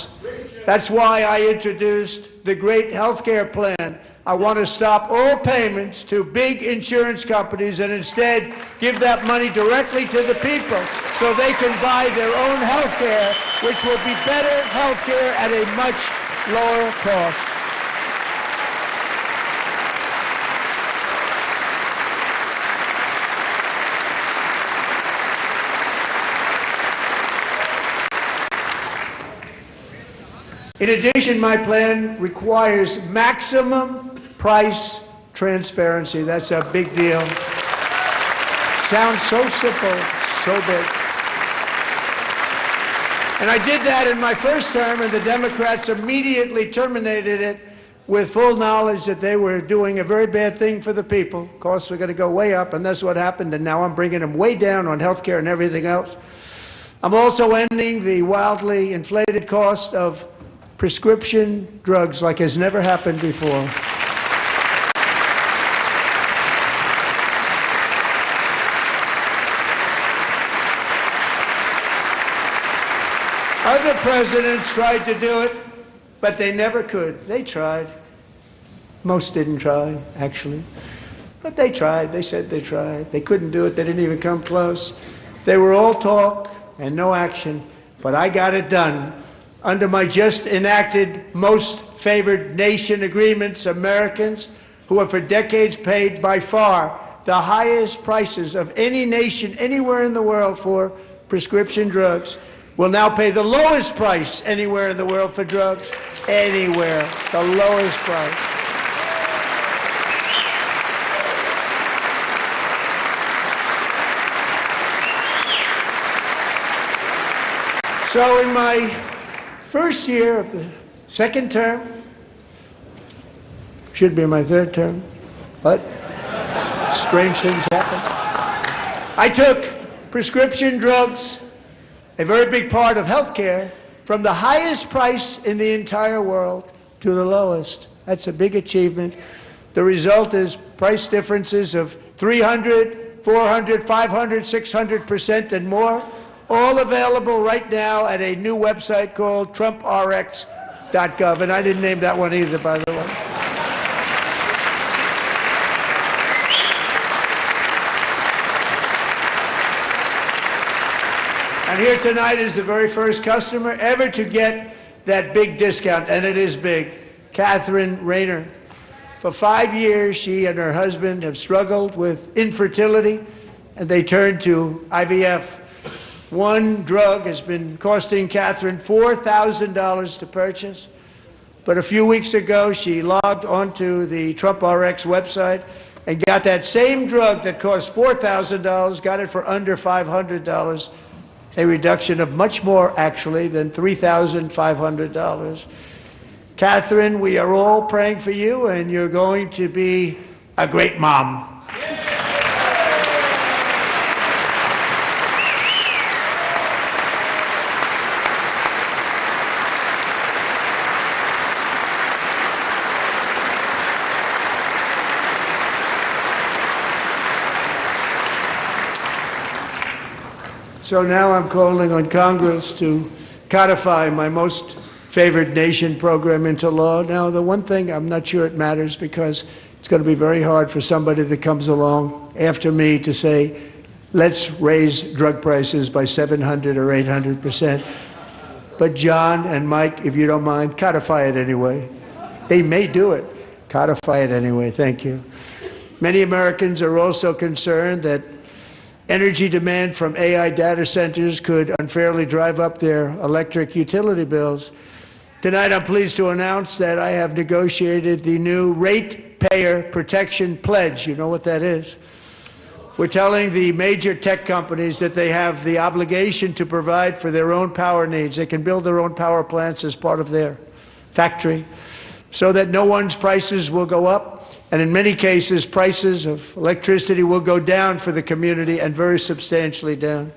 That's why I introduced the great health care plan. I want to stop all payments to big insurance companies and instead give that money directly to the people so they can buy their own health care, which will be better health care at a much lower cost. In addition, my plan requires maximum price transparency. That's a big deal. Sounds so simple, so big. And I did that in my first term, and the Democrats immediately terminated it with full knowledge that they were doing a very bad thing for the people. Costs were going to go way up, and that's what happened, and now I'm bringing them way down on health care and everything else. I'm also ending the wildly inflated cost of prescription drugs like has never happened before. Other presidents tried to do it, but they never could. They tried. Most didn't try, actually. But they tried. They said they tried. They couldn't do it. They didn't even come close. They were all talk and no action, but I got it done. Under my just enacted most favored nation agreements, Americans who have for decades paid by far the highest prices of any nation anywhere in the world for prescription drugs will now pay the lowest price anywhere in the world for drugs. Anywhere, the lowest price. So in my first year of the second term, should be my third term, but strange things happen. I took prescription drugs, a very big part of health care, from the highest price in the entire world to the lowest. That's a big achievement. The result is price differences of 300, 400, 500, 600% and more. All available right now at a new website called TrumpRx.gov. And I didn't name that one either, by the way. And here tonight is the very first customer ever to get that big discount, and it is big, Catherine Rayner. For 5 years, she and her husband have struggled with infertility, and they turned to IVF. One drug has been costing Catherine $4,000 to purchase. But a few weeks ago, she logged onto the TrumpRx website and got that same drug that cost $4,000, got it for under $500, a reduction of much more, actually, than $3,500. Catherine, we are all praying for you, and you're going to be a great mom. So now I'm calling on Congress to codify my most favored nation program into law. Now, the one thing, I'm not sure it matters because it's going to be very hard for somebody that comes along after me to say, let's raise drug prices by 700 or 800%. But John and Mike, if you don't mind, codify it anyway. They may do it. Codify it anyway. Thank you. Many Americans are also concerned that energy demand from AI data centers could unfairly drive up their electric utility bills. Tonight, I'm pleased to announce that I have negotiated the new Ratepayer Protection Pledge. You know what that is? We're telling the major tech companies that they have the obligation to provide for their own power needs. They can build their own power plants as part of their factory so that no one's prices will go up. And in many cases, prices of electricity will go down for the community and very substantially down.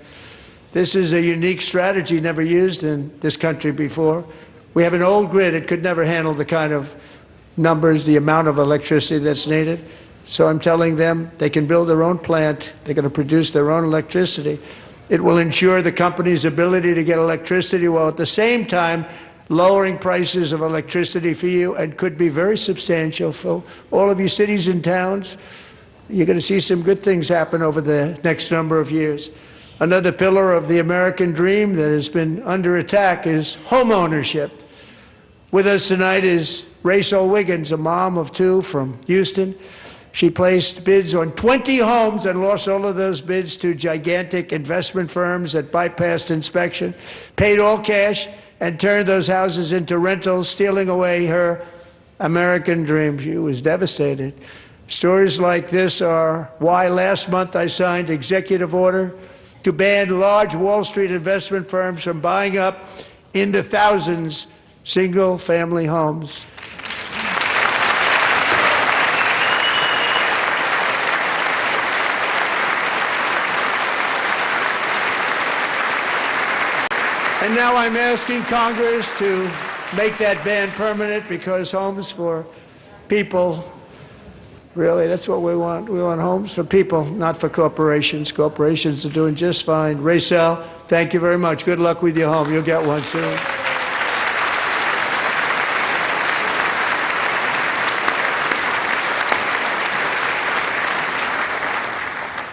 This is a unique strategy never used in this country before. We have an old grid. It could never handle the kind of numbers, the amount of electricity that's needed. So I'm telling them they can build their own plant. They're going to produce their own electricity. It will ensure the company's ability to get electricity while at the same time lowering prices of electricity for you, and could be very substantial for all of you cities and towns. You're going to see some good things happen over the next number of years. Another pillar of the American dream that has been under attack is home ownership. With us tonight is Rachel Wiggins, a mom of two from Houston. She placed bids on 20 homes and lost all of those bids to gigantic investment firms that bypassed inspection, paid all cash, and turned those houses into rentals, stealing away her American dream. She was devastated. Stories like this are why last month I signed executive order to ban large Wall Street investment firms from buying up into thousands single-family homes. And now I'm asking Congress to make that ban permanent, because homes for people, really, that's what we want. We want homes for people, not for corporations. Corporations are doing just fine. Rachel, thank you very much. Good luck with your home. You'll get one soon.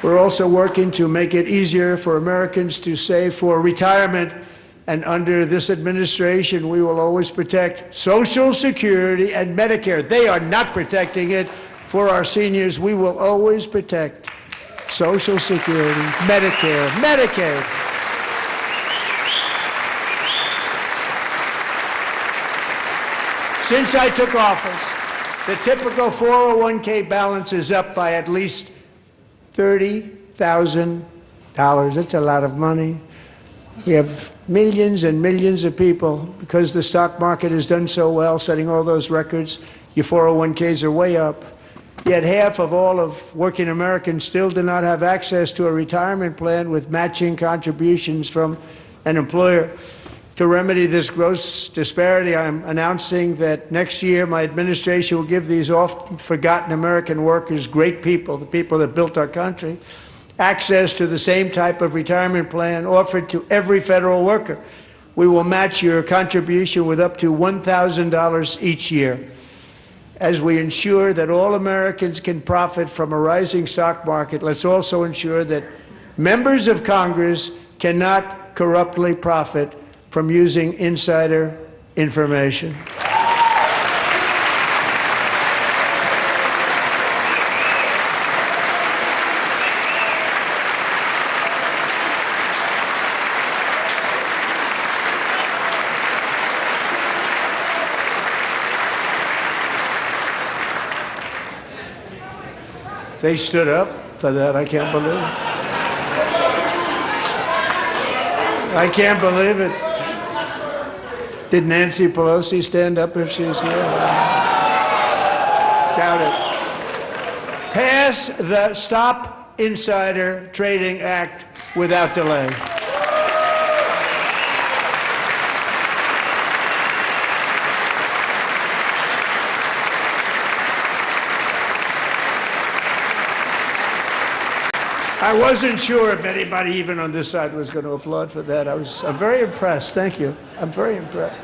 We're also working to make it easier for Americans to save for retirement. And under this administration, we will always protect Social Security and Medicare. They are not protecting it for our seniors. We will always protect Social Security, Medicare, Medicaid. Since I took office, the typical 401k balance is up by at least $30,000. That's a lot of money. We have millions and millions of people, because the stock market has done so well, setting all those records. Your 401ks are way up. Yet half of all of working Americans still do not have access to a retirement plan with matching contributions from an employer. To remedy this gross disparity, I'm announcing that next year my administration will give these often forgotten American workers, great people, the people that built our country, access to the same type of retirement plan offered to every federal worker. We will match your contribution with up to $1,000 each year. As we ensure that all Americans can profit from a rising stock market, let's also ensure that members of Congress cannot corruptly profit from using insider information. They stood up for that. I can't believe it. I can't believe it. Did Nancy Pelosi stand up if she was here? Doubt it. Pass the Stop Insider Trading Act without delay. I wasn't sure if anybody even on this side was going to applaud for that. I'm very impressed. Thank you. I'm very impressed.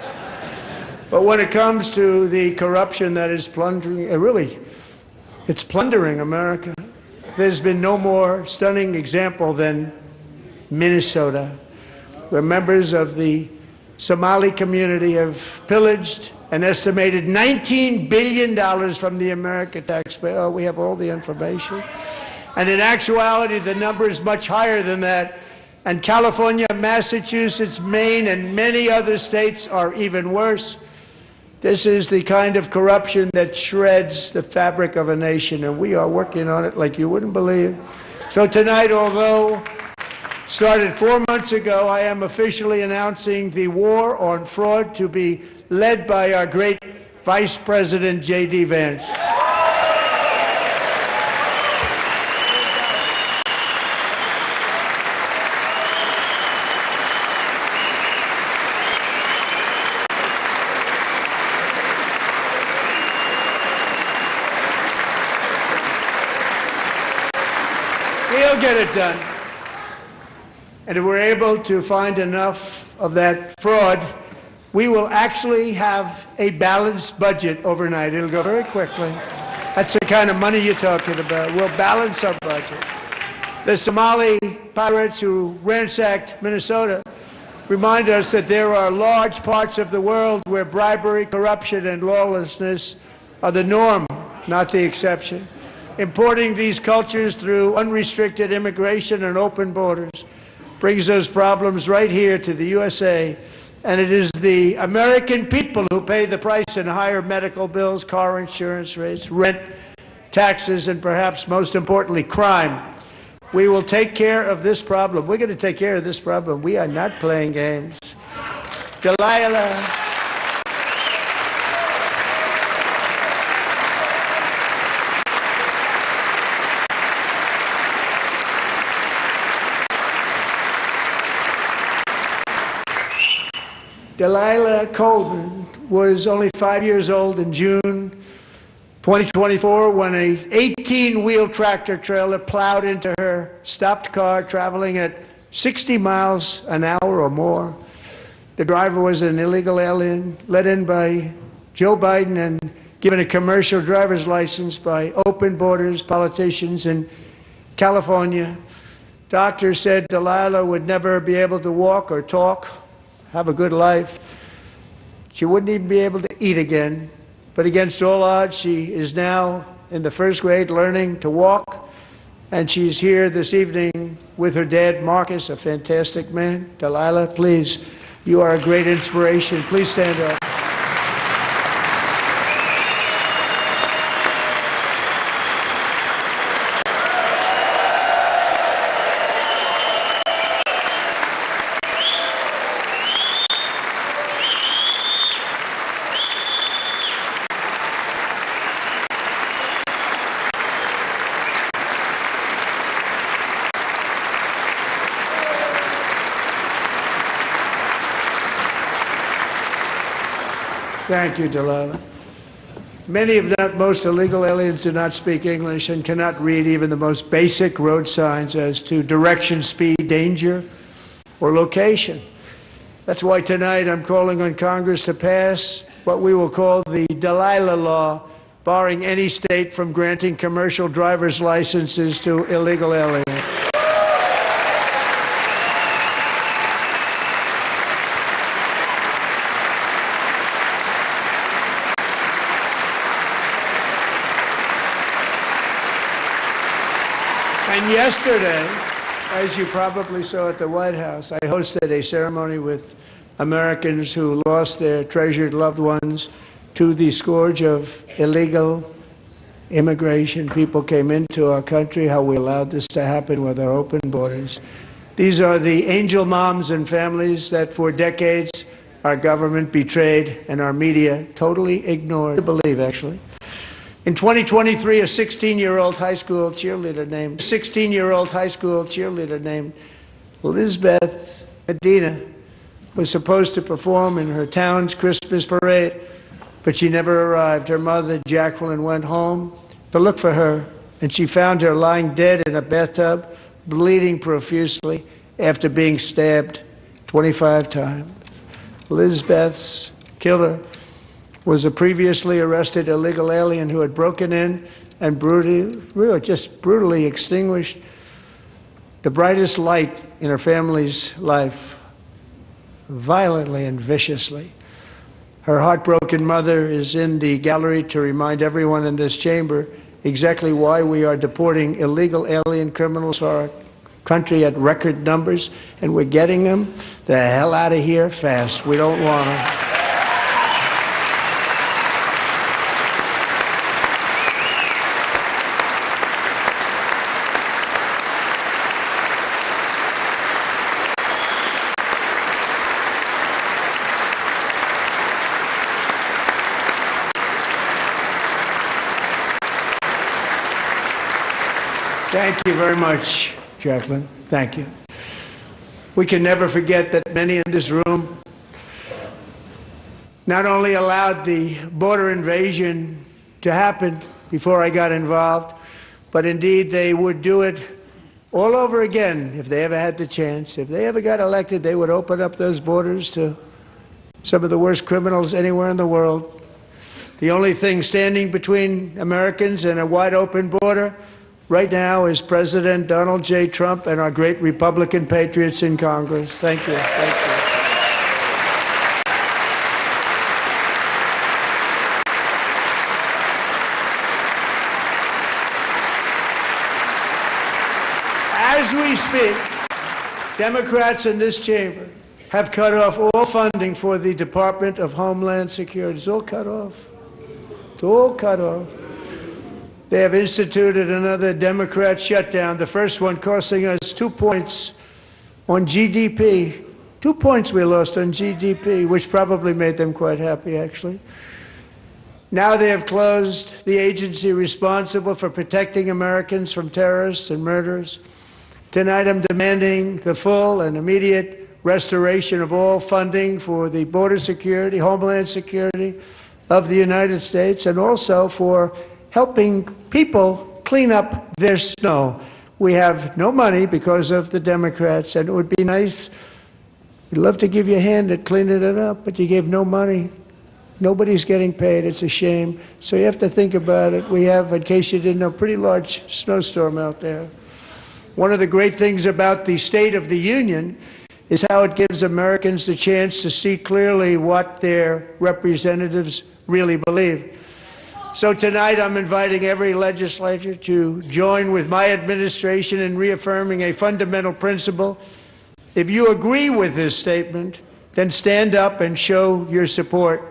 But when it comes to the corruption that is plundering, it's plundering America. There's been no more stunning example than Minnesota, where members of the Somali community have pillaged an estimated $19 billion from the American taxpayer. Oh, we have all the information. And in actuality, the number is much higher than that. And California, Massachusetts, Maine, and many other states are even worse. This is the kind of corruption that shreds the fabric of a nation, and we are working on it like you wouldn't believe. So tonight, although it started 4 months ago, I am officially announcing the war on fraud to be led by our great Vice President J.D. Vance. We'll get it done. And if we're able to find enough of that fraud, we will actually have a balanced budget overnight. It'll go very quickly. That's the kind of money you're talking about. We'll balance our budget. The Somali pirates who ransacked Minnesota remind us that there are large parts of the world where bribery, corruption, and lawlessness are the norm, not the exception. Importing these cultures through unrestricted immigration and open borders brings those problems right here to the USA. And it is the American people who pay the price in higher medical bills, car insurance rates, rent, taxes, and perhaps most importantly, crime. We will take care of this problem. We're going to take care of this problem. We are not playing games. Delilah. Delilah Coleman was only 5 years old in June 2024 when a 18-wheel tractor trailer plowed into her stopped car traveling at 60 miles an hour or more. The driver was an illegal alien let in by Joe Biden and given a commercial driver's license by open borders politicians in California. Doctors said Delilah would never be able to walk or talk, have a good life. She wouldn't even be able to eat again. But against all odds, she is now in the first grade learning to walk. And she's here this evening with her dad, Marcus, a fantastic man. Delilah, please, you are a great inspiration. Please stand up. Thank you, Delilah. Many, if not most, illegal aliens do not speak English and cannot read even the most basic road signs as to direction, speed, danger, or location. That's why tonight I'm calling on Congress to pass what we will call the Delilah Law, barring any state from granting commercial driver's licenses to illegal aliens. And yesterday, as you probably saw at the White House, I hosted a ceremony with Americans who lost their treasured loved ones to the scourge of illegal immigration. People came into our country, how we allowed this to happen with our open borders. These are the angel moms and families that for decades our government betrayed and our media totally ignored. To believe, actually. In 2023, a 16-year-old high school cheerleader named Elizabeth Medina was supposed to perform in her town's Christmas parade, but she never arrived. Her mother, Jacqueline, went home to look for her, and she found her lying dead in a bathtub bleeding profusely after being stabbed 25 times. Lisbeth's killer was a previously arrested illegal alien who had broken in and brutally extinguished the brightest light in her family's life, violently and viciously. Her heartbroken mother is in the gallery to remind everyone in this chamber exactly why we are deporting illegal alien criminals to our country at record numbers, and we're getting them the hell out of here fast. We don't want them. Thank you very much, Jacqueline. Thank you. We can never forget that many in this room not only allowed the border invasion to happen before I got involved, but indeed they would do it all over again if they ever had the chance. If they ever got elected, they would open up those borders to some of the worst criminals anywhere in the world. The only thing standing between Americans and a wide open border right now is President Donald J. Trump and our great Republican patriots in Congress. Thank you. Thank you. As we speak, Democrats in this chamber have cut off all funding for the Department of Homeland Security. It's all cut off. It's all cut off. They have instituted another Democrat shutdown, the first one costing us 2 points on GDP. 2 points we lost on GDP, which probably made them quite happy, actually. Now they have closed the agency responsible for protecting Americans from terrorists and murderers. Tonight I'm demanding the full and immediate restoration of all funding for the border security, homeland security of the United States, and also for helping people clean up their snow. We have no money because of the Democrats, and it would be nice, we'd love to give you a hand at cleaning it up, but you gave no money. Nobody's getting paid. It's a shame. So you have to think about it. We have, in case you didn't know, a pretty large snowstorm out there. One of the great things about the State of the Union is how it gives Americans the chance to see clearly what their representatives really believe. So tonight I'm inviting every legislator to join with my administration in reaffirming a fundamental principle. If you agree with this statement, then stand up and show your support.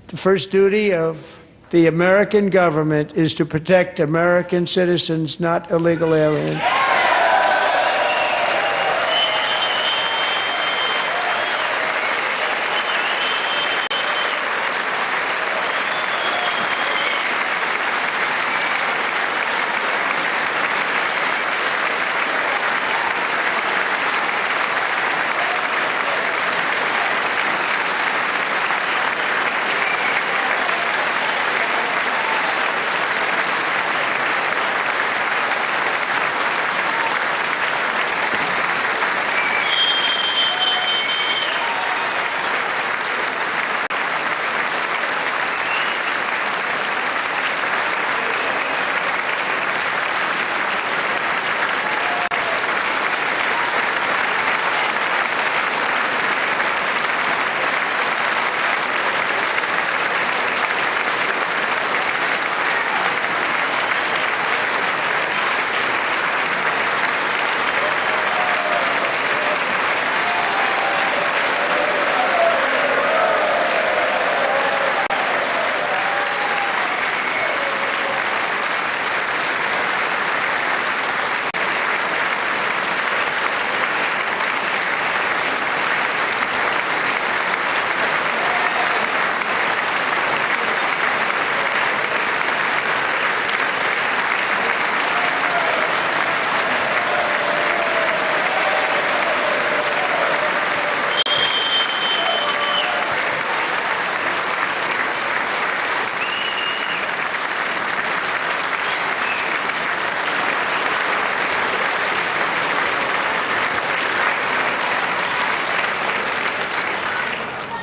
The first duty of the American government is to protect American citizens, not illegal aliens.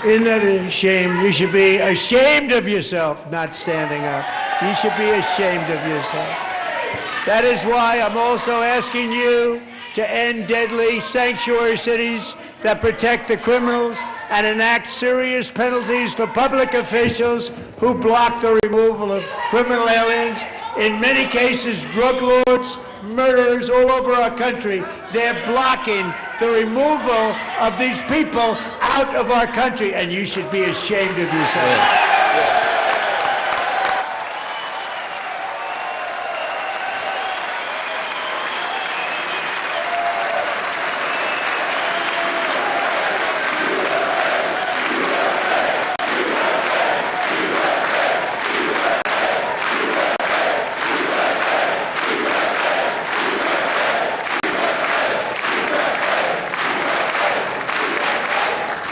Isn't that a shame? You should be ashamed of yourself not standing up. You should be ashamed of yourself. That is why I'm also asking you to end deadly sanctuary cities that protect the criminals and enact serious penalties for public officials who block the removal of criminal aliens. In many cases, drug lords, murderers all over our country, they're blocking the removal of these people out of our country, and you should be ashamed of yourself.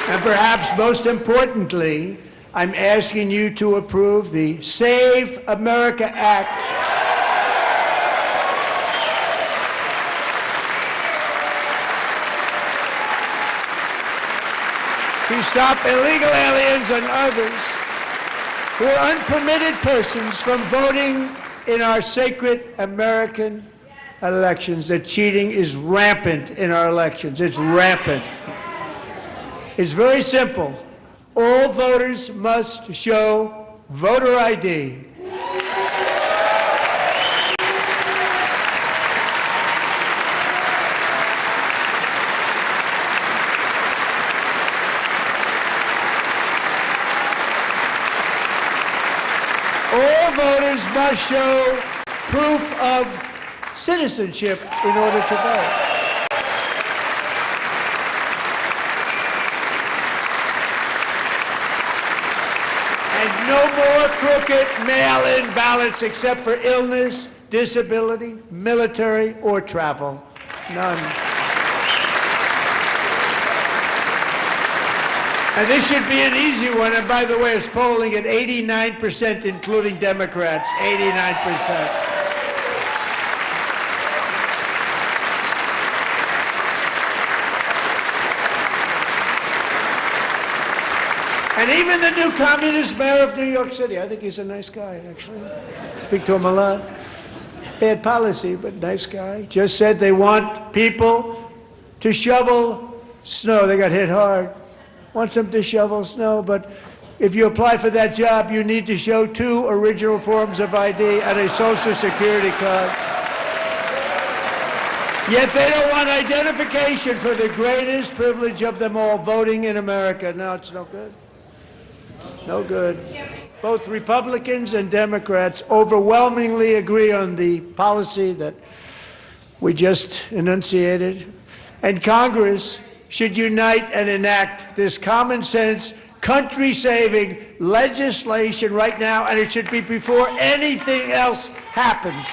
And perhaps most importantly, I'm asking you to approve the Save America Act. To stop illegal aliens and others who are unpermitted persons from voting in our sacred American elections. The cheating is rampant in our elections. It's rampant. It's very simple. All voters must show voter ID. All voters must show proof of citizenship in order to vote. And no more crooked mail-in ballots except for illness, disability, military, or travel. None. And this should be an easy one. And by the way, it's polling at 89%, including Democrats. 89%. And even the new communist mayor of New York City, I think he's a nice guy, actually. Speak to him a lot. Bad policy, but nice guy. Just said they want people to shovel snow. They got hit hard. Wants them to shovel snow, but if you apply for that job, you need to show 2 original forms of ID and a Social Security card. Yet they don't want identification for the greatest privilege of them all, voting in America. No, it's no good. No good. Both Republicans and Democrats overwhelmingly agree on the policy that we just enunciated. And Congress should unite and enact this common sense, country-saving legislation right now, and it should be before anything else happens.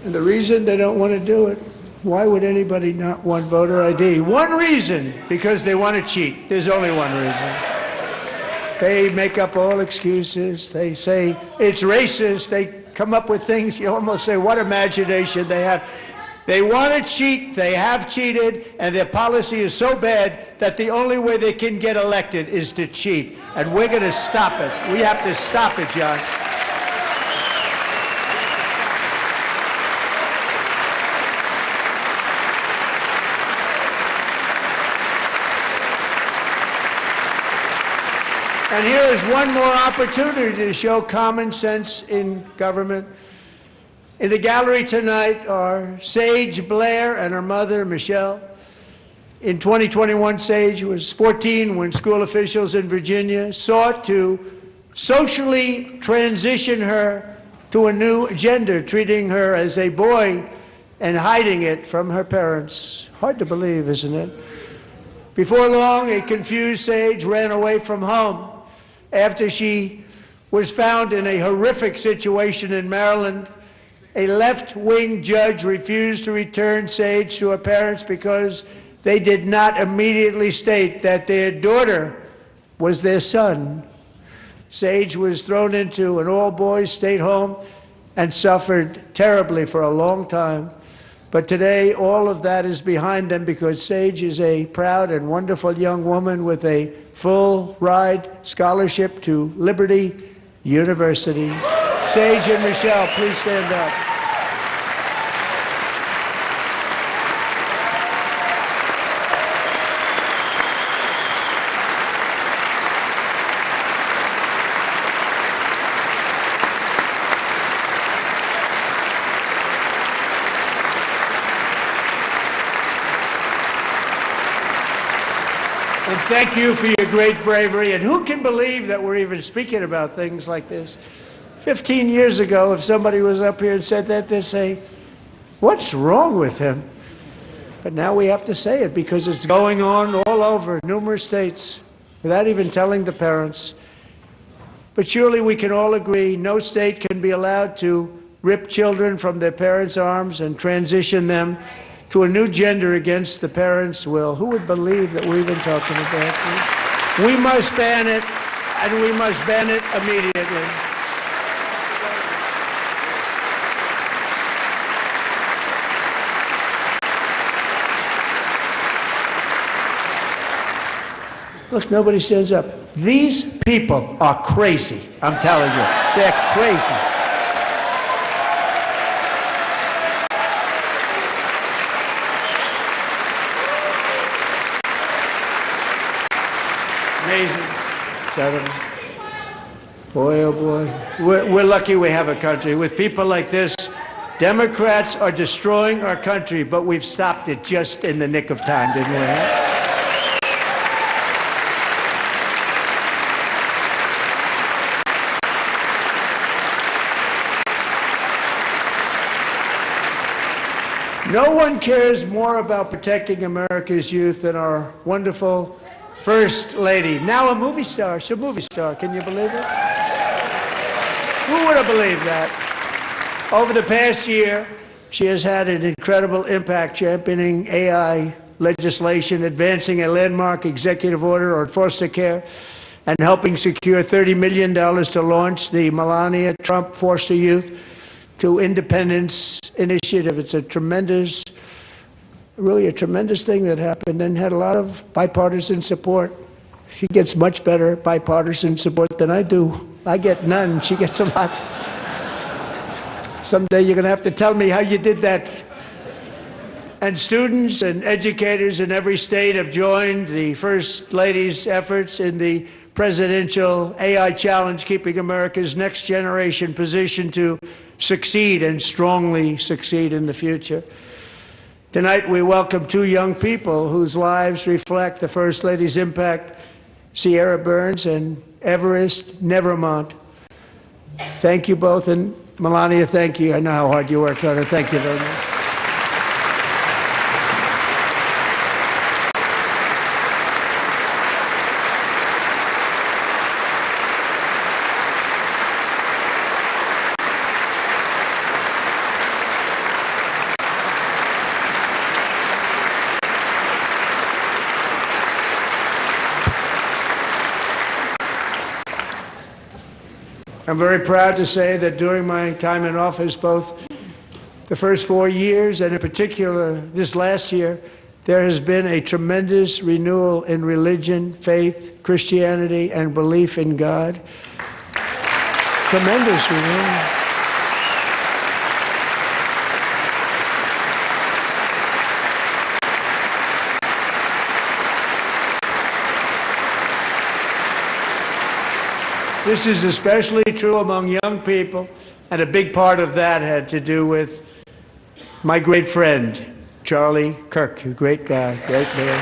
And the reason they don't want to do it, why would anybody not want voter ID? One reason, because they want to cheat. There's only one reason. They make up all excuses. They say it's racist. They come up with things, you almost say, what imagination they have. They want to cheat, they have cheated, and their policy is so bad that the only way they can get elected is to cheat. And we're going to stop it. We have to stop it, John. And here is one more opportunity to show common sense in government. In the gallery tonight are Sage Blair and her mother, Michelle. In 2021, Sage was 14 when school officials in Virginia sought to socially transition her to a new gender, treating her as a boy and hiding it from her parents. Hard to believe, isn't it? Before long, a confused Sage ran away from home after she was found in a horrific situation in Maryland A left-wing judge refused to return Sage to her parents because they did not immediately state that their daughter was their son. Sage was thrown into an all-boys state home and suffered terribly for a long time. But today, all of that is behind them because Sage is a proud and wonderful young woman with a full-ride scholarship to Liberty University. Sage and Michelle, please stand up. And thank you for your great bravery. And who can believe that we're even speaking about things like this? 15 years ago, if somebody was up here and said that, they'd say, what's wrong with him? But now we have to say it because it's going on all over numerous states without even telling the parents. But surely we can all agree no state can be allowed to rip children from their parents' arms and transition them to a new gender against the parents' will. Who would believe that we're even talking about this? We must ban it, and we must ban it immediately. Look, nobody stands up. These people are crazy, I'm telling you. They're crazy. Amazing. Gentlemen. Boy, oh boy. We're lucky we have a country. With people like this, Democrats are destroying our country, but we've stopped it just in the nick of time, didn't we? Huh? No one cares more about protecting America's youth than our wonderful First Lady, now a movie star. She's a movie star. Can you believe it? Who would have believed that? Over the past year, she has had an incredible impact championing AI legislation, advancing a landmark executive order on foster care, and helping secure $30 million to launch the Melania Trump Foster Youth to Independence Initiative. It's a tremendous, really a tremendous thing that happened and had a lot of bipartisan support. She gets much better bipartisan support than I do. I get none. She gets a lot. Someday you're going to have to tell me how you did that. And students and educators in every state have joined the First Lady's efforts in the presidential AI challenge, keeping America's next generation positioned to succeed and strongly succeed in the future. Tonight we welcome two young people whose lives reflect the First Lady's impact, Sierra Burns and Everest Nevermont. Thank you both, and Melania, thank you. I know how hard you worked on it. Thank you very much. I'm very proud to say that during my time in office, both the first 4 years and in particular this last year, there has been a tremendous renewal in religion, faith, Christianity, and belief in God. Tremendous renewal. This is especially true among young people, and a big part of that had to do with my great friend, Charlie Kirk, a great guy, great man.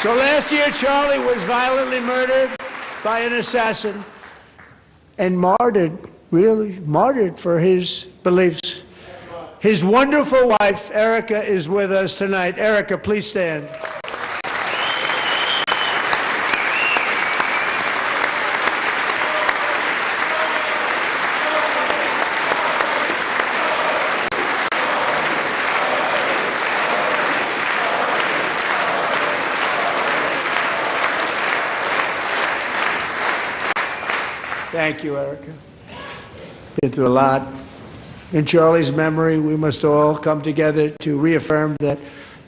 So last year, Charlie was violently murdered by an assassin and martyred, really martyred for his beliefs. His wonderful wife, Erica, is with us tonight. Erica, please stand. Thank you, Erica. Been through a lot. In Charlie's memory, we must all come together to reaffirm that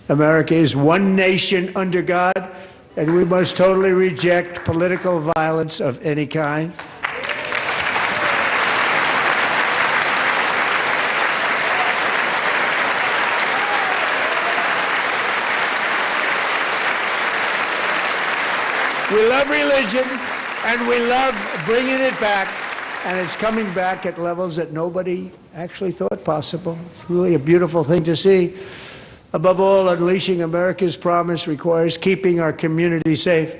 America is one nation under God, and we must totally reject political violence of any kind. We love religion, and we love bringing it back, and it's coming back at levels that nobody actually thought possible. It's really a beautiful thing to see. Above all, unleashing America's promise requires keeping our community safe.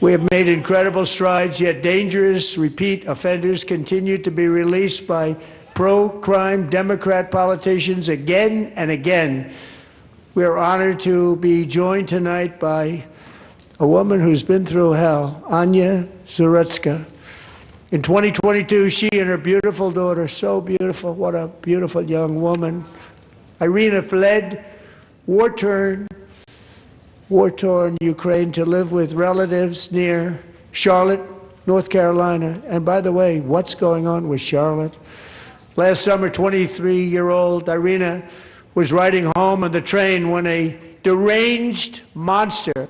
We have made incredible strides, yet dangerous repeat offenders continue to be released by pro-crime Democrat politicians again and again. We are honored to be joined tonight by a woman who's been through hell, Anya Zarutska. In 2022, she and her beautiful daughter, so beautiful, what a beautiful young woman, Irina, fled war-torn Ukraine to live with relatives near Charlotte, North Carolina. And by the way, what's going on with Charlotte? Last summer, 23-year-old Irina was riding home on the train when a deranged monster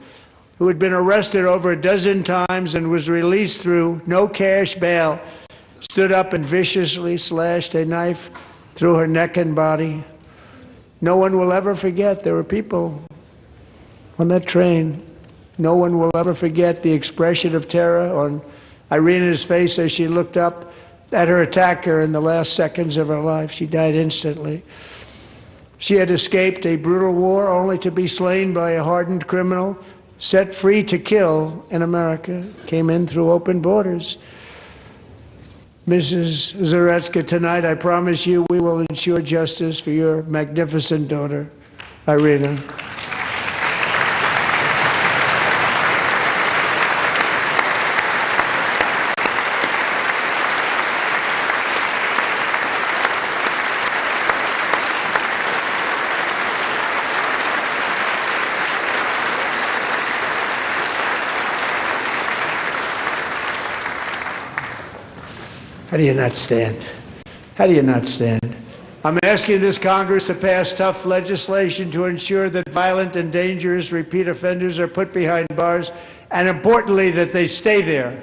who had been arrested over a dozen times and was released through no cash bail, stood up and viciously slashed a knife through her neck and body. No one will ever forget. There were people on that train. No one will ever forget the expression of terror on Irina's face as she looked up at her attacker in the last seconds of her life. She died instantly. She had escaped a brutal war only to be slain by a hardened criminal, set free to kill in America, came in through open borders. Mrs. Zarutska, tonight I promise you we will ensure justice for your magnificent daughter, Irina. How do you not stand? How do you not stand? I'm asking this Congress to pass tough legislation to ensure that violent and dangerous repeat offenders are put behind bars, and importantly, that they stay there.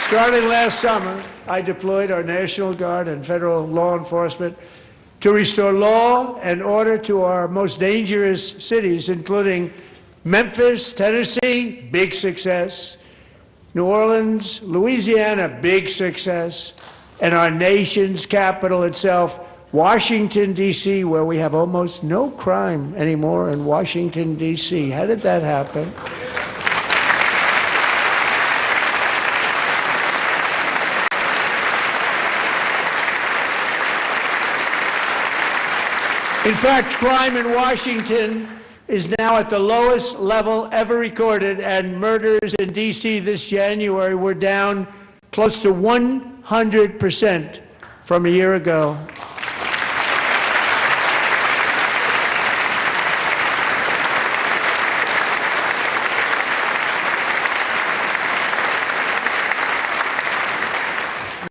Starting last summer, I deployed our National Guard and federal law enforcement to restore law and order to our most dangerous cities, including Memphis, Tennessee, big success, New Orleans, Louisiana, big success, and our nation's capital itself, Washington, D.C., where we have almost no crime anymore in Washington, D.C. How did that happen? In fact, crime in Washington is now at the lowest level ever recorded, and murders in D.C. this January were down close to 100% from a year ago.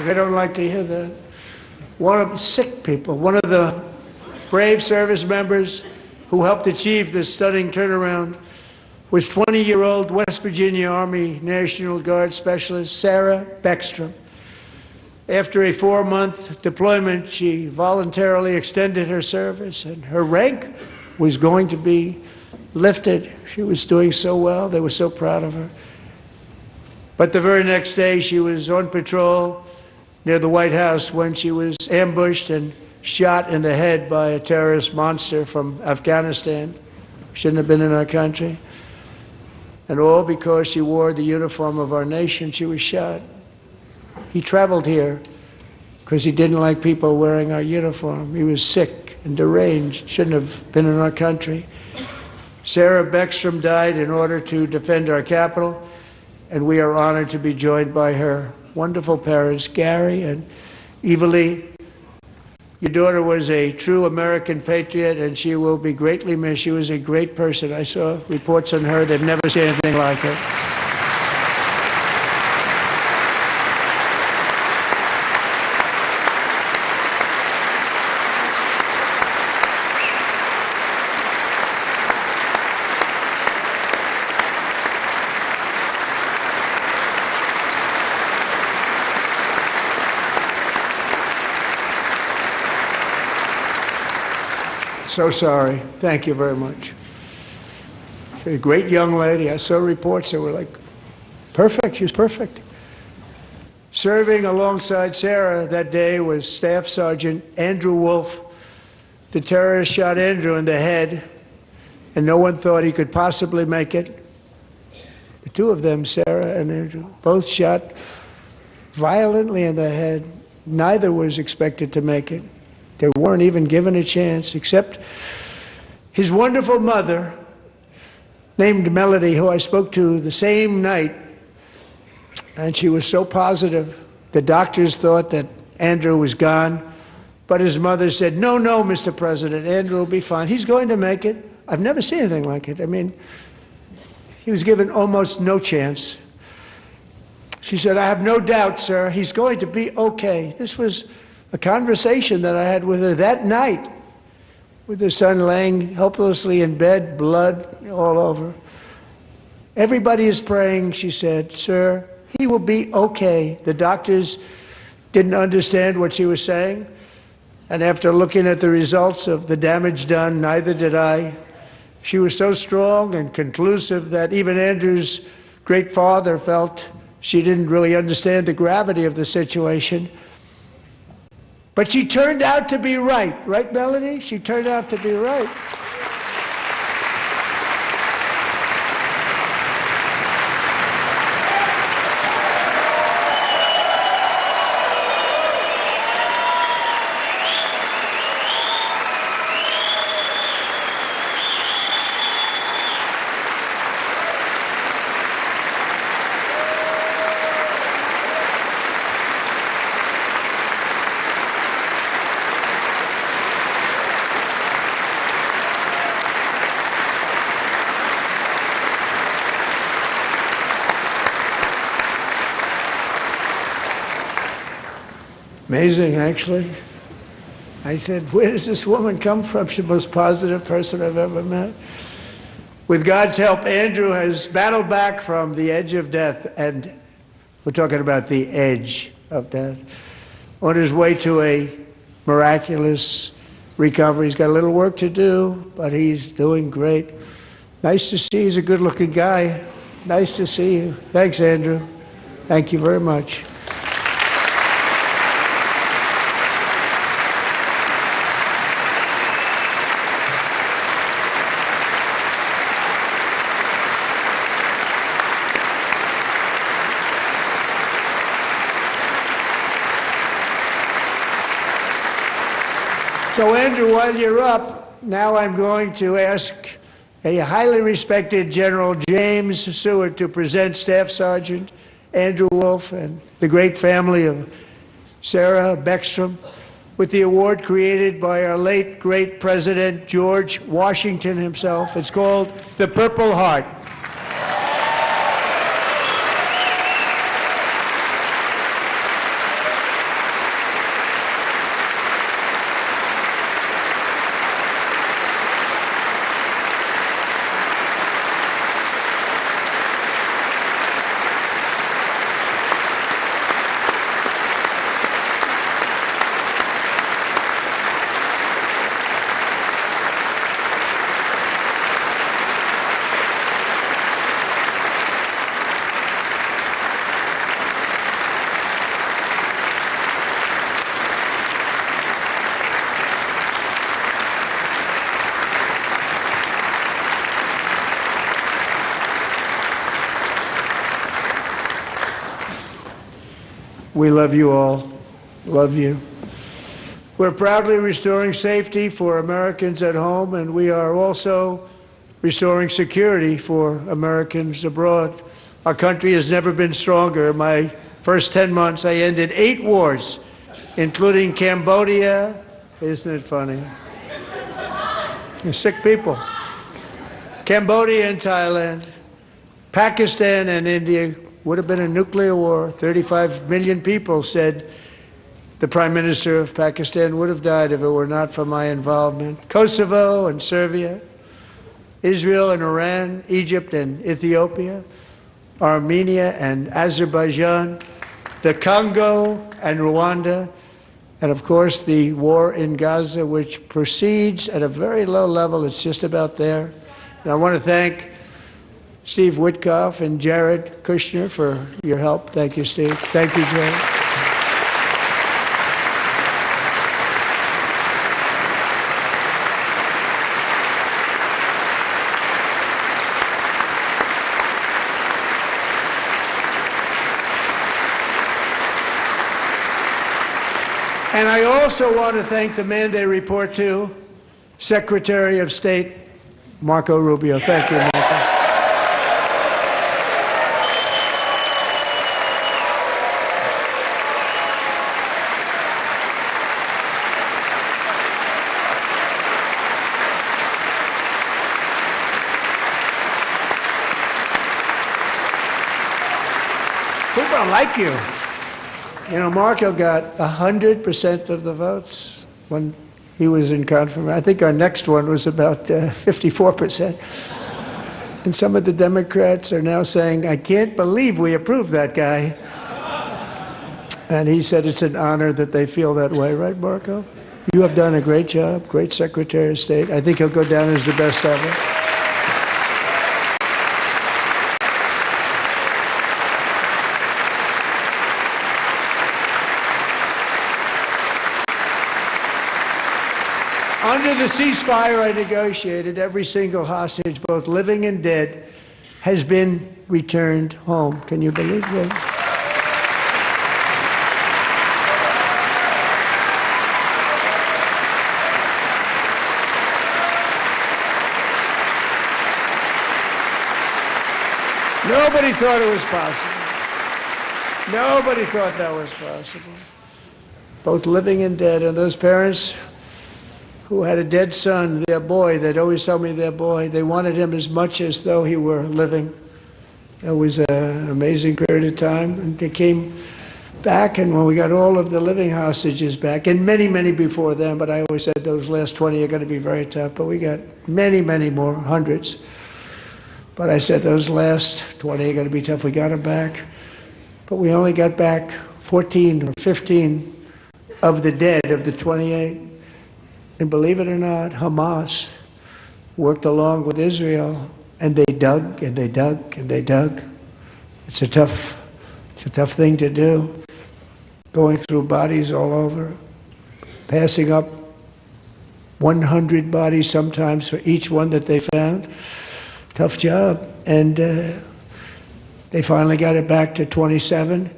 I don't like to hear that. One of the sick people, one of the brave service members who helped achieve this stunning turnaround was 20-year-old West Virginia Army National Guard Specialist Sarah Beckstrom. After a 4-month deployment, she voluntarily extended her service, and her rank was going to be lifted. She was doing so well. They were so proud of her. But the very next day, she was on patrol near the White House when she was ambushed and shot in the head by a terrorist monster from Afghanistan. Shouldn't have been in our country. And all because she wore the uniform of our nation, she was shot. He traveled here because he didn't like people wearing our uniform. He was sick and deranged, shouldn't have been in our country. Sarah Beckstrom died in order to defend our capital, and we are honored to be joined by her wonderful parents, Gary and Evalie. Your daughter was a true American patriot, and she will be greatly missed. She was a great person. I saw reports on her. They've never seen anything like her. So sorry. Thank you very much. She's a great young lady. I saw reports that were like, perfect. She was perfect. Serving alongside Sarah that day was Staff Sergeant Andrew Wolf. The terrorist shot Andrew in the head, and no one thought he could possibly make it. The two of them, Sarah and Andrew, both shot violently in the head. Neither was expected to make it. They weren't even given a chance, except his wonderful mother, named Melody, who I spoke to the same night, and she was so positive. The doctors thought that Andrew was gone, but his mother said, no, Mr. President, Andrew will be fine. He's going to make it. I've never seen anything like it. I mean, he was given almost no chance. She said, I have no doubt, sir, he's going to be okay. This was a conversation that I had with her that night, with her son laying helplessly in bed, blood all over. Everybody is praying, she said, sir, he will be okay. The doctors didn't understand what she was saying, and after looking at the results of the damage done, neither did I. She was so strong and conclusive that even Andrew's great father felt she didn't really understand the gravity of the situation. But she turned out to be right. Right, Melody? She turned out to be right. Amazing, actually. I said, where does this woman come from? She's the most positive person I've ever met. With God's help, Andrew has battled back from the edge of death, and we're talking about the edge of death, on his way to a miraculous recovery. He's got a little work to do, but he's doing great. Nice to see you. He's a good-looking guy. Nice to see you. Thanks, Andrew. Thank you very much. So, Andrew, while you're up, now I'm going to ask a highly respected General James Seward to present Staff Sergeant Andrew Wolf and the great family of Sarah Beckstrom with the award created by our late, great President George Washington himself. It's called the Purple Heart. We love you all. Love you. We're proudly restoring safety for Americans at home, and we are also restoring security for Americans abroad. Our country has never been stronger. In my first 10 months, I ended 8 wars, including Cambodia. Isn't it funny? They're sick people. Cambodia and Thailand, Pakistan and India. Would have been a nuclear war. 35 million people said the Prime Minister of Pakistan would have died if it were not for my involvement. Kosovo and Serbia, Israel and Iran, Egypt and Ethiopia, Armenia and Azerbaijan, the Congo and Rwanda, and of course the war in Gaza, which proceeds at a very low level. It's just about there. And I want to thank Steve Witkoff and Jared Kushner for your help. Thank you, Steve. Thank you, Jared. And I also want to thank the man they report to, Secretary of State Marco Rubio. Thank you, Marco. People don't like you. You know, Marco got 100% of the votes when he was in confirmation. I think our next one was about 54%. And some of the Democrats are now saying, I can't believe we approved that guy. And he said it's an honor that they feel that way, right, Marco? You have done a great job, great Secretary of State. I think he'll go down as the best ever. Under the ceasefire I negotiated, every single hostage, both living and dead, has been returned home. Can you believe that? Nobody thought it was possible. Nobody thought that was possible. Both living and dead, and those parents who had a dead son, their boy, they'd always tell me their boy, they wanted him as much as though he were living. It was an amazing period of time. And they came back, and when we got all of the living hostages back, and many, many before them, but I always said those last 20 are going to be very tough, but we got many, many more, hundreds. But I said those last 20 are going to be tough. We got them back. But we only got back 14 or 15 of the dead, of the 28. And believe it or not, Hamas worked along with Israel, and they dug and they dug and they dug. It's a tough thing to do, going through bodies all over, passing up 100 bodies sometimes for each one that they found. Tough job. And they finally got it back to 27.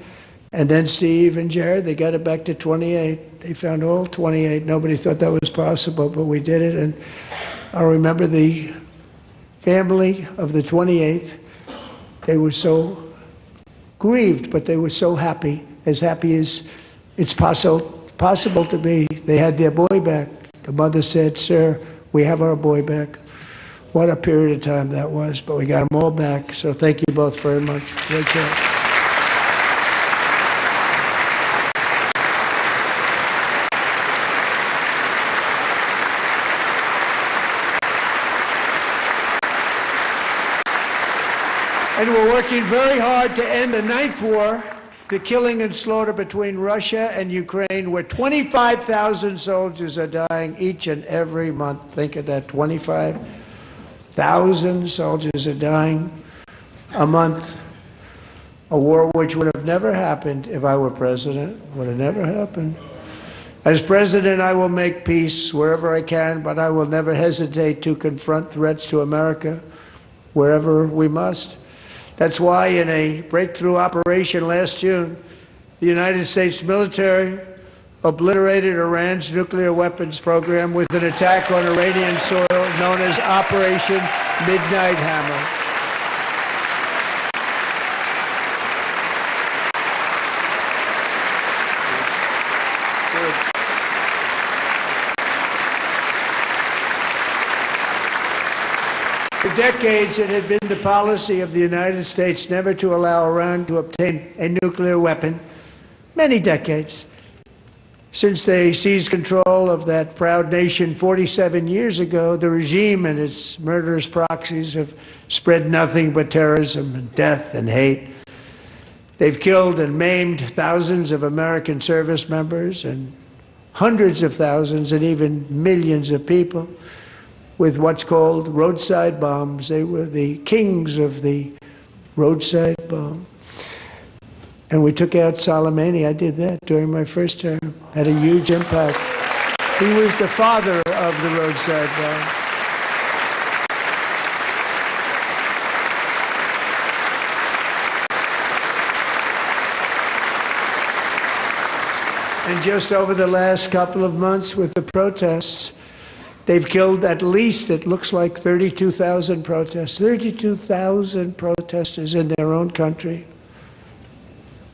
And then Steve and Jared, they got it back to 28. They found all 28. Nobody thought that was possible, but we did it. And I remember the family of the 28th. They were so grieved, but they were so happy as it's possible to be. They had their boy back. The mother said, "Sir, we have our boy back." What a period of time that was, but we got them all back. So thank you both very much. Great job. And we're working very hard to end the 9th war, the killing and slaughter between Russia and Ukraine, where 25,000 soldiers are dying each and every month. Think of that, 25,000 soldiers are dying a month. A war which would have never happened if I were president, would have never happened. As president, I will make peace wherever I can, but I will never hesitate to confront threats to America wherever we must. That's why in a breakthrough operation last June, the United States military obliterated Iran's nuclear weapons program with an attack on Iranian soil known as Operation Midnight Hammer. decades, it had been the policy of the United States never to allow Iran to obtain a nuclear weapon. Many decades. Since they seized control of that proud nation 47 years ago, the regime and its murderous proxies have spread nothing but terrorism and death and hate. They've killed and maimed thousands of American service members and hundreds of thousands and even millions of people with what's called roadside bombs. They were the kings of the roadside bomb. And we took out Soleimani. I did that during my first term. Had a huge impact. He was the father of the roadside bomb. And just over the last couple of months with the protests, they've killed at least, it looks like, 32,000 protesters. 32,000 protesters in their own country.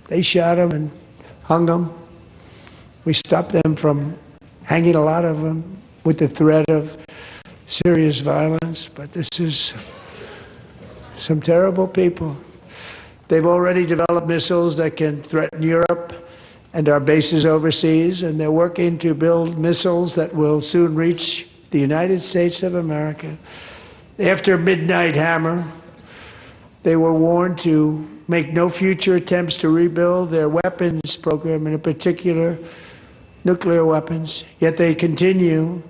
They shot them and hung them. We stopped them from hanging a lot of them with the threat of serious violence. But this is some terrible people. They've already developed missiles that can threaten Europe and our bases overseas, and they're working to build missiles that will soon reach the United States of America. After Midnight Hammer, they were warned to make no future attempts to rebuild their weapons program, and in particular, nuclear weapons. Yet they continue,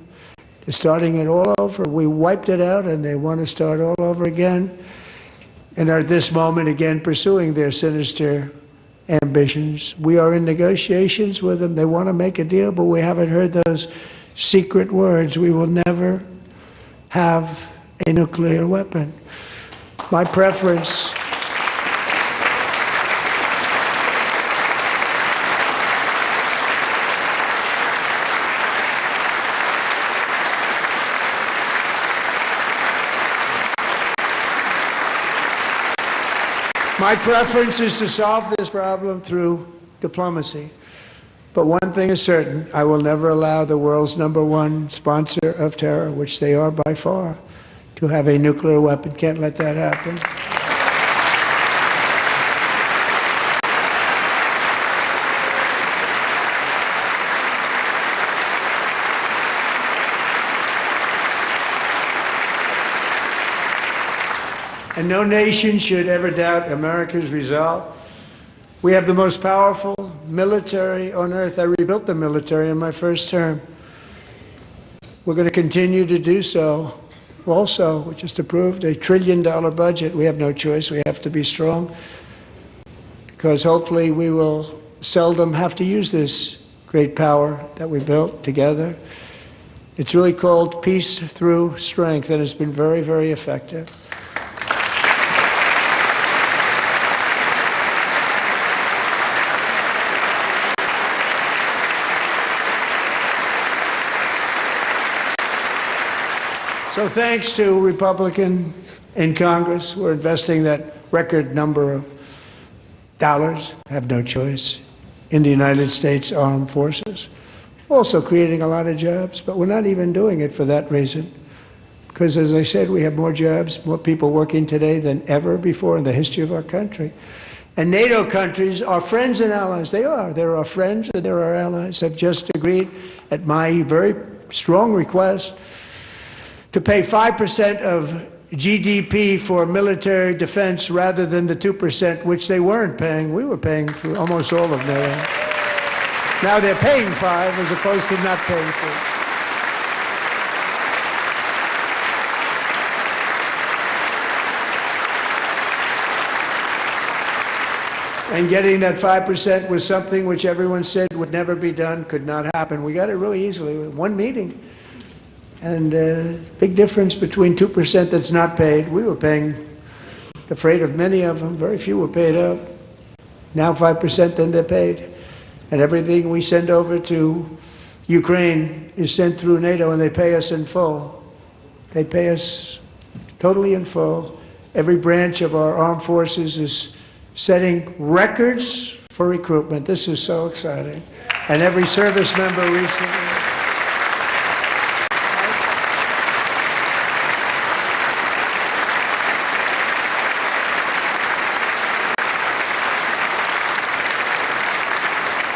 starting it all over. We wiped it out, and they want to start all over again, and are at this moment again pursuing their sinister ambitions. We are in negotiations with them. They want to make a deal, but we haven't heard those secret words. We will never have a nuclear weapon. My preference is to solve this problem through diplomacy. But one thing is certain, I will never allow the world's #1 sponsor of terror, which they are by far, to have a nuclear weapon. Can't let that happen. And no nation should ever doubt America's resolve. We have the most powerful military on earth. I rebuilt the military in my first term. We're going to continue to do so. Also, we just approved a $1 trillion budget. We have no choice. We have to be strong, because hopefully we will seldom have to use this great power that we built together. It's really called peace through strength, and it's been very, very effective. So thanks to Republicans in Congress, we're investing that record number of dollars, have no choice, in the United States Armed Forces. Also creating a lot of jobs, but we're not even doing it for that reason. Because as I said, we have more jobs, more people working today than ever before in the history of our country. And NATO countries are friends and allies. They are. They're our friends and they're our allies. Have just agreed, at my very strong request, to pay 5% of GDP for military defense rather than the 2%, which they weren't paying. We were paying for almost all of NATO. Now they're paying 5 as opposed to not paying 4. And getting that 5% was something which everyone said would never be done, could not happen. We got it really easily with one meeting. And big difference between 2% that's not paid. We were paying the freight of many of them. Very few were paid up. Now 5%, then they're paid. And everything we send over to Ukraine is sent through NATO, and they pay us in full. They pay us totally in full. Every branch of our armed forces is setting records for recruitment. This is so exciting. And every service member recently.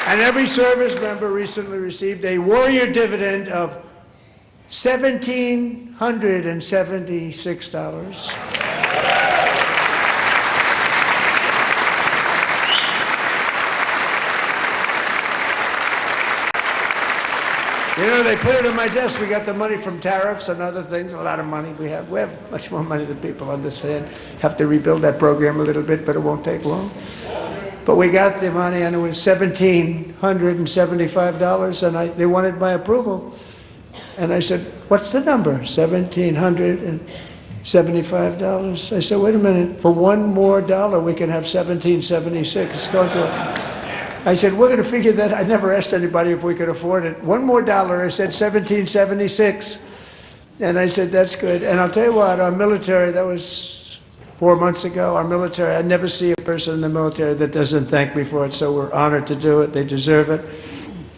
And every service member recently received a warrior dividend of $1,776. You know, they put it on my desk. We got the money from tariffs and other things, a lot of money we have. We have much more money than people understand. Have to rebuild that program a little bit, but it won't take long. But we got the money, and it was $1,775, and they wanted my approval. And I said, what's the number? $1,775. I said, wait a minute, for $1 more we can have $1,776. It's going to... I said, we're going to figure that. I never asked anybody if we could afford it. $1 more. I said, $1,776. And I said, that's good. And I'll tell you what, our military, that was 4 months ago, our military, I never see a person in the military that doesn't thank me for it, so we're honored to do it. They deserve it.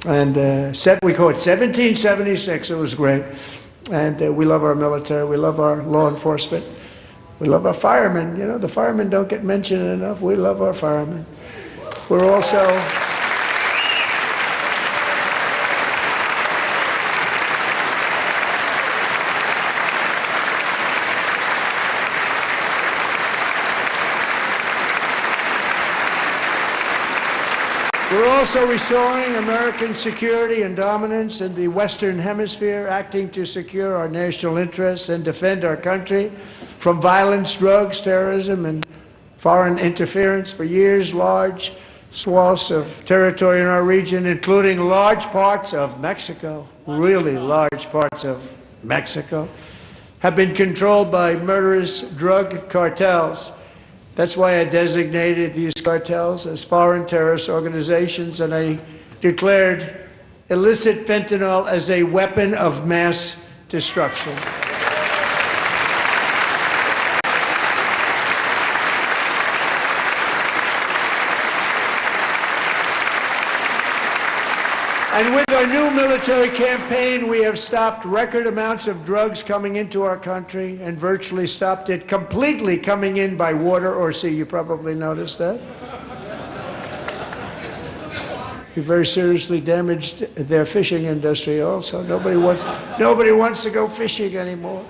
And we call it 1776. It was great. And we love our military. We love our law enforcement. We love our firemen. You know, the firemen don't get mentioned enough. We love our firemen. We're also... We're also restoring American security and dominance in the Western Hemisphere, acting to secure our national interests and defend our country from violence, drugs, terrorism, and foreign interference. For years, large swaths of territory in our region, including large parts of Mexico, really large parts of Mexico, have been controlled by murderous drug cartels. That's why I designated these cartels as foreign terrorist organizations, and I declared illicit fentanyl as a weapon of mass destruction. And with our new military campaign, we have stopped record amounts of drugs coming into our country and virtually stopped it completely coming in by water or sea. You probably noticed that. We very seriously damaged their fishing industry also. Nobody wants to go fishing anymore.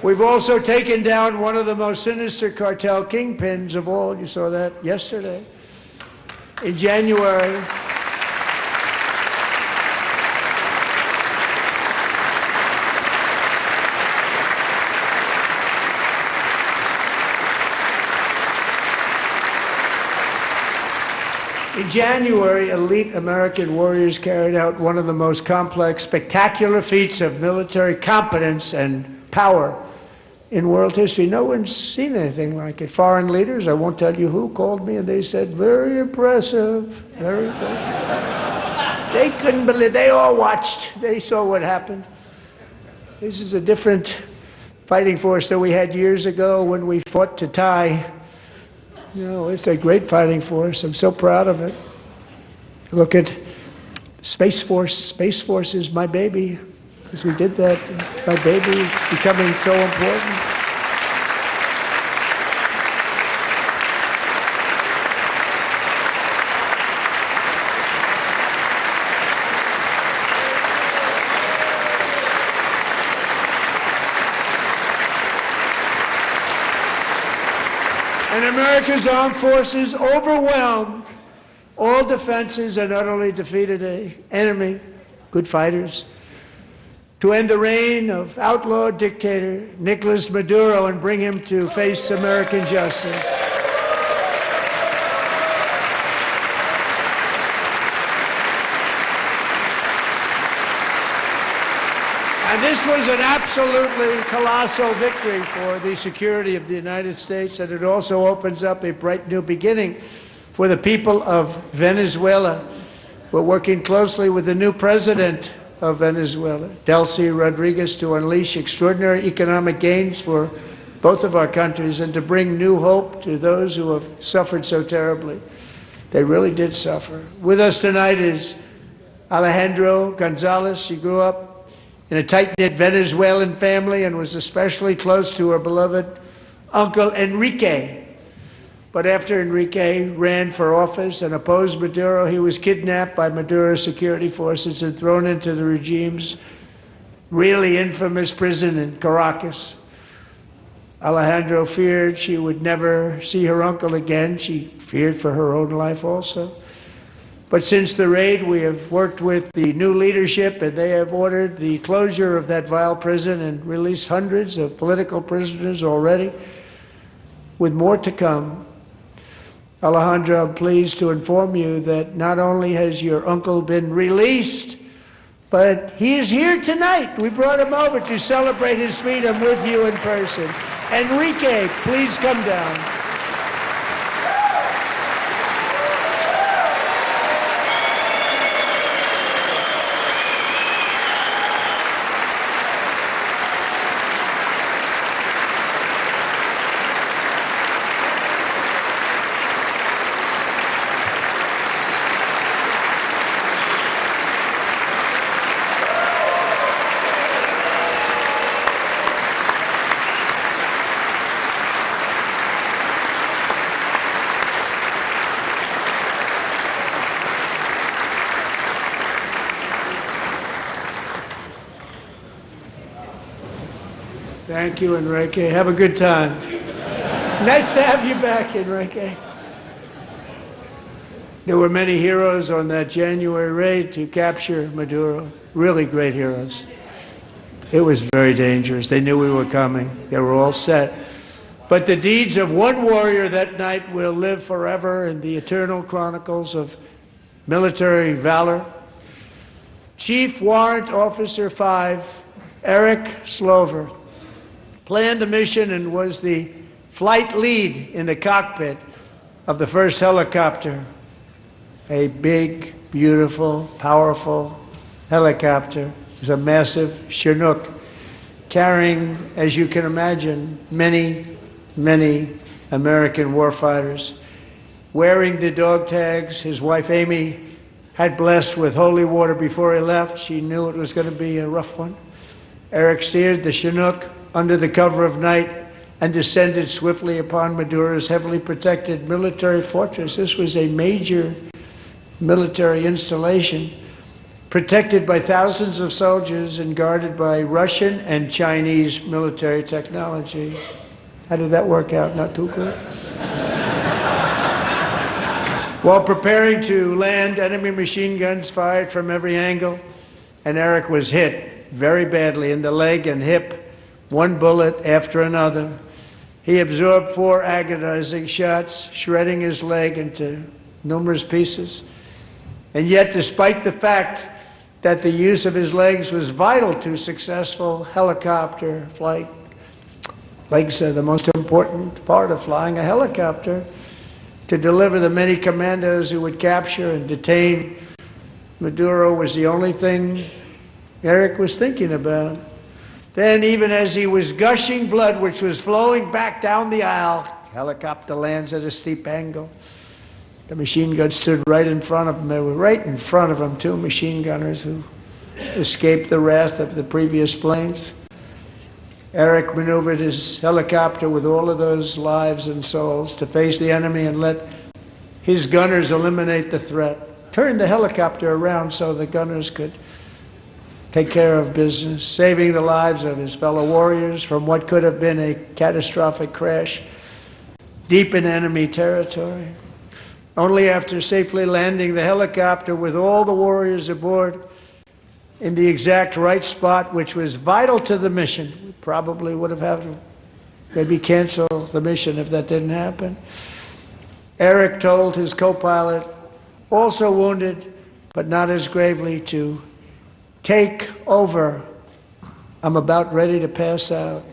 We've also taken down one of the most sinister cartel kingpins of all. You saw that yesterday. In January, elite American warriors carried out one of the most complex, spectacular feats of military competence and power in world history. No one's seen anything like it. Foreign leaders, I won't tell you who, called me and they said, very impressive, very impressive. They couldn't believe, they all watched, they saw what happened. This is a different fighting force than we had years ago when we fought to tie. You know, it's a great fighting force. I'm so proud of it. Look at Space Force. Space Force is my baby, because we did that. My baby is becoming so important. And America's armed forces overwhelmed all defenses and utterly defeated an enemy, good fighters, to end the reign of outlaw dictator Nicolas Maduro and bring him to face American justice. And this was an absolutely colossal victory for the security of the United States, and it also opens up a bright new beginning for the people of Venezuela. We're working closely with the new president of Venezuela, Delcy Rodriguez, to unleash extraordinary economic gains for both of our countries and to bring new hope to those who have suffered so terribly. They really did suffer. With us tonight is Alejandro Gonzalez. She grew up in a tight-knit Venezuelan family and was especially close to her beloved Uncle Enrique. But after Enrique ran for office and opposed Maduro, he was kidnapped by Maduro's security forces and thrown into the regime's really infamous prison in Caracas. Alejandro feared she would never see her uncle again. She feared for her own life also. But since the raid, we have worked with the new leadership, and they have ordered the closure of that vile prison and released hundreds of political prisoners already, with more to come. Alejandro, I'm pleased to inform you that not only has your uncle been released, but he is here tonight. We brought him over to celebrate his freedom with you in person. Enrique, please come down. Thank you, Enrique. Have a good time. Nice to have you back, Enrique. There were many heroes on that January raid to capture Maduro. Really great heroes. It was very dangerous. They knew we were coming. They were all set. But the deeds of one warrior that night will live forever in the eternal chronicles of military valor. Chief Warrant Officer 5, Eric Slover, planned the mission and was the flight lead in the cockpit of the first helicopter. A big, beautiful, powerful helicopter. It was a massive Chinook carrying, as you can imagine, many, many American warfighters. Wearing the dog tags, his wife Amy had blessed with holy water before he left. She knew it was going to be a rough one. Eric steered the Chinook under the cover of night and descended swiftly upon Maduro's heavily protected military fortress. This was a major military installation, protected by thousands of soldiers and guarded by Russian and Chinese military technology. How did that work out? Not too good. While preparing to land, enemy machine guns fired from every angle, and Eric was hit very badly in the leg and hip, one bullet after another. He absorbed 4 agonizing shots, shredding his leg into numerous pieces. And yet, despite the fact that the use of his legs was vital to successful helicopter flight, legs are the most important part of flying a helicopter, to deliver the many commandos who would capture and detain Maduro was the only thing Eric was thinking about. Then, even as he was gushing blood, which was flowing back down the aisle, helicopter lands at a steep angle. The machine gun stood right in front of him. They were right in front of him, 2 machine gunners who escaped the wrath of the previous planes. Eric maneuvered his helicopter with all of those lives and souls to face the enemy and let his gunners eliminate the threat. Turned the helicopter around so the gunners could take care of business, saving the lives of his fellow warriors from what could have been a catastrophic crash deep in enemy territory. Only after safely landing the helicopter with all the warriors aboard in the exact right spot, which was vital to the mission. We probably would have had to maybe cancel the mission if that didn't happen. Eric told his co-pilot, also wounded, but not as gravely, to take over. I'm about ready to pass out.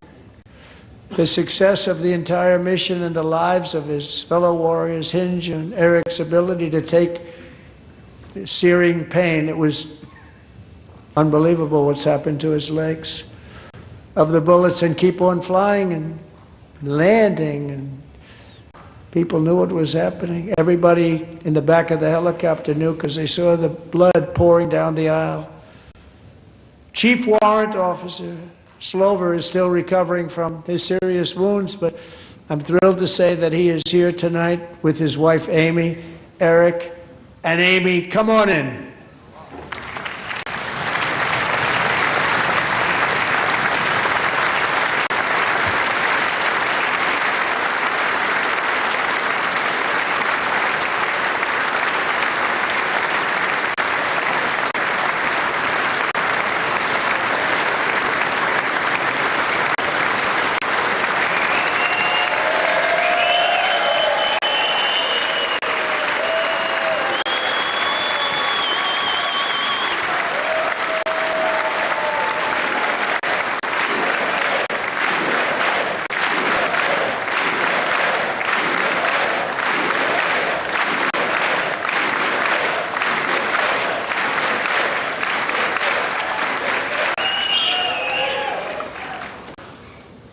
The success of the entire mission and the lives of his fellow warriors hinge on Eric's ability to take the searing pain. It was unbelievable what's happened to his legs of the bullets and keep on flying and landing, and people knew what was happening. Everybody in the back of the helicopter knew because they saw the blood pouring down the aisle. Chief Warrant Officer Slover is still recovering from his serious wounds, but I'm thrilled to say that he is here tonight with his wife, Amy, Eric, and Amy. Come on in.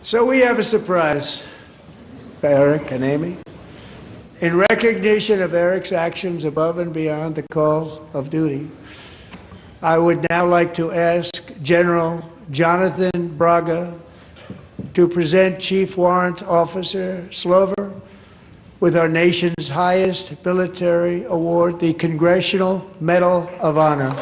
So we have a surprise for Eric and Amy. In recognition of Eric's actions above and beyond the call of duty, I would now like to ask General Jonathan Braga to present Chief Warrant Officer Slover with our nation's highest military award, the Congressional Medal of Honor.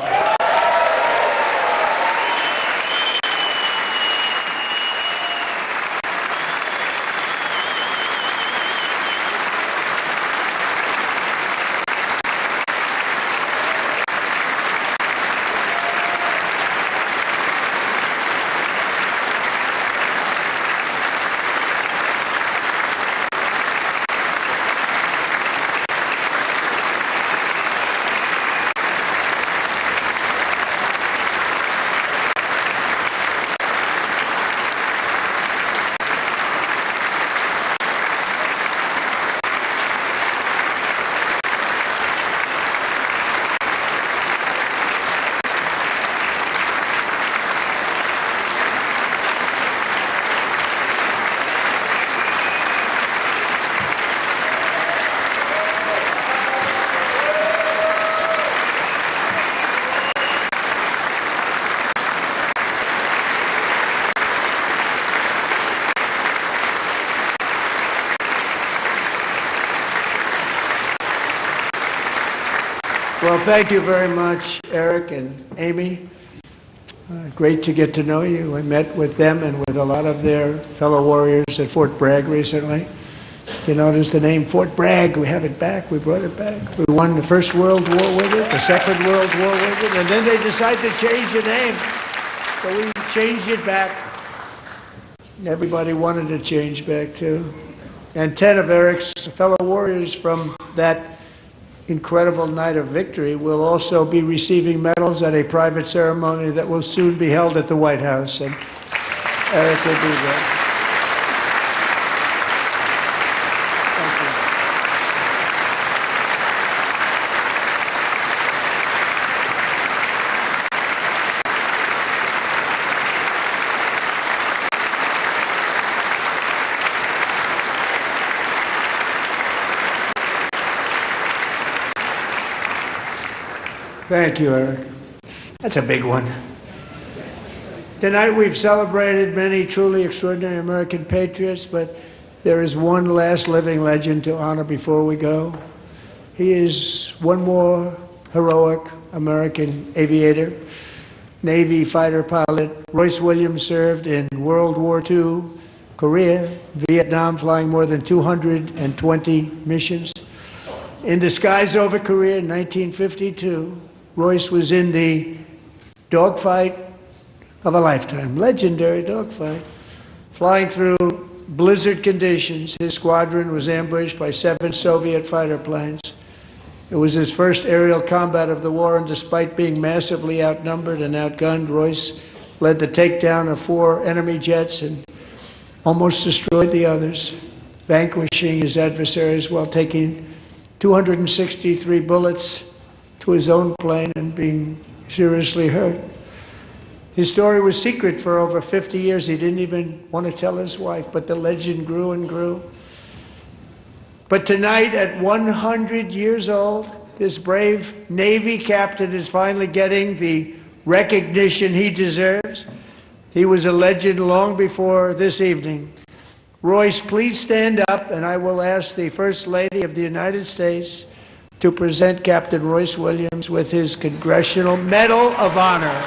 Well, thank you very much, Eric and Amy. Great to get to know you. I met with them and with a lot of their fellow warriors at Fort Bragg recently. You notice the name Fort Bragg, we have it back, we brought it back. We won the First World War with it, the Second World War with it, and then they decided to change the name. So we changed it back. Everybody wanted to change back too. And 10 of Eric's fellow warriors from that incredible night of victory will also be receiving medals at a private ceremony that will soon be held at the White House. And Eric will be there. Thank you, Eric. That's a big one. Tonight we've celebrated many truly extraordinary American patriots, but there is one last living legend to honor before we go. He is one more heroic American aviator, Navy fighter pilot. Royce Williams served in World War II, Korea, Vietnam, flying more than 220 missions. In the skies over Korea in 1952, Royce was in the dogfight of a lifetime, legendary dogfight. Flying through blizzard conditions, his squadron was ambushed by 7 Soviet fighter planes. It was his first aerial combat of the war, and despite being massively outnumbered and outgunned, Royce led the takedown of 4 enemy jets and almost destroyed the others, vanquishing his adversaries while taking 263 bullets to his own plane and being seriously hurt. His story was secret for over 50 years. He didn't even want to tell his wife, but the legend grew and grew. But tonight, at 100 years old, this brave Navy captain is finally getting the recognition he deserves. He was a legend long before this evening. Royce, please stand up, and I will ask the First Lady of the United States to present Captain Royce Williams with his Congressional Medal of Honor.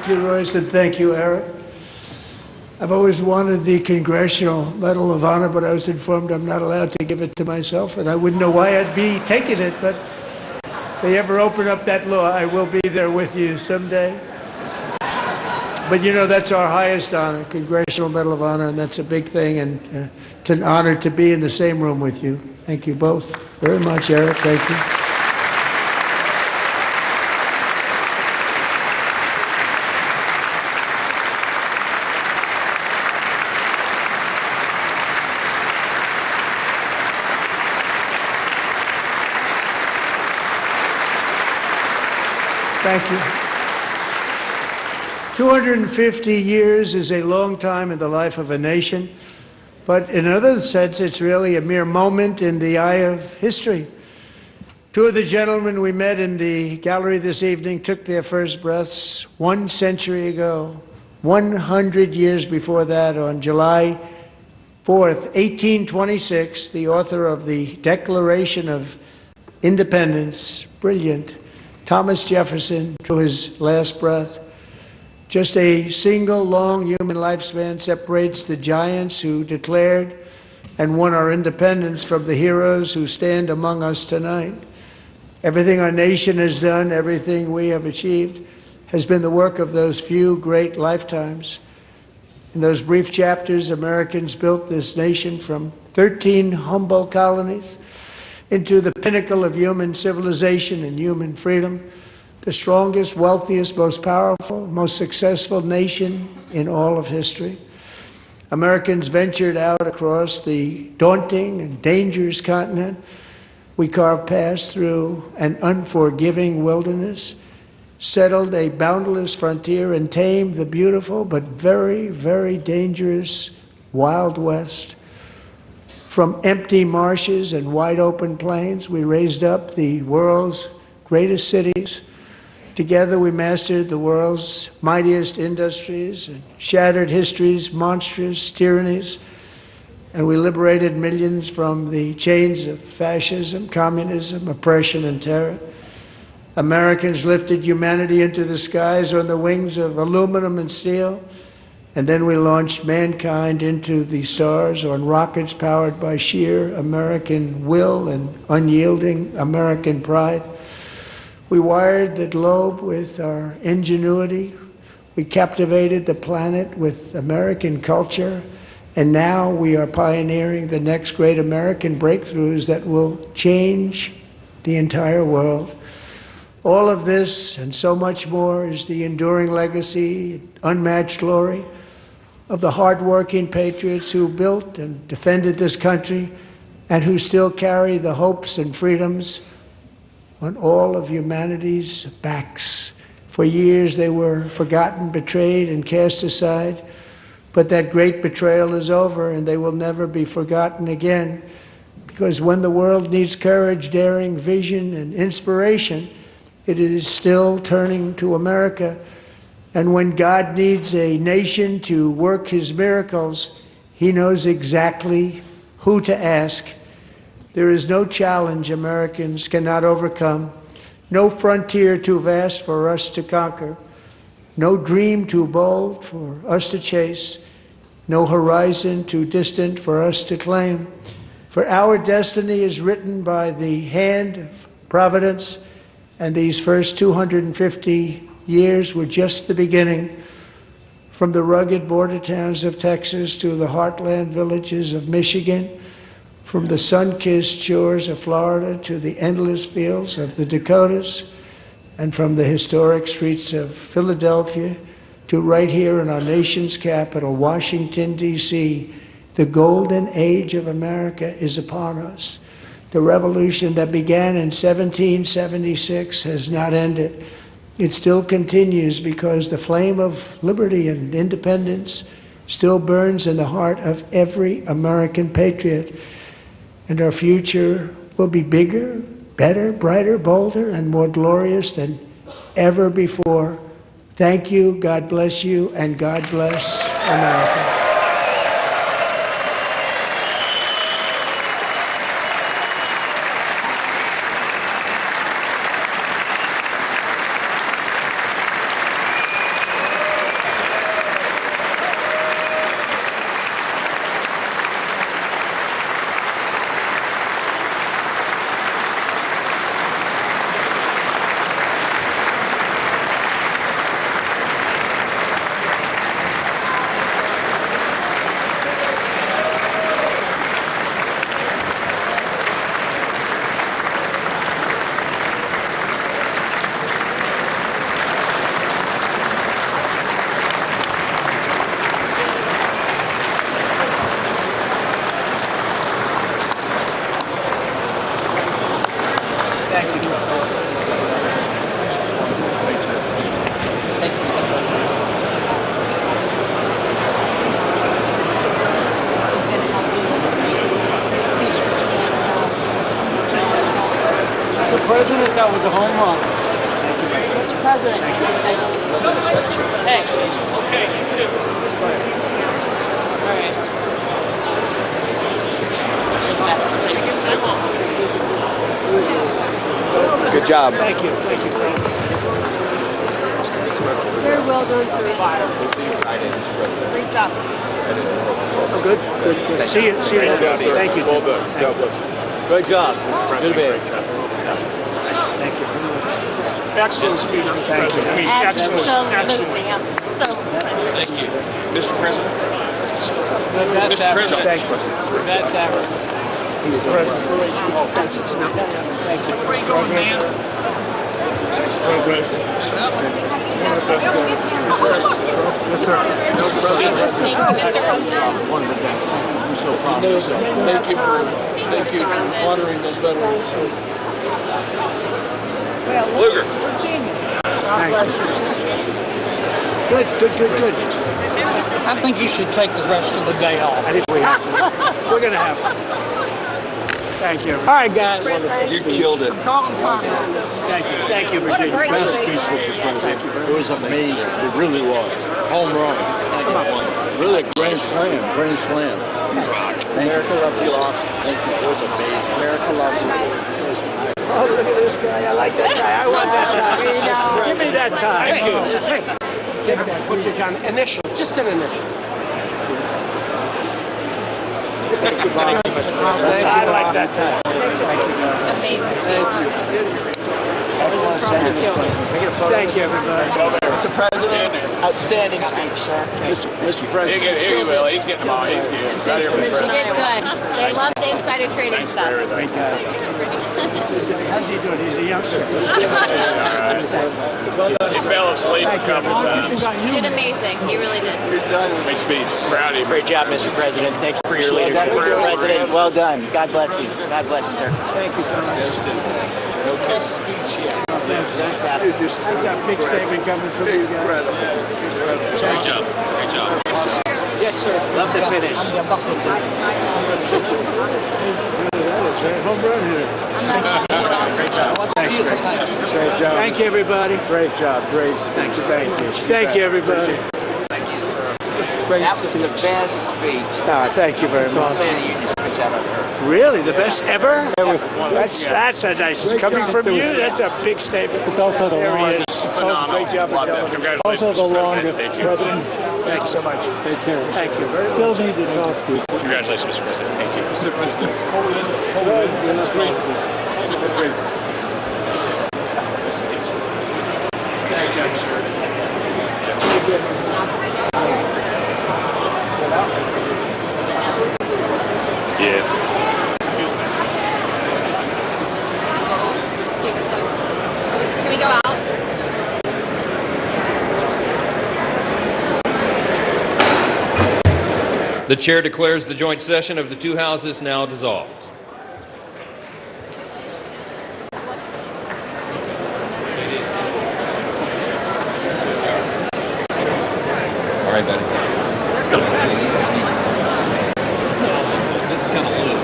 Thank you, Royce, and thank you, Eric. I've always wanted the Congressional Medal of Honor, but I was informed I'm not allowed to give it to myself, and I wouldn't know why I'd be taking it, but if they ever open up that law, I will be there with you someday. But you know, that's our highest honor, Congressional Medal of Honor, and that's a big thing, and it's an honor to be in the same room with you. Thank you both very much, Eric. Thank you. Thank you. 250 years is a long time in the life of a nation, but in another sense, it's really a mere moment in the eye of history. Two of the gentlemen we met in the gallery this evening took their first breaths 1 century ago, 100 years before that, on July 4th, 1826, the author of the Declaration of Independence, brilliant, Thomas Jefferson, drew his last breath. Just a single long human lifespan separates the giants who declared and won our independence from the heroes who stand among us tonight. Everything our nation has done, everything we have achieved, has been the work of those few great lifetimes. In those brief chapters, Americans built this nation from 13 humble colonies into the pinnacle of human civilization and human freedom, the strongest, wealthiest, most powerful, most successful nation in all of history. Americans ventured out across the daunting and dangerous continent. We carved paths through an unforgiving wilderness, settled a boundless frontier, and tamed the beautiful but very, very dangerous Wild West. From empty marshes and wide open plains, we raised up the world's greatest cities. Together we mastered the world's mightiest industries and shattered history's monstrous tyrannies. And we liberated millions from the chains of fascism, communism, oppression, and terror. Americans lifted humanity into the skies on the wings of aluminum and steel. And then we launched mankind into the stars on rockets powered by sheer American will and unyielding American pride. We wired the globe with our ingenuity. We captivated the planet with American culture. And now we are pioneering the next great American breakthroughs that will change the entire world. All of this and so much more is the enduring legacy, unmatched glory of the hardworking patriots who built and defended this country and who still carry the hopes and freedoms on all of humanity's backs. For years they were forgotten, betrayed, and cast aside. But that great betrayal is over, and they will never be forgotten again. Because when the world needs courage, daring, vision, and inspiration, it is still turning to America. And when God needs a nation to work his miracles, he knows exactly who to ask. There is no challenge Americans cannot overcome, no frontier too vast for us to conquer, no dream too bold for us to chase, no horizon too distant for us to claim. For our destiny is written by the hand of providence, and these first 250 years were just the beginning. From the rugged border towns of Texas to the heartland villages of Michigan, from the sun-kissed shores of Florida to the endless fields of the Dakotas, and from the historic streets of Philadelphia to right here in our nation's capital, Washington, D.C., the golden age of America is upon us. The revolution that began in 1776 has not ended. It still continues because the flame of liberty and independence still burns in the heart of every American patriot. And our future will be bigger, better, brighter, bolder, and more glorious than ever before. Thank you, God bless you, and God bless America. President, that was a home run. Mr. President. Thank you. Hey. Okay, you too. All right. You're the best. Good job. Thank you. Thank you. Very well done, sir. We'll see you Friday, Mr. President. Great job. Oh, good. See you. Great job, sir. Thank you. Well done. God bless you. Great job, Mr. President. Good Thank you very much. Excellent speech, Mr. President. I mean, excellent. Absolutely. I'm so Thank you. Mr. President. Mr. President. Thank you. Best ever. Mr. President. Oh, that's it. Thank you. Where are you going, man? One of the best. I'm so proud of yourself. Thank you for honoring those veterans. Luger. Good. I think you should take the rest of the day off. I think we have to. We're going to have to. Thank you. All right, guys. You killed it. Thank you, Virginia. Best speech with the president. It was amazing. It really was. Home run. Really a grand slam. America loves you. Thank you. It was amazing. America loves you. Oh, look at this guy. I like that tie. I want that tie. Give me that tie. Thank you. Hey, put your initial. Just an initial. Thank you, Bob. I like that tie. amazing. Thank you. Excellent. Thank you, everybody. Mr. President, outstanding speech, sir. Mr. President. Here you will. He's getting them all. He's good. Thanks for mentioning. He did good. They love the insider trading stuff. Great guy. How's he doing? He's a youngster. He fell asleep a couple times. You did amazing. You really did. Great speech. Proud of you. Great job, Mr. President. Thanks for your leadership. Mr. President, well done. God bless you. God bless you, sir. Thank you, fellas. No best speech yet. Fantastic. That's a big statement coming from you guys. Great job. Great job. Yes, sir. Love the finish. Home run here. Great job. Thank you, everybody. Great job. Great speech. Thank you. Thank you, everybody. That was the best speech. Thank you very much. Really, the best ever? That's a nice coming from you. That's a big statement. It's also the longest. Phenomenal. Great job with television. Congratulations, Also the Mr. longest President. Thank you so much. Take care. Thank you very much. Still need to talk to you. Congratulations, Mr. President. Thank you. Mr. President. That's great. Great. Yeah. Can we go out? The chair declares the joint session of the two houses now dissolved. All right, buddy. This is kind of low.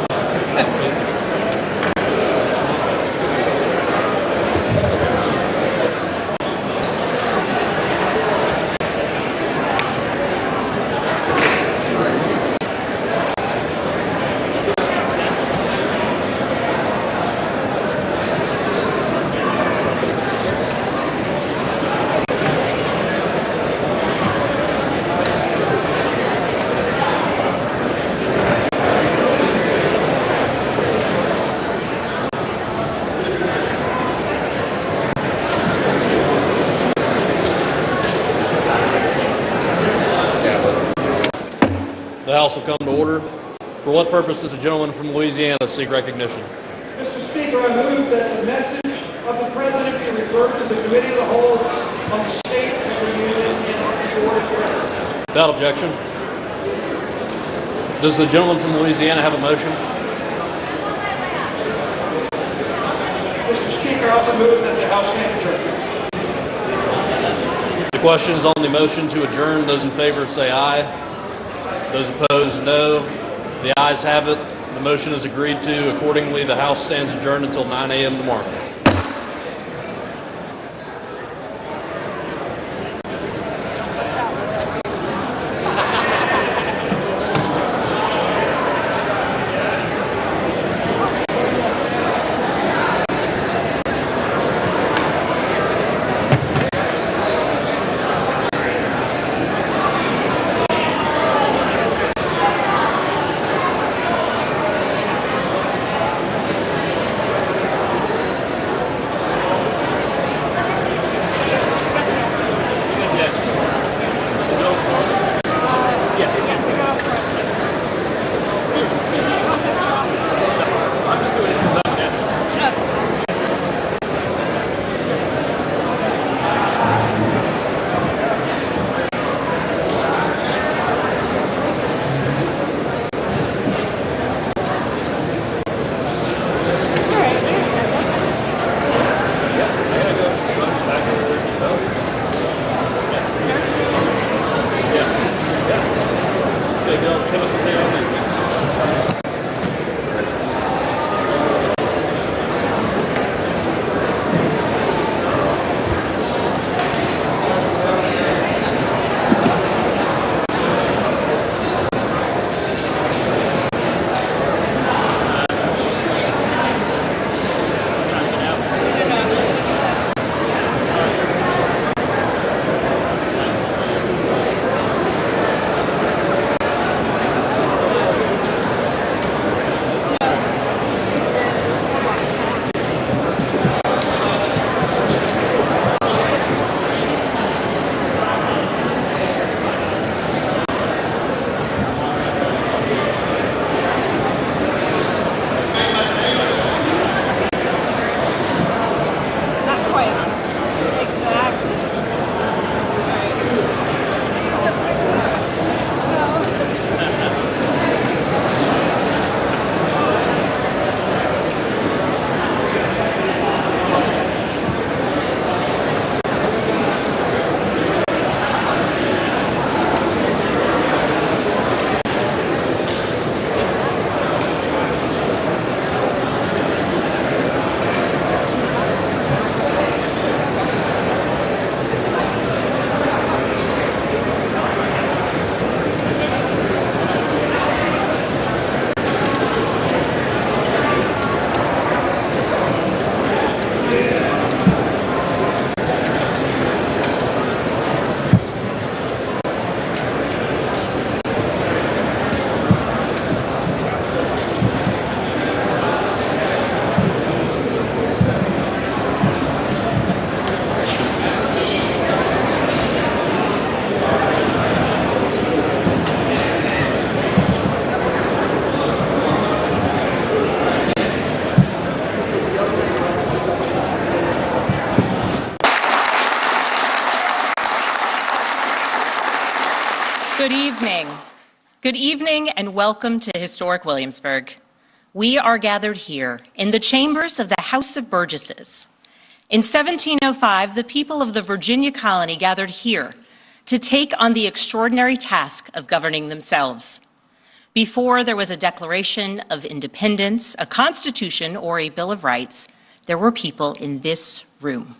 The House will come to order. For what purpose does the gentleman from Louisiana seek recognition? Mr. Speaker, I move that the message of the President be referred to the Committee of the Whole on the State of the Union and the Board of Directors. Without objection. Does the gentleman from Louisiana have a motion? Mr. Speaker, I also move that the House stand adjourned. The question is on the motion to adjourn. Those in favor say aye. Those opposed, no. The ayes have it. The motion is agreed to. Accordingly, the House stands adjourned until 9 a.m. tomorrow. Good evening and welcome to historic Williamsburg. We are gathered here in the chambers of the House of Burgesses. In 1705, the people of the Virginia colony gathered here to take on the extraordinary task of governing themselves. Before there was a Declaration of Independence, a Constitution, or a Bill of Rights, there were people in this room.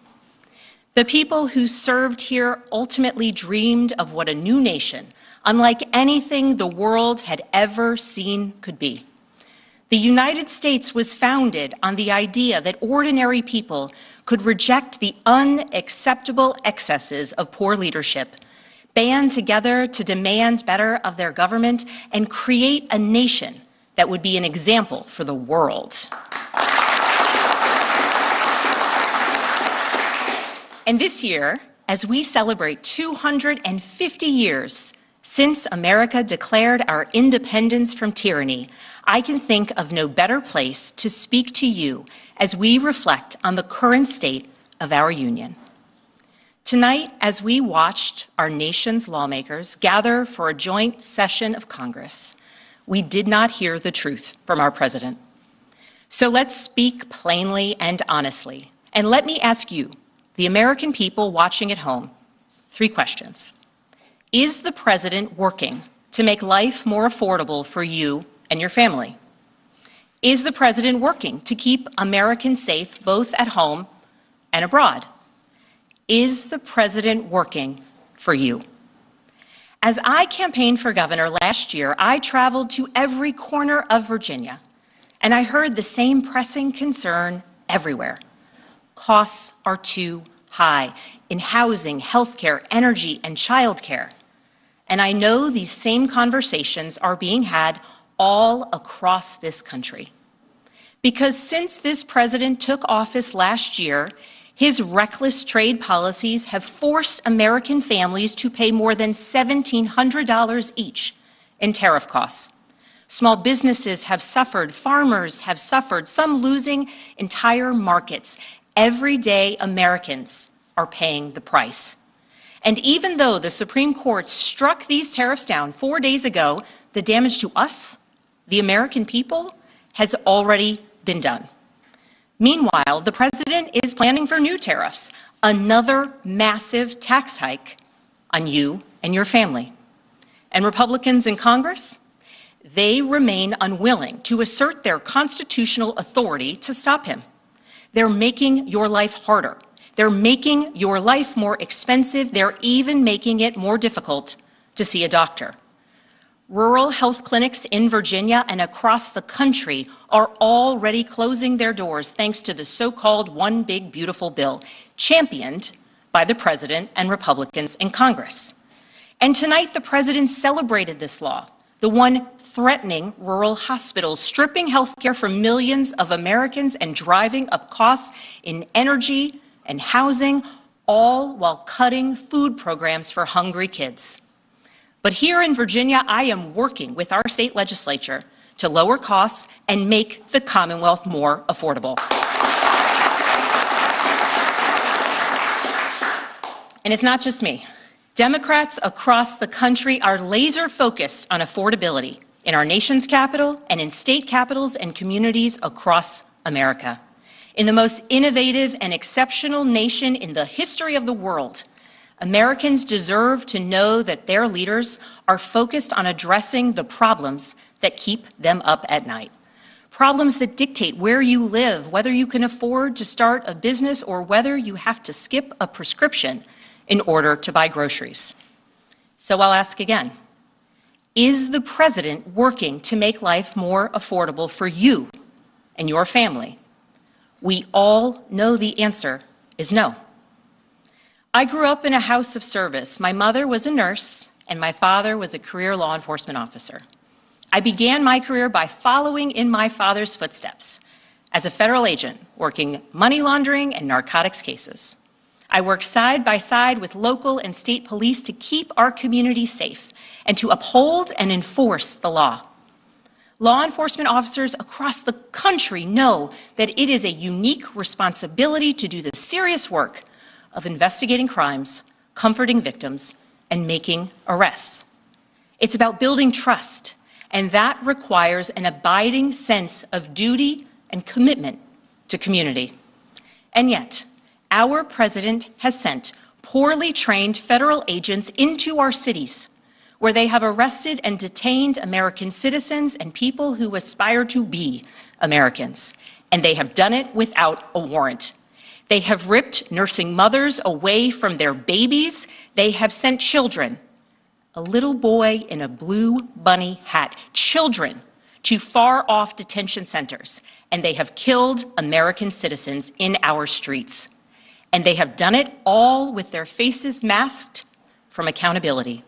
The people who served here ultimately dreamed of what a new nation, unlike anything the world had ever seen, could be. The United States was founded on the idea that ordinary people could reject the unacceptable excesses of poor leadership, band together to demand better of their government, and create a nation that would be an example for the world. And this year, as we celebrate 250 years since America declared our independence from tyranny, I can think of no better place to speak to you as we reflect on the current state of our union. Tonight, as we watched our nation's lawmakers gather for a joint session of Congress, we did not hear the truth from our president. So let's speak plainly and honestly. And let me ask you, the American people watching at home, 3 questions. Is the president working to make life more affordable for you and your family? Is the president working to keep Americans safe both at home and abroad? Is the president working for you? As I campaigned for governor last year, I traveled to every corner of Virginia, and I heard the same pressing concern everywhere. Costs are too high in housing, healthcare, energy, and childcare. And I know these same conversations are being had all across this country. Because since this president took office last year, his reckless trade policies have forced American families to pay more than $1,700 each in tariff costs. Small businesses have suffered, farmers have suffered, some losing entire markets. Everyday Americans are paying the price. And even though the Supreme Court struck these tariffs down 4 days ago, the damage to us, the American people, has already been done. Meanwhile, the president is planning for new tariffs, another massive tax hike on you and your family. And Republicans in Congress, they remain unwilling to assert their constitutional authority to stop him. They're making your life harder. They're making your life more expensive. They're even making it more difficult to see a doctor. Rural health clinics in Virginia and across the country are already closing their doors thanks to the so-called One Big Beautiful Bill, championed by the president and Republicans in Congress. And tonight, the president celebrated this law, the one threatening rural hospitals, stripping health care from millions of Americans and driving up costs in energy and housing, all while cutting food programs for hungry kids. But here in Virginia, I am working with our state legislature to lower costs and make the Commonwealth more affordable. And it's not just me. Democrats across the country are laser focused on affordability in our nation's capital and in state capitals and communities across America. In the most innovative and exceptional nation in the history of the world, Americans deserve to know that their leaders are focused on addressing the problems that keep them up at night. Problems that dictate where you live, whether you can afford to start a business, or whether you have to skip a prescription in order to buy groceries. So I'll ask again, is the president working to make life more affordable for you and your family? We all know the answer is no. I grew up in a house of service. My mother was a nurse, and my father was a career law enforcement officer. I began my career by following in my father's footsteps as a federal agent, working money laundering and narcotics cases. I worked side by side with local and state police to keep our community safe and to uphold and enforce the law. Law enforcement officers across the country know that it is a unique responsibility to do the serious work of investigating crimes, comforting victims, and making arrests. It's about building trust, and that requires an abiding sense of duty and commitment to community. And yet, our president has sent poorly trained federal agents into our cities, where they have arrested and detained American citizens and people who aspire to be Americans. And they have done it without a warrant. They have ripped nursing mothers away from their babies. They have sent children, a little boy in a blue bunny hat, children to far-off detention centers, and they have killed American citizens in our streets. And they have done it all with their faces masked from accountability.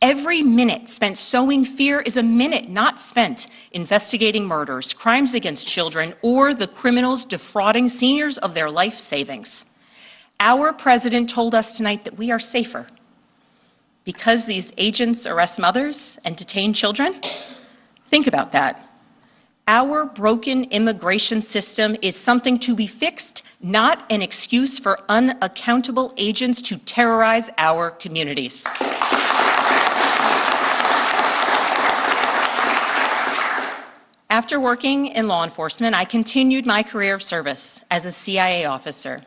Every minute spent sowing fear is a minute not spent investigating murders, crimes against children, or the criminals defrauding seniors of their life savings. Our president told us tonight that we are safer because these agents arrest mothers and detain children. Think about that. Our broken immigration system is something to be fixed, not an excuse for unaccountable agents to terrorize our communities. After working in law enforcement, I continued my career of service as a CIA officer,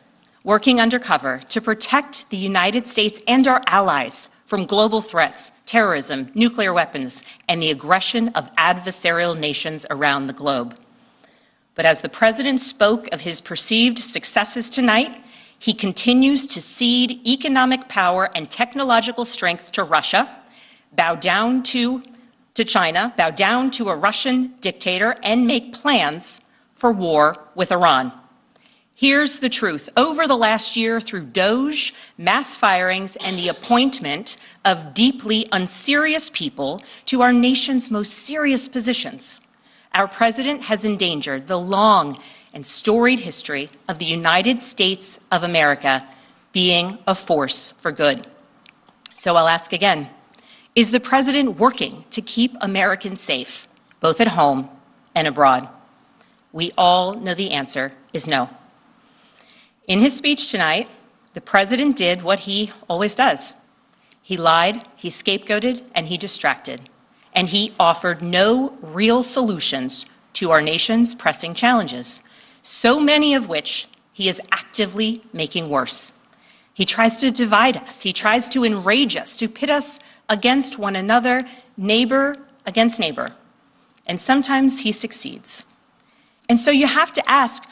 working undercover to protect the United States and our allies from global threats, terrorism, nuclear weapons, and the aggression of adversarial nations around the globe. But as the president spoke of his perceived successes tonight, he continues to cede economic power and technological strength to Russia, bow down to China, bow down to a Russian dictator, and make plans for war with Iran. Here's the truth. Over the last year, through DOGE, mass firings, and the appointment of deeply unserious people to our nation's most serious positions, our president has endangered the long and storied history of the United States of America being a force for good. So I'll ask again, is the president working to keep Americans safe, both at home and abroad? We all know the answer is no. In his speech tonight, the president did what he always does. He lied, he scapegoated, and he distracted. And he offered no real solutions to our nation's pressing challenges, so many of which he is actively making worse. He tries to divide us. He tries to enrage us, to pit us against one another, neighbor against neighbor. And sometimes he succeeds. And so you have to ask,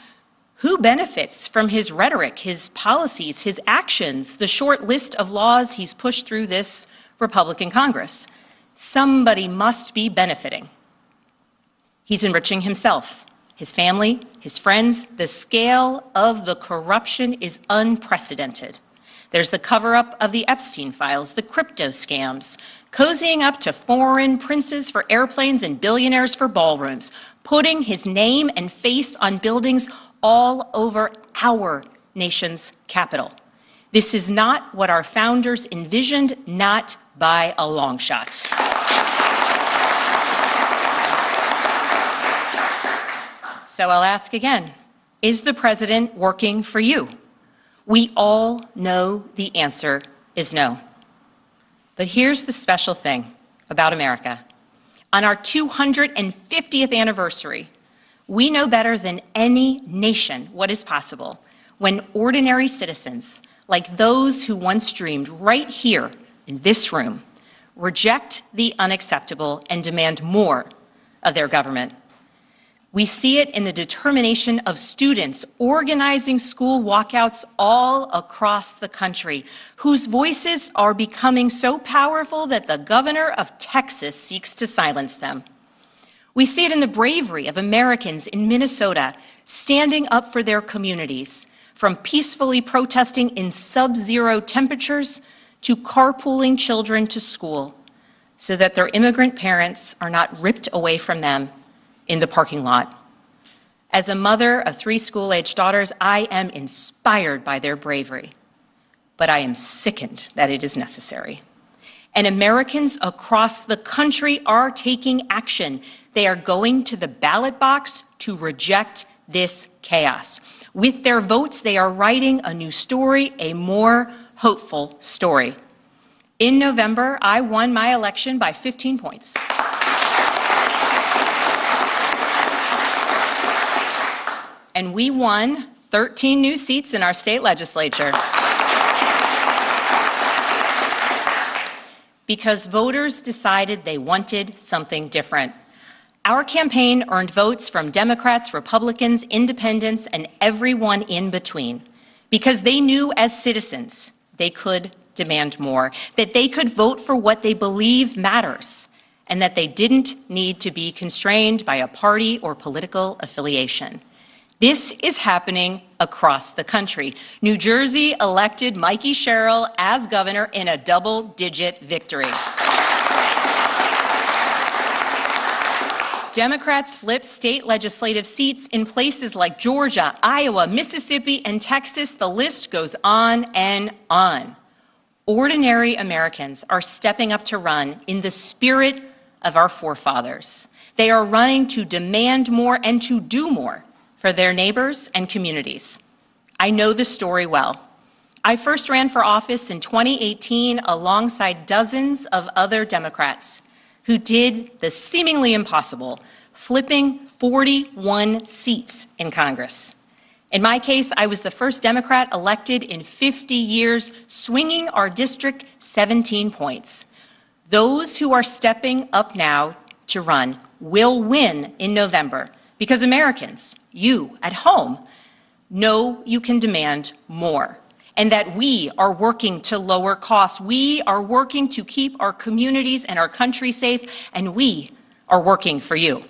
who benefits from his rhetoric, his policies, his actions, the short list of laws he's pushed through this Republican Congress? Somebody must be benefiting. He's enriching himself, his family, his friends. The scale of the corruption is unprecedented. There's the cover-up of the Epstein files, the crypto scams, cozying up to foreign princes for airplanes and billionaires for ballrooms, putting his name and face on buildings all over our nation's capital. This is not what our founders envisioned, not by a long shot. So I'll ask again, is the president working for you? We all know the answer is no. But here's the special thing about America. On our 250th anniversary, we know better than any nation what is possible when ordinary citizens, like those who once dreamed right here in this room, reject the unacceptable and demand more of their government. We see it in the determination of students organizing school walkouts all across the country, whose voices are becoming so powerful that the governor of Texas seeks to silence them. We see it in the bravery of Americans in Minnesota standing up for their communities, from peacefully protesting in sub-zero temperatures to carpooling children to school, so that their immigrant parents are not ripped away from them in the parking lot. As a mother of 3 school-aged daughters, I am inspired by their bravery, but I am sickened that it is necessary. And Americans across the country are taking action. They are going to the ballot box to reject this chaos. With their votes, they are writing a new story, a more hopeful story. In November, I won my election by 15 points. And we won 13 new seats in our state legislature. Because voters decided they wanted something different. Our campaign earned votes from Democrats, Republicans, Independents, and everyone in between. Because they knew as citizens they could demand more, that they could vote for what they believe matters, and that they didn't need to be constrained by a party or political affiliation. This is happening across the country. New Jersey elected Mikey Sherrill as governor in a double-digit victory. Democrats flipped state legislative seats in places like Georgia, Iowa, Mississippi, and Texas. The list goes on and on. Ordinary Americans are stepping up to run in the spirit of our forefathers. They are running to demand more and to do more for their neighbors and communities. I know this story well. I first ran for office in 2018 alongside dozens of other Democrats who did the seemingly impossible, flipping 41 seats in Congress. In my case, I was the first Democrat elected in 50 years, swinging our district 17 points. Those who are stepping up now to run will win in November because Americans, you at home, know you can demand more and that we are working to lower costs. We are working to keep our communities and our country safe, and we are working for you.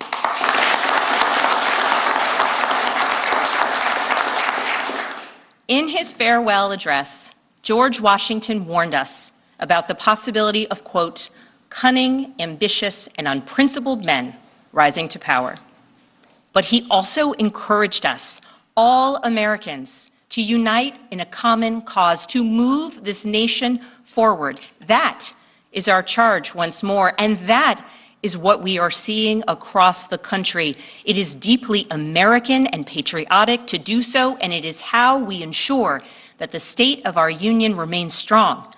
In his farewell address, George Washington warned us about the possibility of, quote, cunning, ambitious, and unprincipled men rising to power. But he also encouraged us, all Americans, to unite in a common cause, to move this nation forward. That is our charge once more, and that is what we are seeing across the country. It is deeply American and patriotic to do so, and it is how we ensure that the state of our union remains strong,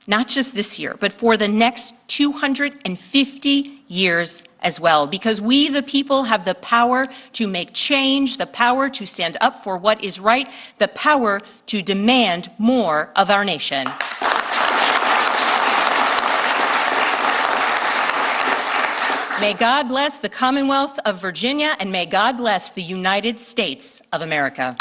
not just this year, but for the next 250 years as well, because we, the people, have the power to make change, the power to stand up for what is right, the power to demand more of our nation. May God bless the Commonwealth of Virginia, and may God bless the United States of America.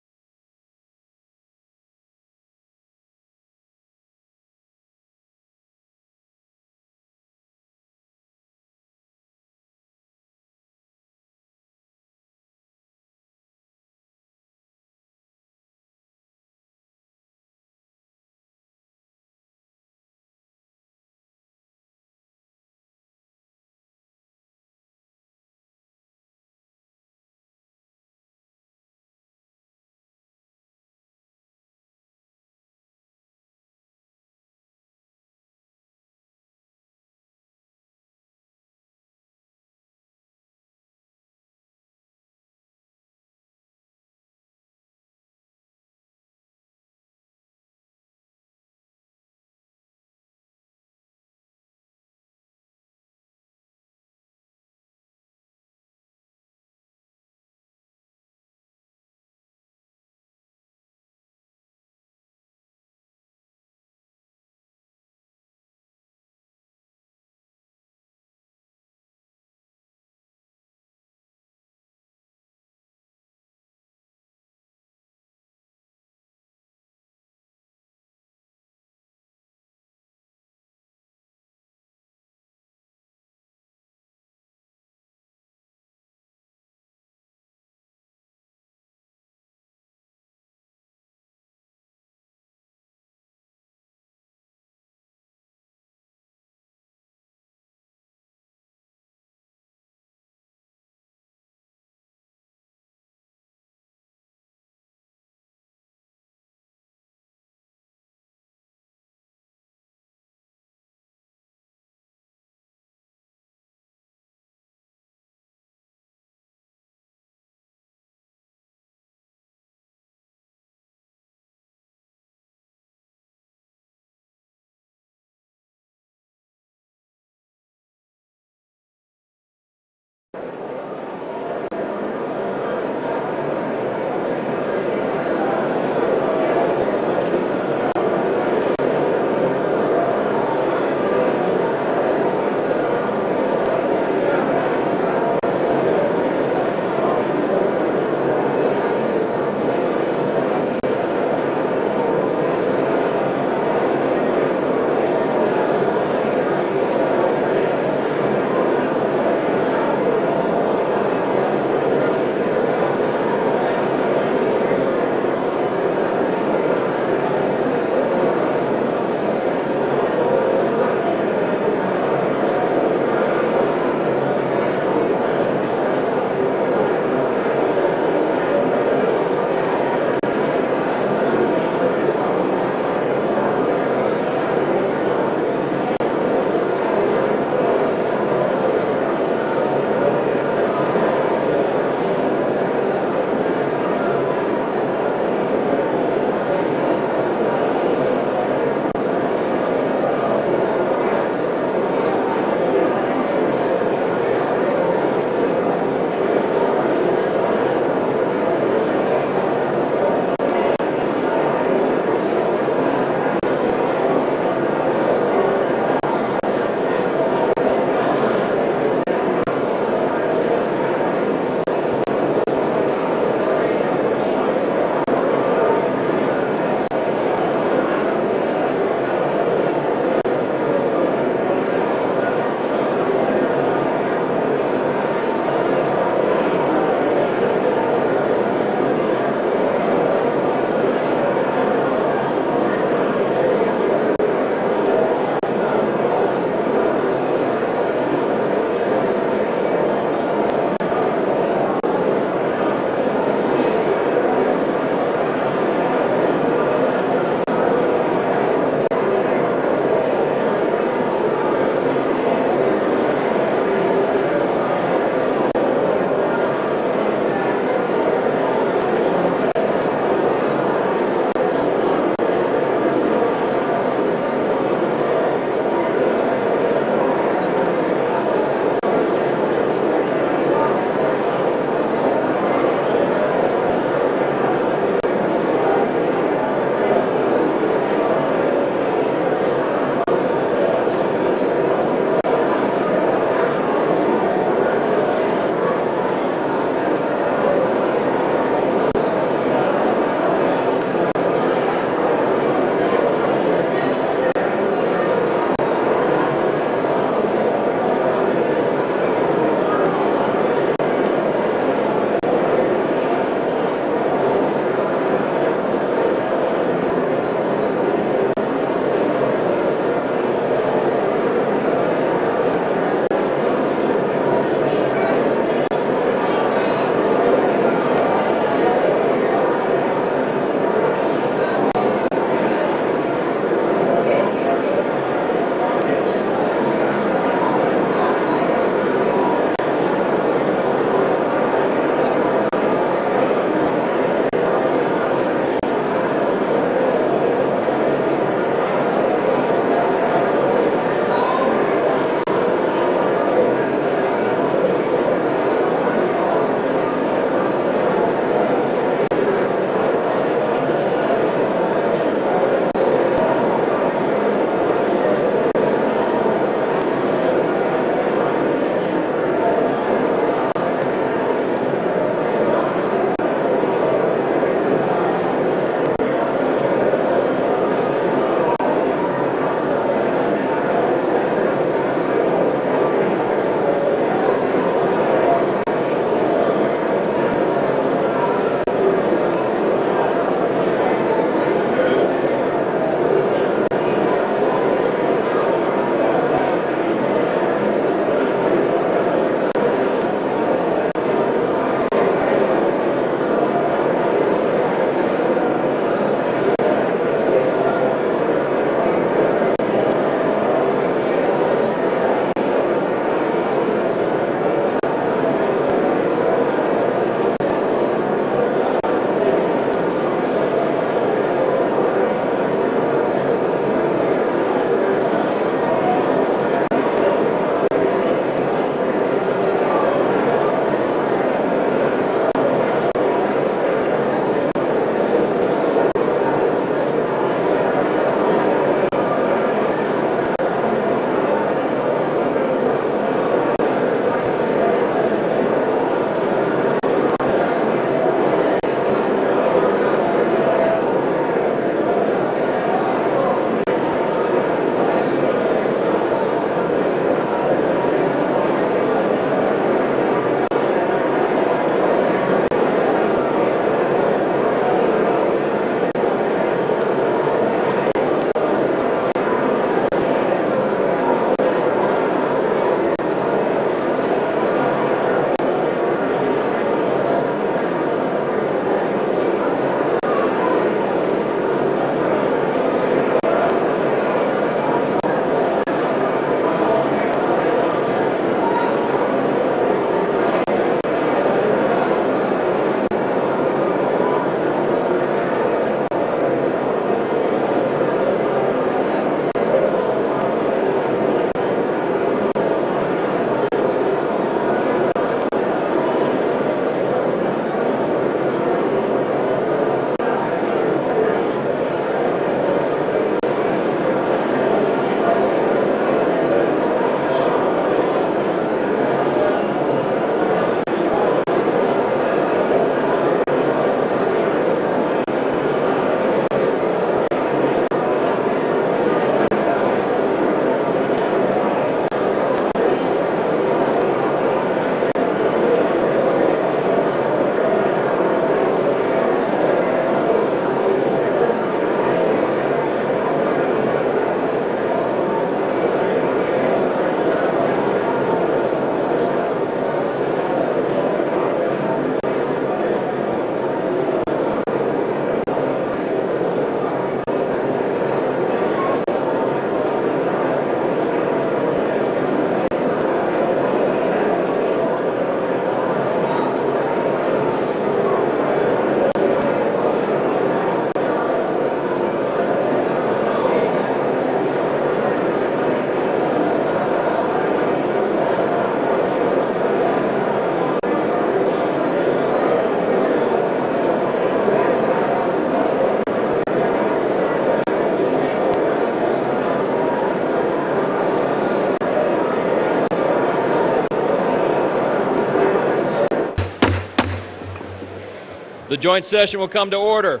The joint session will come to order.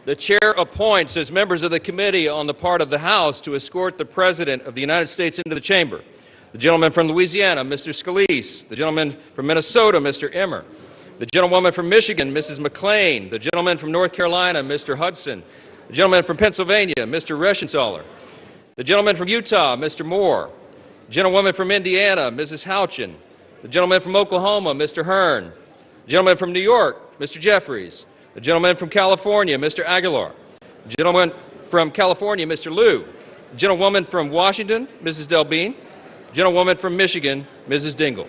The chair appoints as members of the committee on the part of the House to escort the President of the United States into the chamber: the gentleman from Louisiana, Mr. Scalise; the gentleman from Minnesota, Mr. Emmer; the gentlewoman from Michigan, Mrs. McClain; the gentleman from North Carolina, Mr. Hudson; the gentleman from Pennsylvania, Mr. Reschenthaler; the gentleman from Utah, Mr. Moore; the gentlewoman from Indiana, Mrs. Houchin; the gentleman from Oklahoma, Mr. Hearn; the gentleman from New York, Mr. Jeffries; the gentleman from California, Mr. Aguilar; the gentleman from California, Mr. Liu; the gentlewoman from Washington, Mrs. Delbene; the gentlewoman from Michigan, Mrs. Dingell.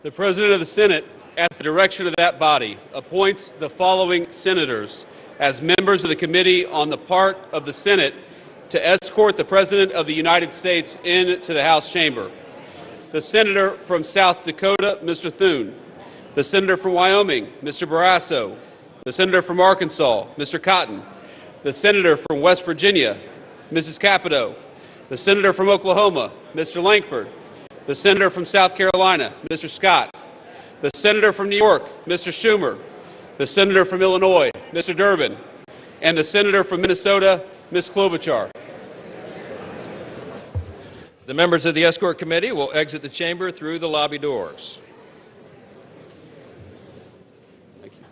The President of the Senate, at the direction of that body, appoints the following senators as members of the committee on the part of the Senate to escort the President of the United States into the House chamber: the Senator from South Dakota, Mr. Thune; the Senator from Wyoming, Mr. Barrasso; the Senator from Arkansas, Mr. Cotton; the Senator from West Virginia, Mrs. Capito; the Senator from Oklahoma, Mr. Lankford; the Senator from South Carolina, Mr. Scott; the Senator from New York, Mr. Schumer; the Senator from Illinois, Mr. Durbin; and the Senator from Minnesota, Ms. Klobuchar. The members of the escort committee will exit the chamber through the lobby doors. Thank you.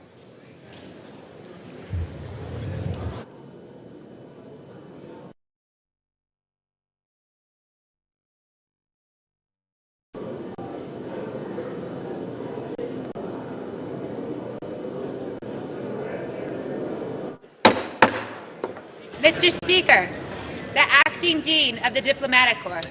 Mr. Speaker, the Acting Dean of the Diplomatic Corps.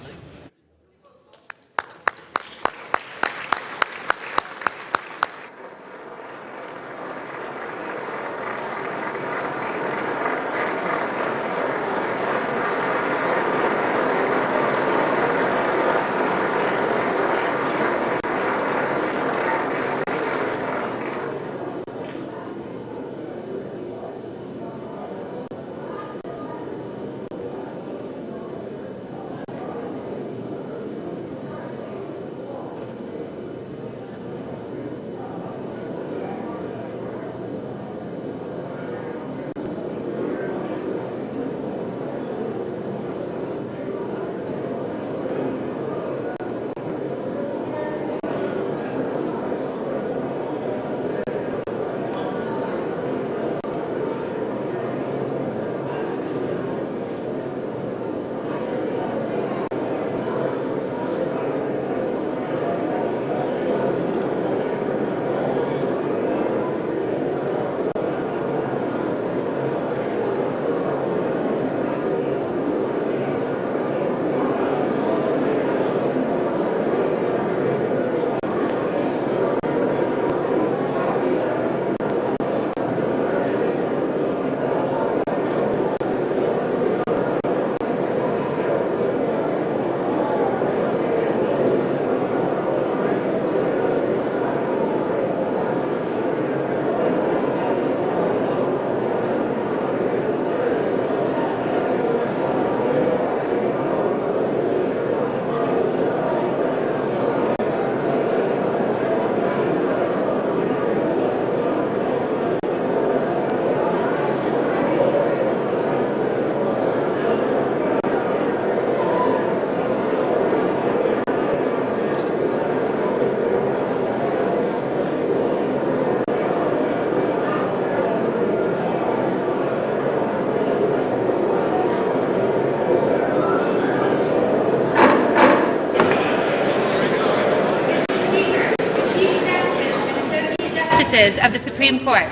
Of the Supreme Court.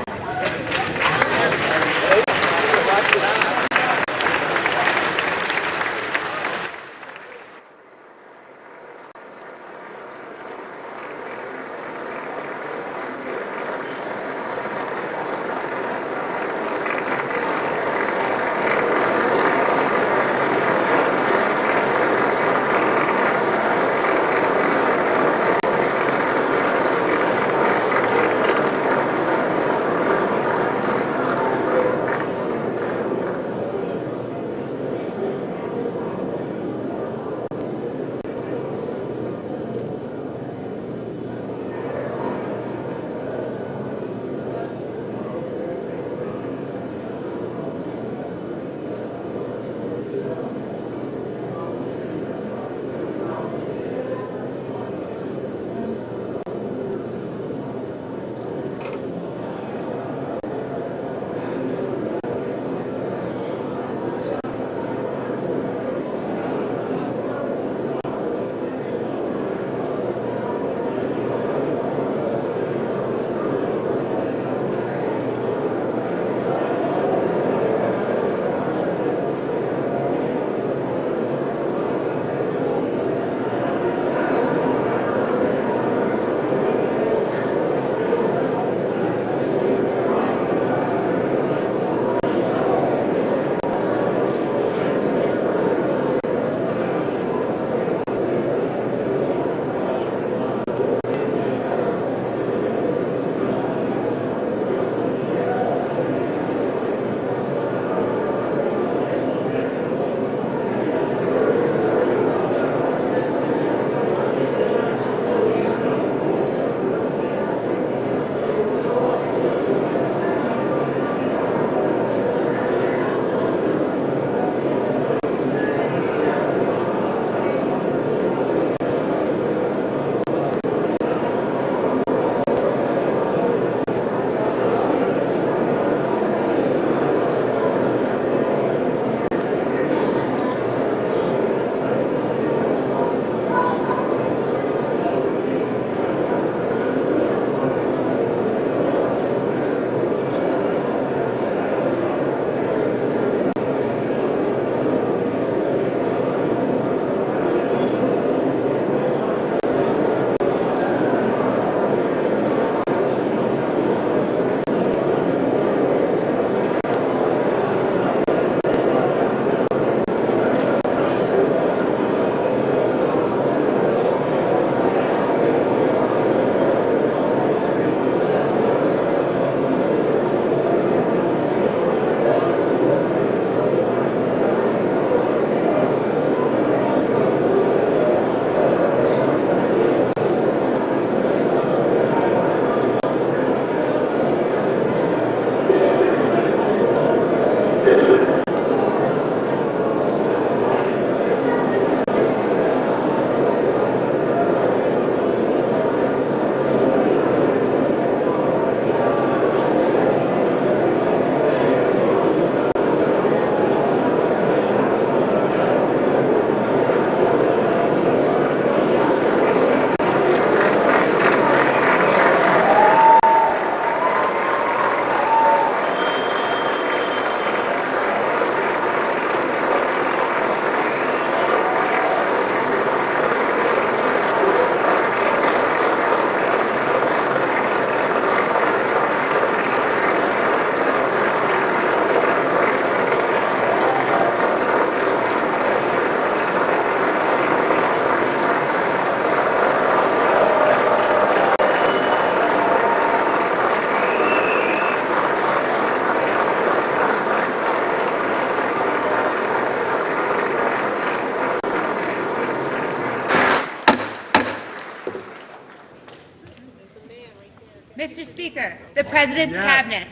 Mr. Speaker, the President's Cabinet.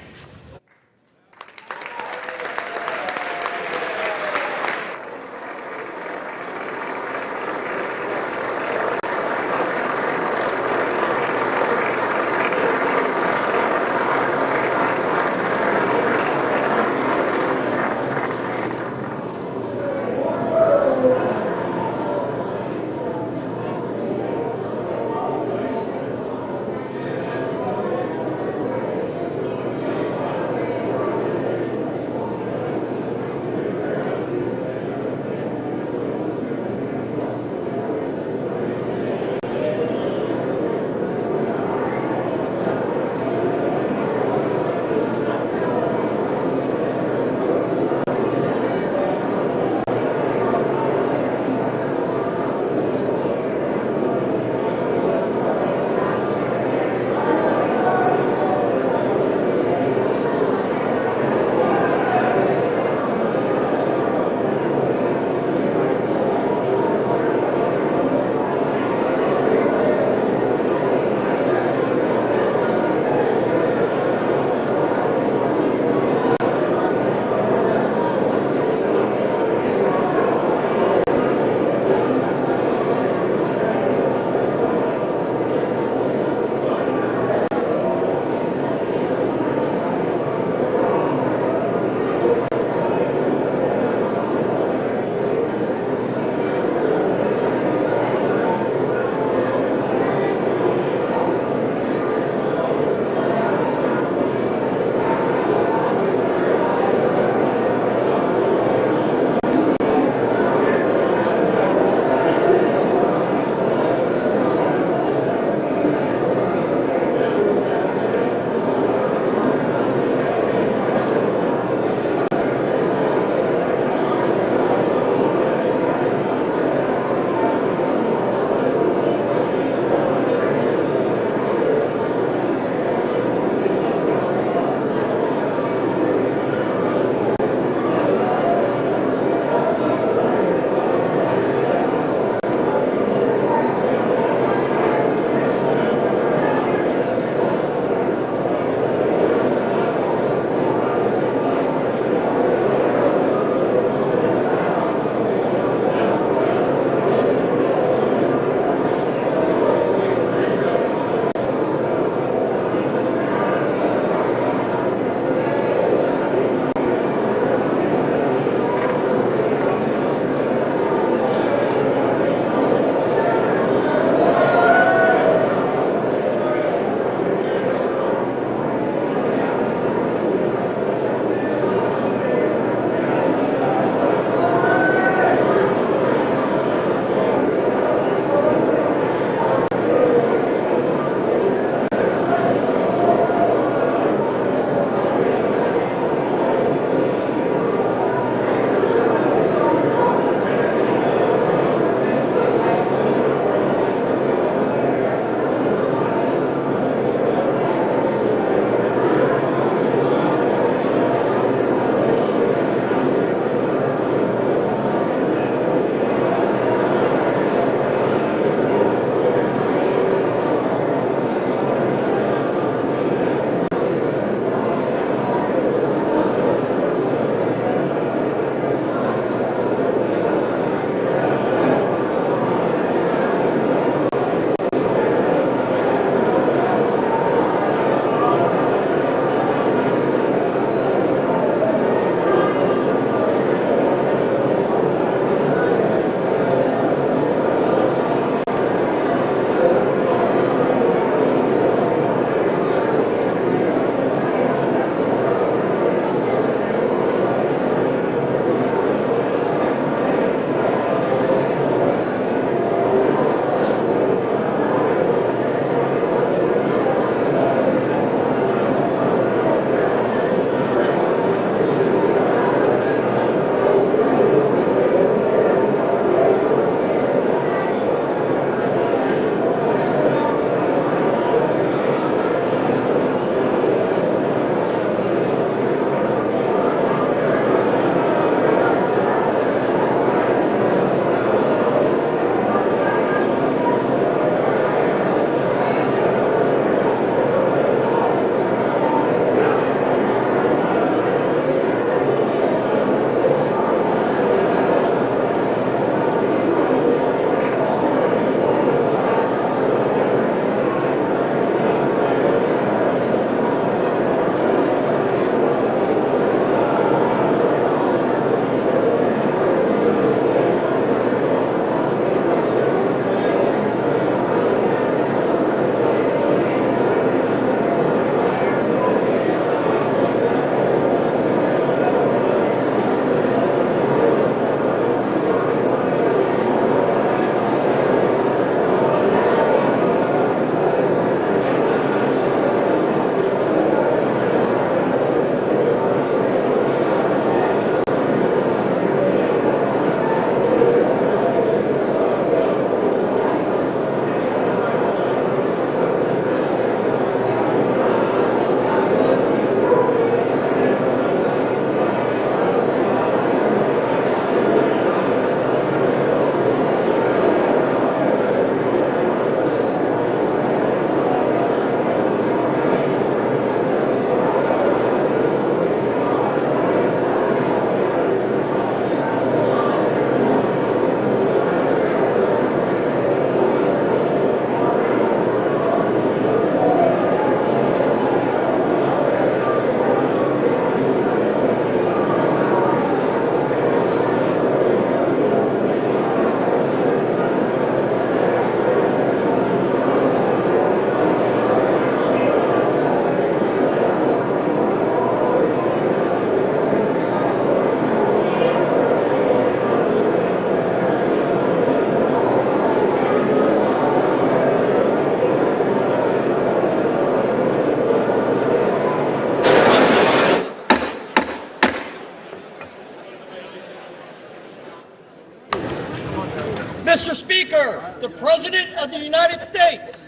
Mr. Speaker, the President of the United States.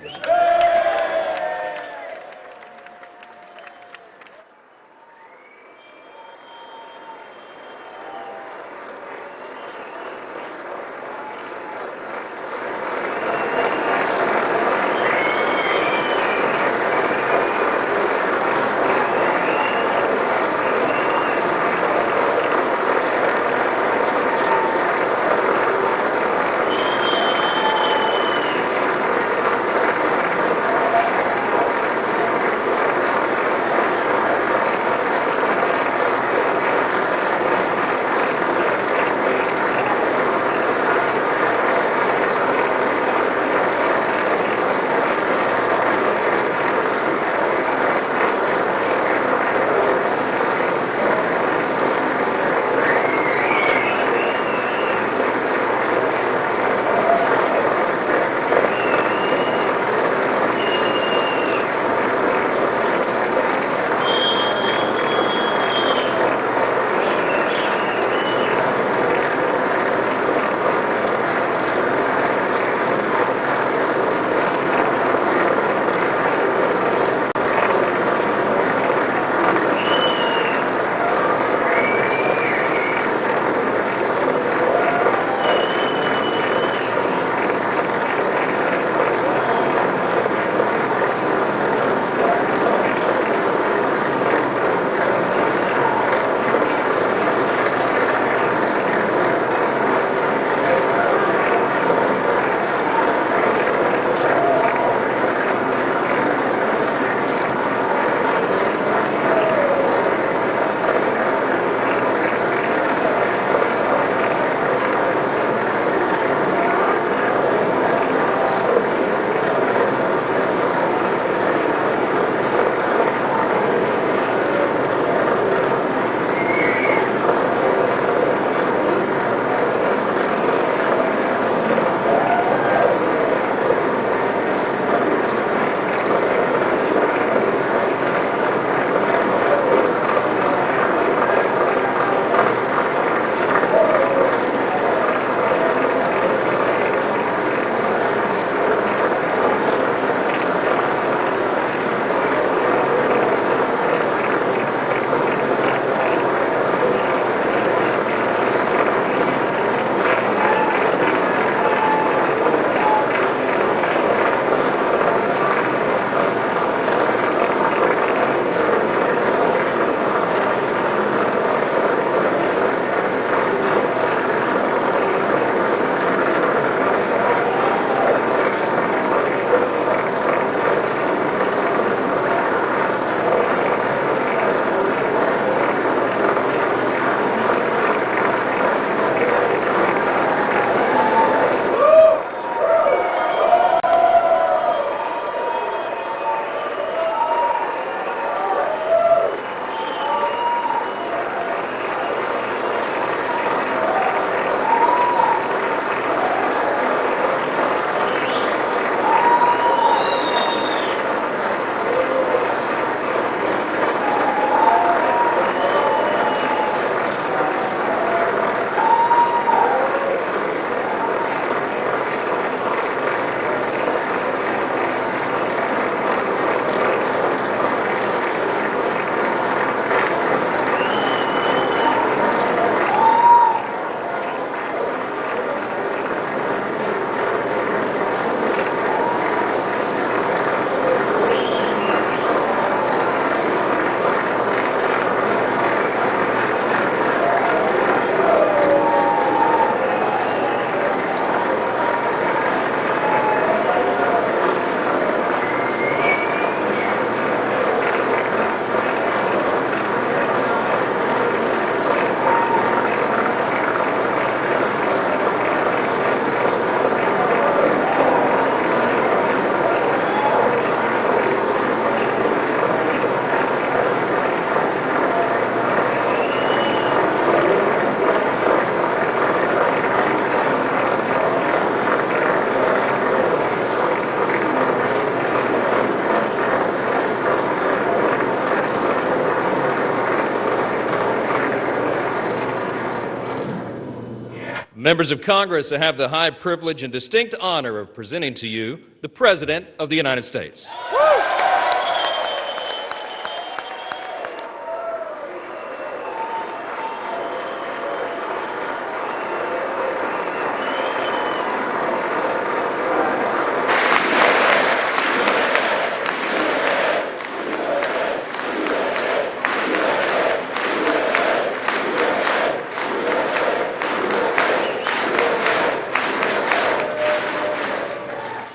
Members of Congress, I have the high privilege and distinct honor of presenting to you the President of the United States.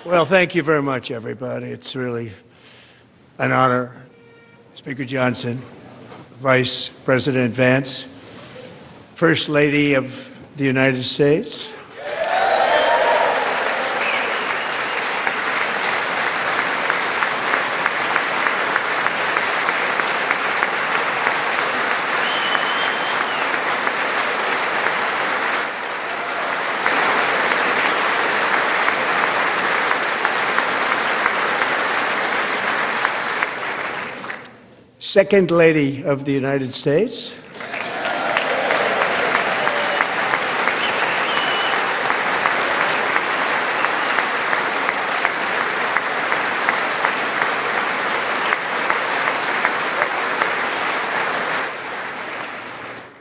Well, thank you very much, everybody. It's really an honor. Speaker Johnson, Vice President Vance, First Lady of the United States. Second Lady of the United States.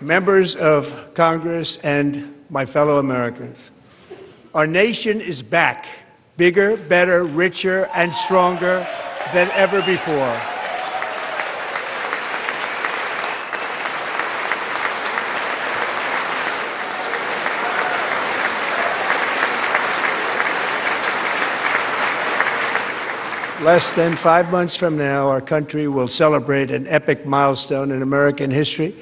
Members of Congress and my fellow Americans, our nation is back, bigger, better, richer, and stronger than ever before. Less than 5 months from now, our country will celebrate an epic milestone in American history,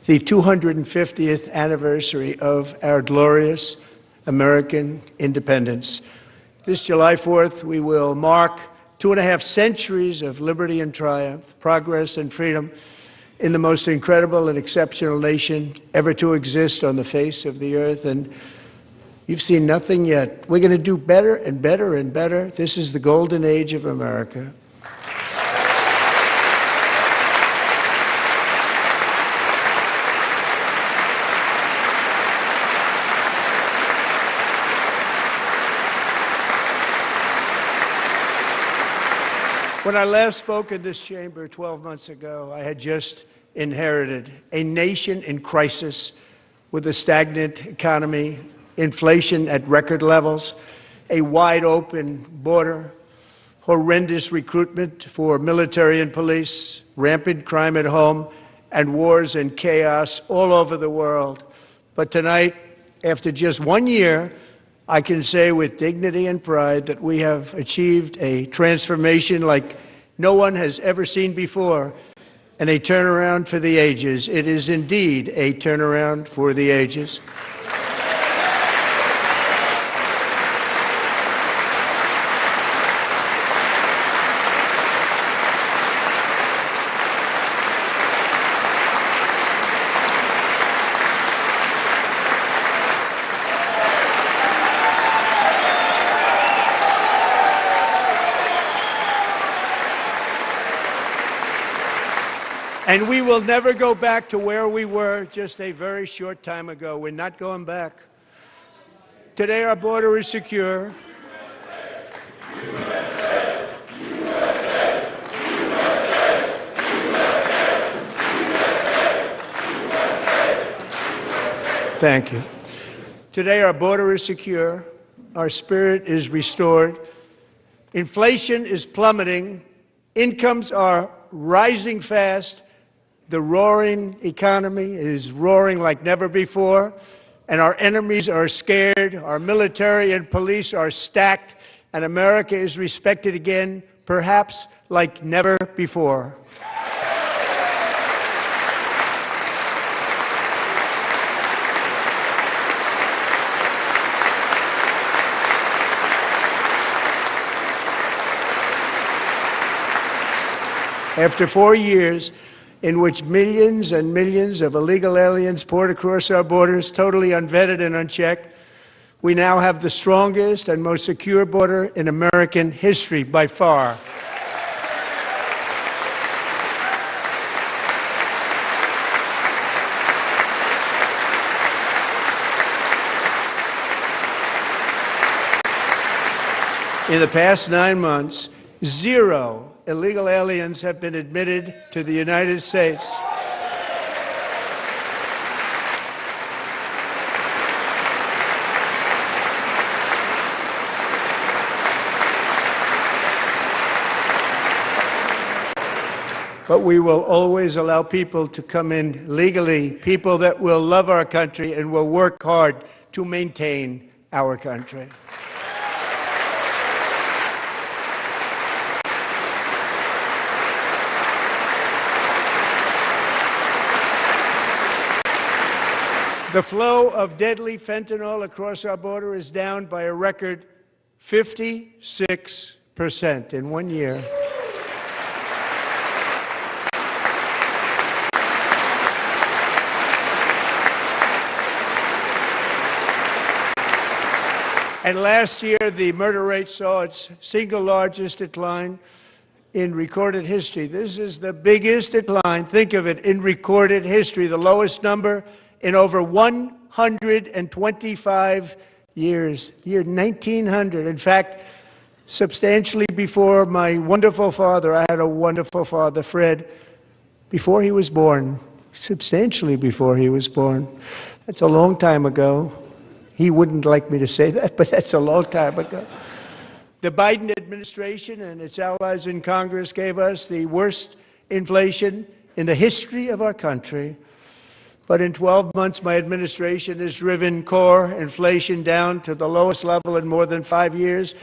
the 250th anniversary of our glorious American independence. This July 4th, we will mark 2.5 centuries of liberty and triumph, progress and freedom in the most incredible and exceptional nation ever to exist on the face of the earth. And you've seen nothing yet. We're going to do better and better and better. This is the golden age of America. When I last spoke in this chamber 12 months ago, I had just inherited a nation in crisis with a stagnant economy, inflation at record levels, a wide open border, horrendous recruitment for military and police, rampant crime at home, and wars and chaos all over the world. But tonight, after just 1 year, I can say with dignity and pride that we have achieved a transformation like no one has ever seen before, and a turnaround for the ages. It is indeed a turnaround for the ages. And we will never go back to where we were just a very short time ago. We're not going back. Today our border is secure. Thank you. Today our border is secure. Our spirit is restored. Inflation is plummeting. Incomes are rising fast. The roaring economy is roaring like never before, and our enemies are scared, our military and police are stacked, and America is respected again, perhaps like never before. After 4 years in which millions and millions of illegal aliens poured across our borders, totally unvetted and unchecked, we now have the strongest and most secure border in American history by far. In the past 9 months, 0 illegal aliens have been admitted to the United States. But we will always allow people to come in legally, people that will love our country and will work hard to maintain our country. The flow of deadly fentanyl across our border is down by a record 56% in 1 year. And last year, the murder rate saw its single largest decline in recorded history. This is the biggest decline, think of it, in recorded history, the lowest number in over 125 years, year 1900. In fact, substantially before my wonderful father, I had a wonderful father, Fred, before he was born, substantially before he was born. That's a long time ago. He wouldn't like me to say that, but that's a long time ago. The Biden administration and its allies in Congress gave us the worst inflation in the history of our country. But in 12 months, my administration has driven core inflation down to the lowest level in more than 5 years.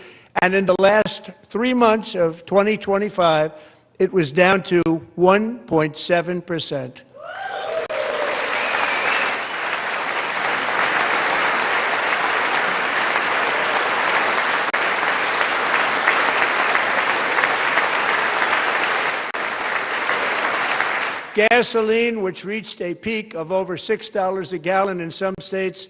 And in the last 3 months of 2025, it was down to 1.7%. Gasoline, which reached a peak of over $6 a gallon in some states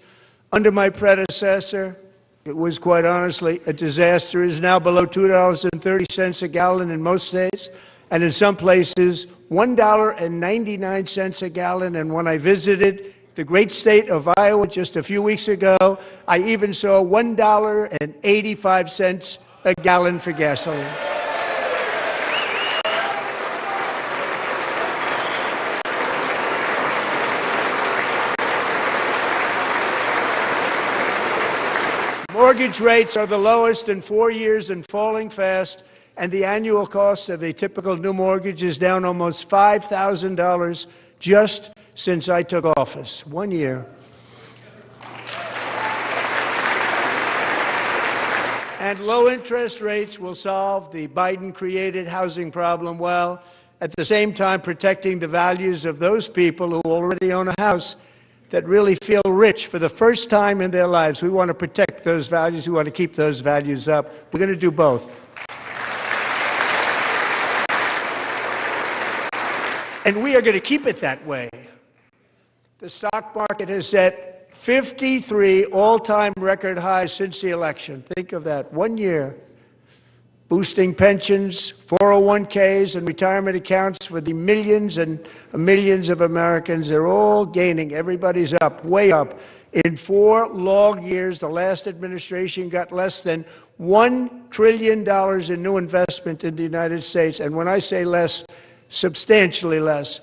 under my predecessor, it was quite honestly a disaster, is now below $2.30 a gallon in most states, and in some places $1.99 a gallon. And when I visited the great state of Iowa just a few weeks ago, I even saw $1.85 a gallon for gasoline. Mortgage rates are the lowest in 4 years and falling fast, and the annual cost of a typical new mortgage is down almost $5,000 just since I took office. 1 year. And low interest rates will solve the Biden-created housing problem while at the same time protecting the values of those people who already own a house that really feel rich for the first time in their lives. We want to protect those values. We want to keep those values up. We're going to do both. And we are going to keep it that way. The stock market has set 53 all-time record highs since the election. Think of that, 1 year. Boosting pensions, 401ks, and retirement accounts for the millions and millions of Americans. They're all gaining. Everybody's up, way up. In 4 long years, the last administration got less than $1 trillion in new investment in the United States. And when I say less, substantially less.